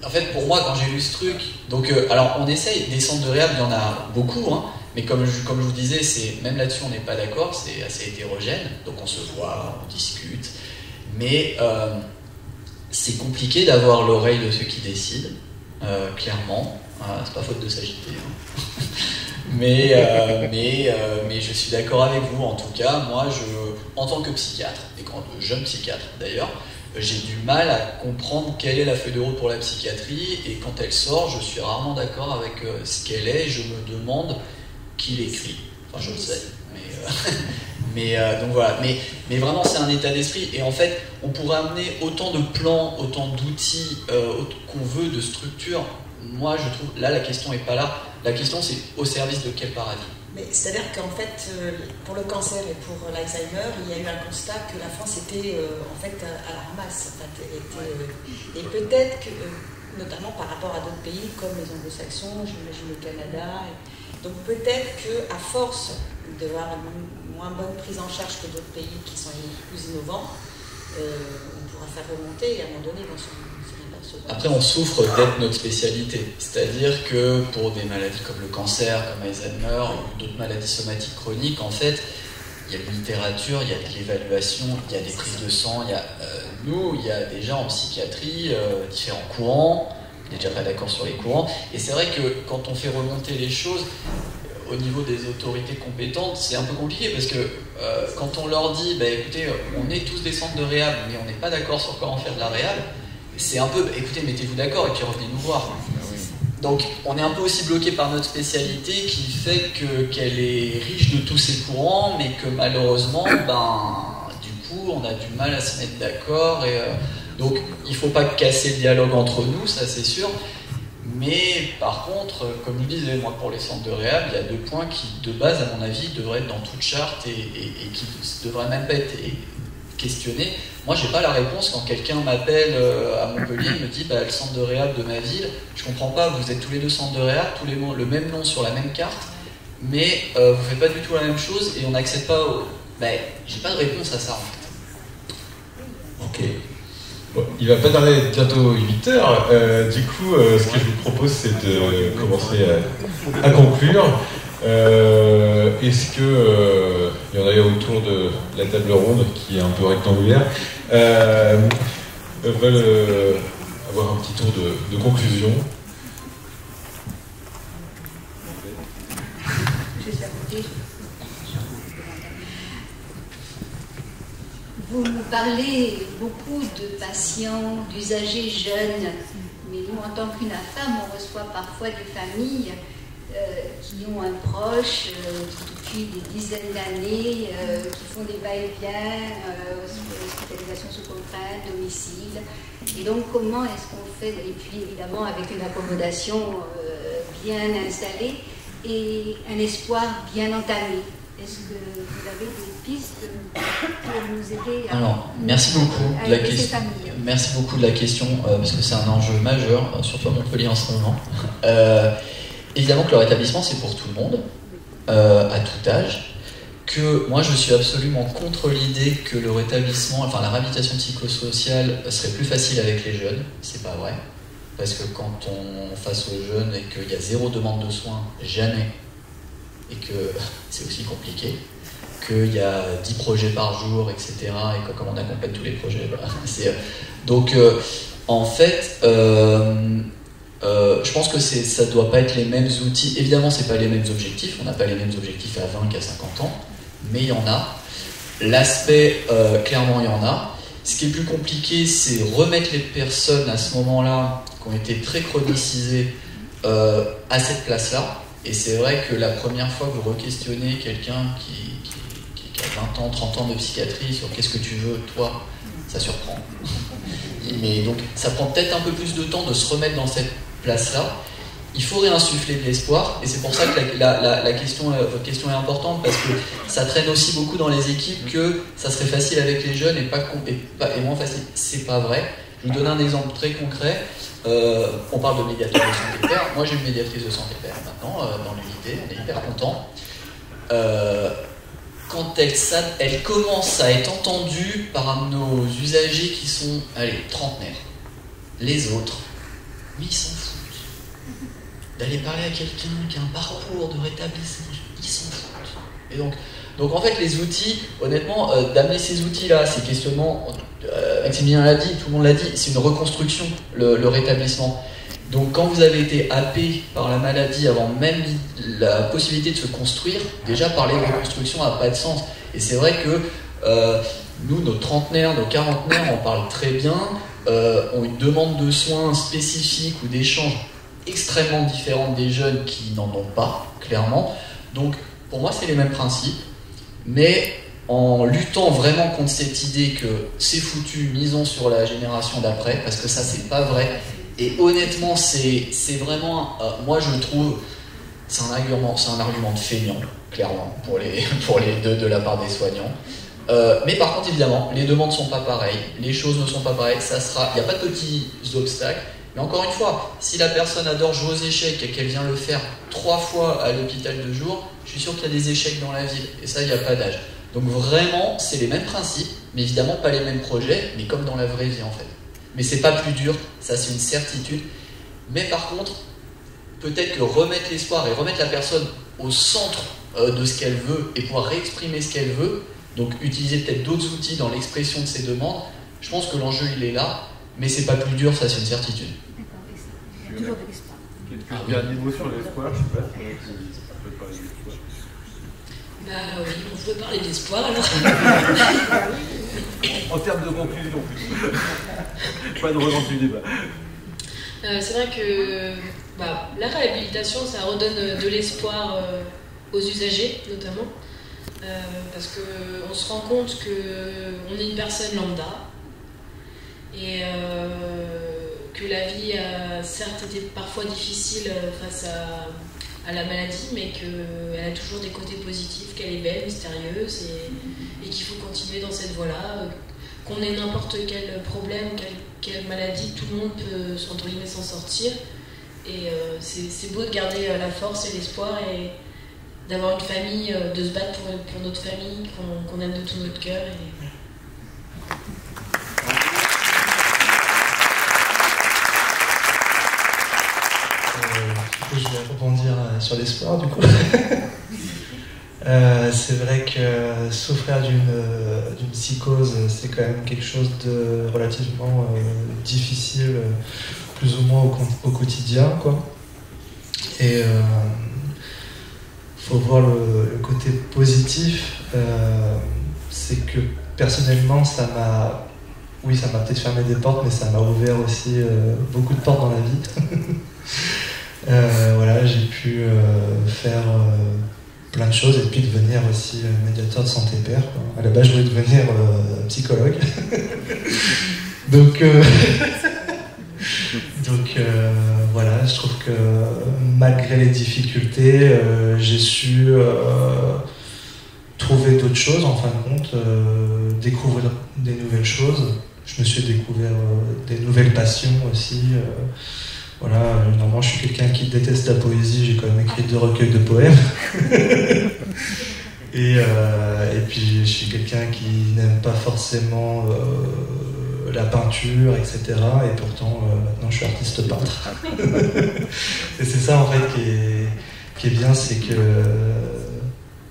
en fait, pour moi, quand j'ai lu ce truc... Donc, alors, on essaye, des centres de réhab, il y en a beaucoup, hein, mais comme je vous disais, même là-dessus, on n'est pas d'accord, c'est assez hétérogène, donc on se voit, on discute, mais c'est compliqué d'avoir l'oreille de ceux qui décident, clairement. C'est pas faute de s'agiter. Hein. Mais je suis d'accord avec vous. En tout cas, moi, en tant que psychiatre, et quand jeune psychiatre d'ailleurs, j'ai du mal à comprendre quelle est la feuille de route pour la psychiatrie, et quand elle sort, je suis rarement d'accord avec ce qu'elle est, et je me demande qui l'écrit. Enfin, je le sais, donc voilà. Mais vraiment, c'est un état d'esprit, et en fait, on pourrait amener autant de plans, autant d'outils qu'on veut, de structures. Moi, je trouve, là, la question n'est pas là. La question, c'est au service de quel paradigme? Mais c'est-à-dire qu'en fait, pour le cancer et pour l'Alzheimer, il y a eu un constat que la France était en fait à la ramasse. En fait, et peut-être que notamment par rapport à d'autres pays comme les anglo-saxons, j'imagine le Canada. Donc peut-être qu'à force d'avoir une moins bonne prise en charge que d'autres pays qui sont plus innovants, on pourra faire remonter et à un moment donné ils vont s'en apercevoir. Après, on souffre d'être notre spécialité. C'est-à-dire que pour des maladies comme le cancer, comme Alzheimer ou d'autres maladies somatiques chroniques, en fait, il y a de littérature, il y a de l'évaluation, il y a des prises de sang, il y a déjà en psychiatrie différents courants, on n'est déjà pas d'accord sur les courants, et c'est vrai que quand on fait remonter les choses au niveau des autorités compétentes, c'est un peu compliqué parce que quand on leur dit, bah, écoutez, on est tous des centres de réhab, mais on n'est pas d'accord sur comment faire de la réhab, c'est un peu, écoutez, mettez-vous d'accord et puis revenez nous voir. Donc on est un peu aussi bloqué par notre spécialité qui fait qu'elle est riche de tous ces courants, mais que malheureusement, du coup, on a du mal à se mettre d'accord. Donc il ne faut pas casser le dialogue entre nous, ça c'est sûr. Mais par contre, comme je disais, moi pour les centres de réhab, il y a 2 points qui, de base, à mon avis, devraient être dans toute charte et qui ne devraient même pas être questionnés. Moi, j'ai pas la réponse quand quelqu'un m'appelle à Montpellier et me dit le centre de réhab de ma ville, je comprends pas, vous êtes tous les 2 centres de réhab, tous les le même nom sur la même carte, mais vous faites pas du tout la même chose et on n'accède pas au... j'ai pas de réponse à ça en fait. Ok. Bon, il va pas tarder bientôt 8h. Du coup, ce que je vous propose, c'est de commencer à conclure. Est-ce que il y en a autour de la table ronde qui est un peu rectangulaire veulent avoir un petit tour de conclusion? Vous nous parlez beaucoup de patients, d'usagers jeunes, mais nous, en tant qu'UNAFAM, on reçoit parfois des familles qui ont un proche depuis des dizaines d'années, qui font des va-et-vient, hospitalisation sous contrainte, domicile. Et donc, comment est-ce qu'on fait? Et puis, évidemment, avec une accommodation bien installée et un espoir bien entamé. Est-ce que vous avez des pistes pour nous aider à... Alors, merci beaucoup de la question. Merci beaucoup de la question, parce que c'est un enjeu majeur, surtout à Montpellier en ce moment. Évidemment que le rétablissement, c'est pour tout le monde, à tout âge. Que moi, je suis absolument contre l'idée que le rétablissement, enfin la réhabilitation psychosociale serait plus facile avec les jeunes. C'est pas vrai. Parce que quand on face aux jeunes et qu'il y a 0 demande de soins, jamais, et que c'est aussi compliqué, qu'il y a 10 projets par jour, etc., et que comme on accompagne tous les projets, voilà, donc en fait, je pense que ça ne doit pas être les mêmes outils. Évidemment, ce n'est pas les mêmes objectifs, on n'a pas les mêmes objectifs à 20 qu'à 50 ans, mais il y en a. L'aspect, clairement, il y en a. Ce qui est plus compliqué, c'est remettre les personnes à ce moment-là, qui ont été très chronicisées, à cette place-là. Et c'est vrai que la première fois que vous re-questionnez quelqu'un qui a 20 ans, 30 ans de psychiatrie sur qu'est-ce que tu veux, toi, ça surprend. Mais donc, ça prend peut-être un peu plus de temps de se remettre dans cette place-là. Il faut réinsuffler de l'espoir, et c'est pour ça que votre question est importante, parce que ça traîne aussi beaucoup dans les équipes que ça serait facile avec les jeunes et moins facile. C'est pas vrai. Je vous donne un exemple très concret. On parle de médiateur de santé père. Moi, j'ai une médiatrice de santé père maintenant dans l'unité. On est hyper content. Quand elle commence à être entendue par nos usagers qui sont, trentenaires, les autres, oui, ils s'en foutent. D'aller parler à quelqu'un qui a un parcours de rétablissement, ils s'en foutent. Et donc en fait, les outils, honnêtement, d'amener ces outils-là, ces questionnements, Maximilien l'a dit, tout le monde l'a dit, c'est une reconstruction, le rétablissement. Donc quand vous avez été happé par la maladie avant même la possibilité de se construire, déjà parler de reconstruction n'a pas de sens. Et c'est vrai que nous, nos trentenaires, nos quarantenaires, on parle très bien, ont une demande de soins spécifiques ou d'échanges extrêmement différentes des jeunes qui n'en ont pas, clairement. Donc pour moi, c'est les mêmes principes, mais en luttant vraiment contre cette idée que c'est foutu, misons sur la génération d'après, parce que ça, c'est pas vrai. Et honnêtement, c'est vraiment, moi je trouve, c'est un argument de feignant, clairement, pour les deux de la part des soignants. Mais par contre, évidemment, les demandes ne sont pas pareilles, les choses ne sont pas pareilles, il n'y a pas de petits obstacles, Mais encore une fois, si la personne adore jouer aux échecs et qu'elle vient le faire 3 fois à l'hôpital de jour, je suis sûr qu'il y a des échecs dans la ville. Et ça, il n'y a pas d'âge. Donc vraiment, c'est les mêmes principes, mais évidemment pas les mêmes projets, mais comme dans la vraie vie en fait. Mais c'est pas plus dur, ça c'est une certitude. Mais par contre, peut-être que remettre l'espoir et remettre la personne au centre de ce qu'elle veut et pouvoir réexprimer ce qu'elle veut, donc utiliser peut-être d'autres outils dans l'expression de ses demandes, je pense que l'enjeu il est là, mais c'est pas plus dur, ça c'est une certitude. Toujours de l'espoir. Quelques derniers mots sur l'espoir, je sais pas si ça peut parler d'espoir. Bah oui, on peut parler d'espoir alors. En termes de conclusion, pas de relance du débat. C'est vrai que la réhabilitation, ça redonne de l'espoir aux usagers notamment, parce qu'on se rend compte qu'on est une personne lambda et que la vie a certes été parfois difficile face à la maladie, mais qu'elle a toujours des côtés positifs, qu'elle est belle, mystérieuse et qu'il faut continuer dans cette voie-là. Qu'on ait n'importe quel problème, quelle maladie, tout le monde peut entre guillemets s'en sortir. Et c'est beau de garder la force et l'espoir et d'avoir une famille, de se battre pour notre famille, qu'on aime de tout notre cœur. Et Je vais rebondir sur l'espoir du coup. C'est vrai que souffrir d'une psychose, c'est quand même quelque chose de relativement difficile, plus ou moins au quotidien, quoi. Et faut voir le côté positif, c'est que personnellement, ça m'a peut-être fermé des portes, mais ça m'a ouvert aussi beaucoup de portes dans la vie. Voilà, j'ai pu faire plein de choses et puis devenir aussi médiateur de santé père, quoi. À la base, je voulais devenir psychologue. Donc voilà, je trouve que malgré les difficultés, j'ai su trouver d'autres choses en fin de compte, découvrir des nouvelles choses. Je me suis découvert des nouvelles passions aussi. Voilà, normalement je suis quelqu'un qui déteste la poésie, j'ai quand même écrit 2 recueils de poèmes. et puis je suis quelqu'un qui n'aime pas forcément la peinture, etc. Et pourtant maintenant je suis artiste peintre. Et c'est ça en fait qui est bien, c'est que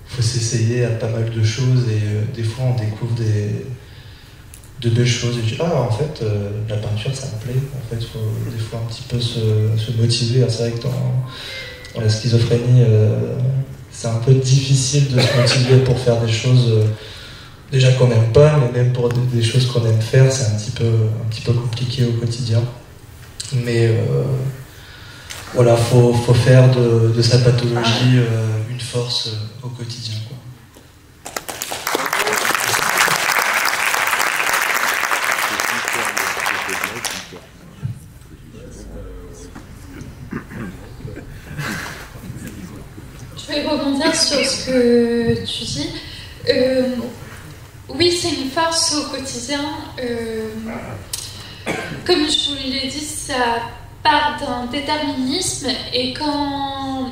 faut s'essayer à pas mal de choses et des fois on découvre de belles choses et je dis en fait la peinture ça me plaît, en fait il faut des fois un petit peu se motiver. C'est vrai que dans la schizophrénie c'est un peu difficile de se motiver pour faire des choses déjà qu'on n'aime pas, mais même pour des choses qu'on aime faire c'est un petit peu compliqué au quotidien, mais voilà, faut faire de sa pathologie une force au quotidien, quoi. Je vais rebondir sur ce que tu dis. Oui, c'est une force au quotidien. Comme je vous l'ai dit, ça part d'un déterminisme et quand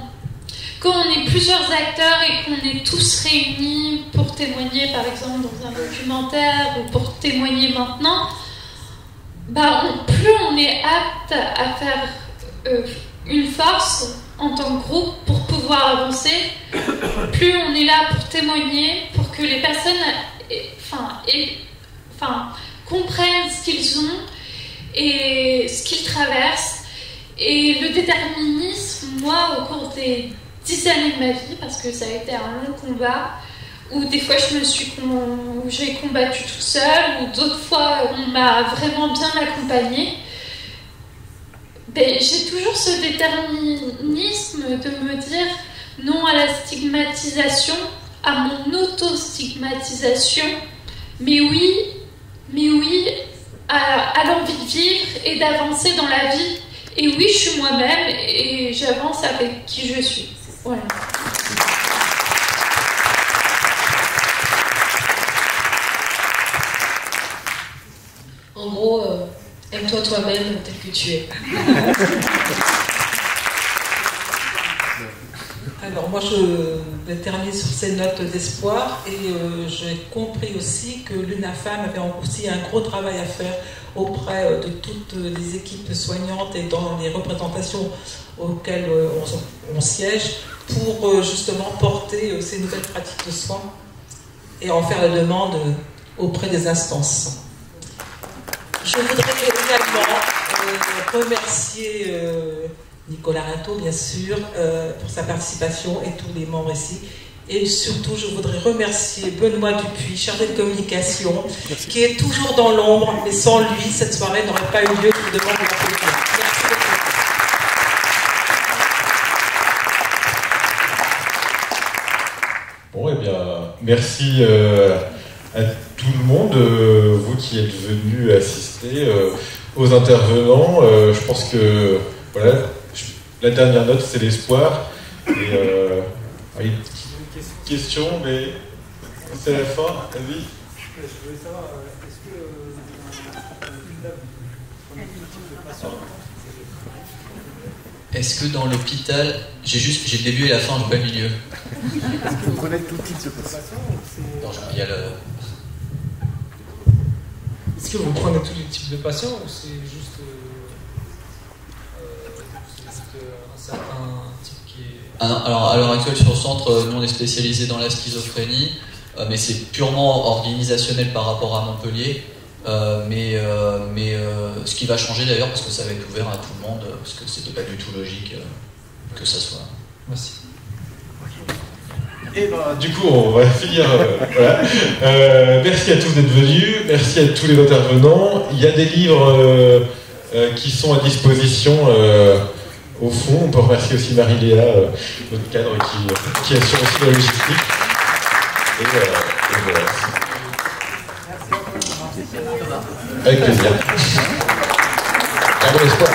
on est plusieurs acteurs et qu'on est tous réunis pour témoigner, par exemple, dans un documentaire ou pour témoigner maintenant, plus on est apte à faire une force en tant que groupe pour pouvoir avancer, plus on est là pour témoigner, pour que les personnes comprennent ce qu'ils ont et ce qu'ils traversent. Et le déterminisme, moi, au cours des 10 années de ma vie, parce que ça a été un long combat, où des fois j'ai combattu toute seule, ou d'autres fois on m'a vraiment bien accompagnée, j'ai toujours ce déterminisme de me dire non à la stigmatisation, à mon auto-stigmatisation, mais oui à l'envie de vivre et d'avancer dans la vie. Et oui, je suis moi-même et j'avance avec qui je suis. Voilà. En gros, aime-toi Aime-toi toi-même tel que tu es. Alors moi je vais terminer sur ces notes d'espoir et j'ai compris aussi que l'UNAFAM avait aussi un gros travail à faire auprès de toutes les équipes soignantes et dans les représentations auxquelles on siège pour justement porter ces nouvelles pratiques de soins et en faire la demande auprès des instances. Je voudrais également remercier Nicolas Rintaud, bien sûr, pour sa participation et tous les membres ici. Et surtout, je voudrais remercier Benoît Dupuis, chargé de communication, qui est toujours dans l'ombre, mais sans lui, cette soirée n'aurait pas eu lieu. Je vous demande de l'applaudir. Merci beaucoup. Bon, eh bien, merci à tout le monde, vous qui êtes venus assister, aux intervenants. Je pense que, voilà, la dernière note, c'est l'espoir. Et une question, mais c'est la fin. Vas-y. Je voulais savoir, est-ce que Est-ce que dans l'hôpital, j'ai le début et la fin, je pas le milieu. Est-ce que vous prenez tout type de patient? Non, il y a le... Est-ce que vous prenez tous les types de patients ou c'est juste un certain type qui est... Ah non, alors à l'heure actuelle sur le centre, nous on est spécialisé dans la schizophrénie, mais c'est purement organisationnel par rapport à Montpellier. Mais ce qui va changer d'ailleurs, parce que ça va être ouvert à tout le monde, parce que c'était pas du tout logique que ça soit. Merci. Et ben, du coup, on va finir. Voilà. Merci à tous d'être venus, merci à tous les intervenants. Il y a des livres qui sont à disposition au fond. On peut remercier aussi Marie-Léa, notre cadre, qui assure aussi la logistique. Et voilà. Avec plaisir. Un bon espoir.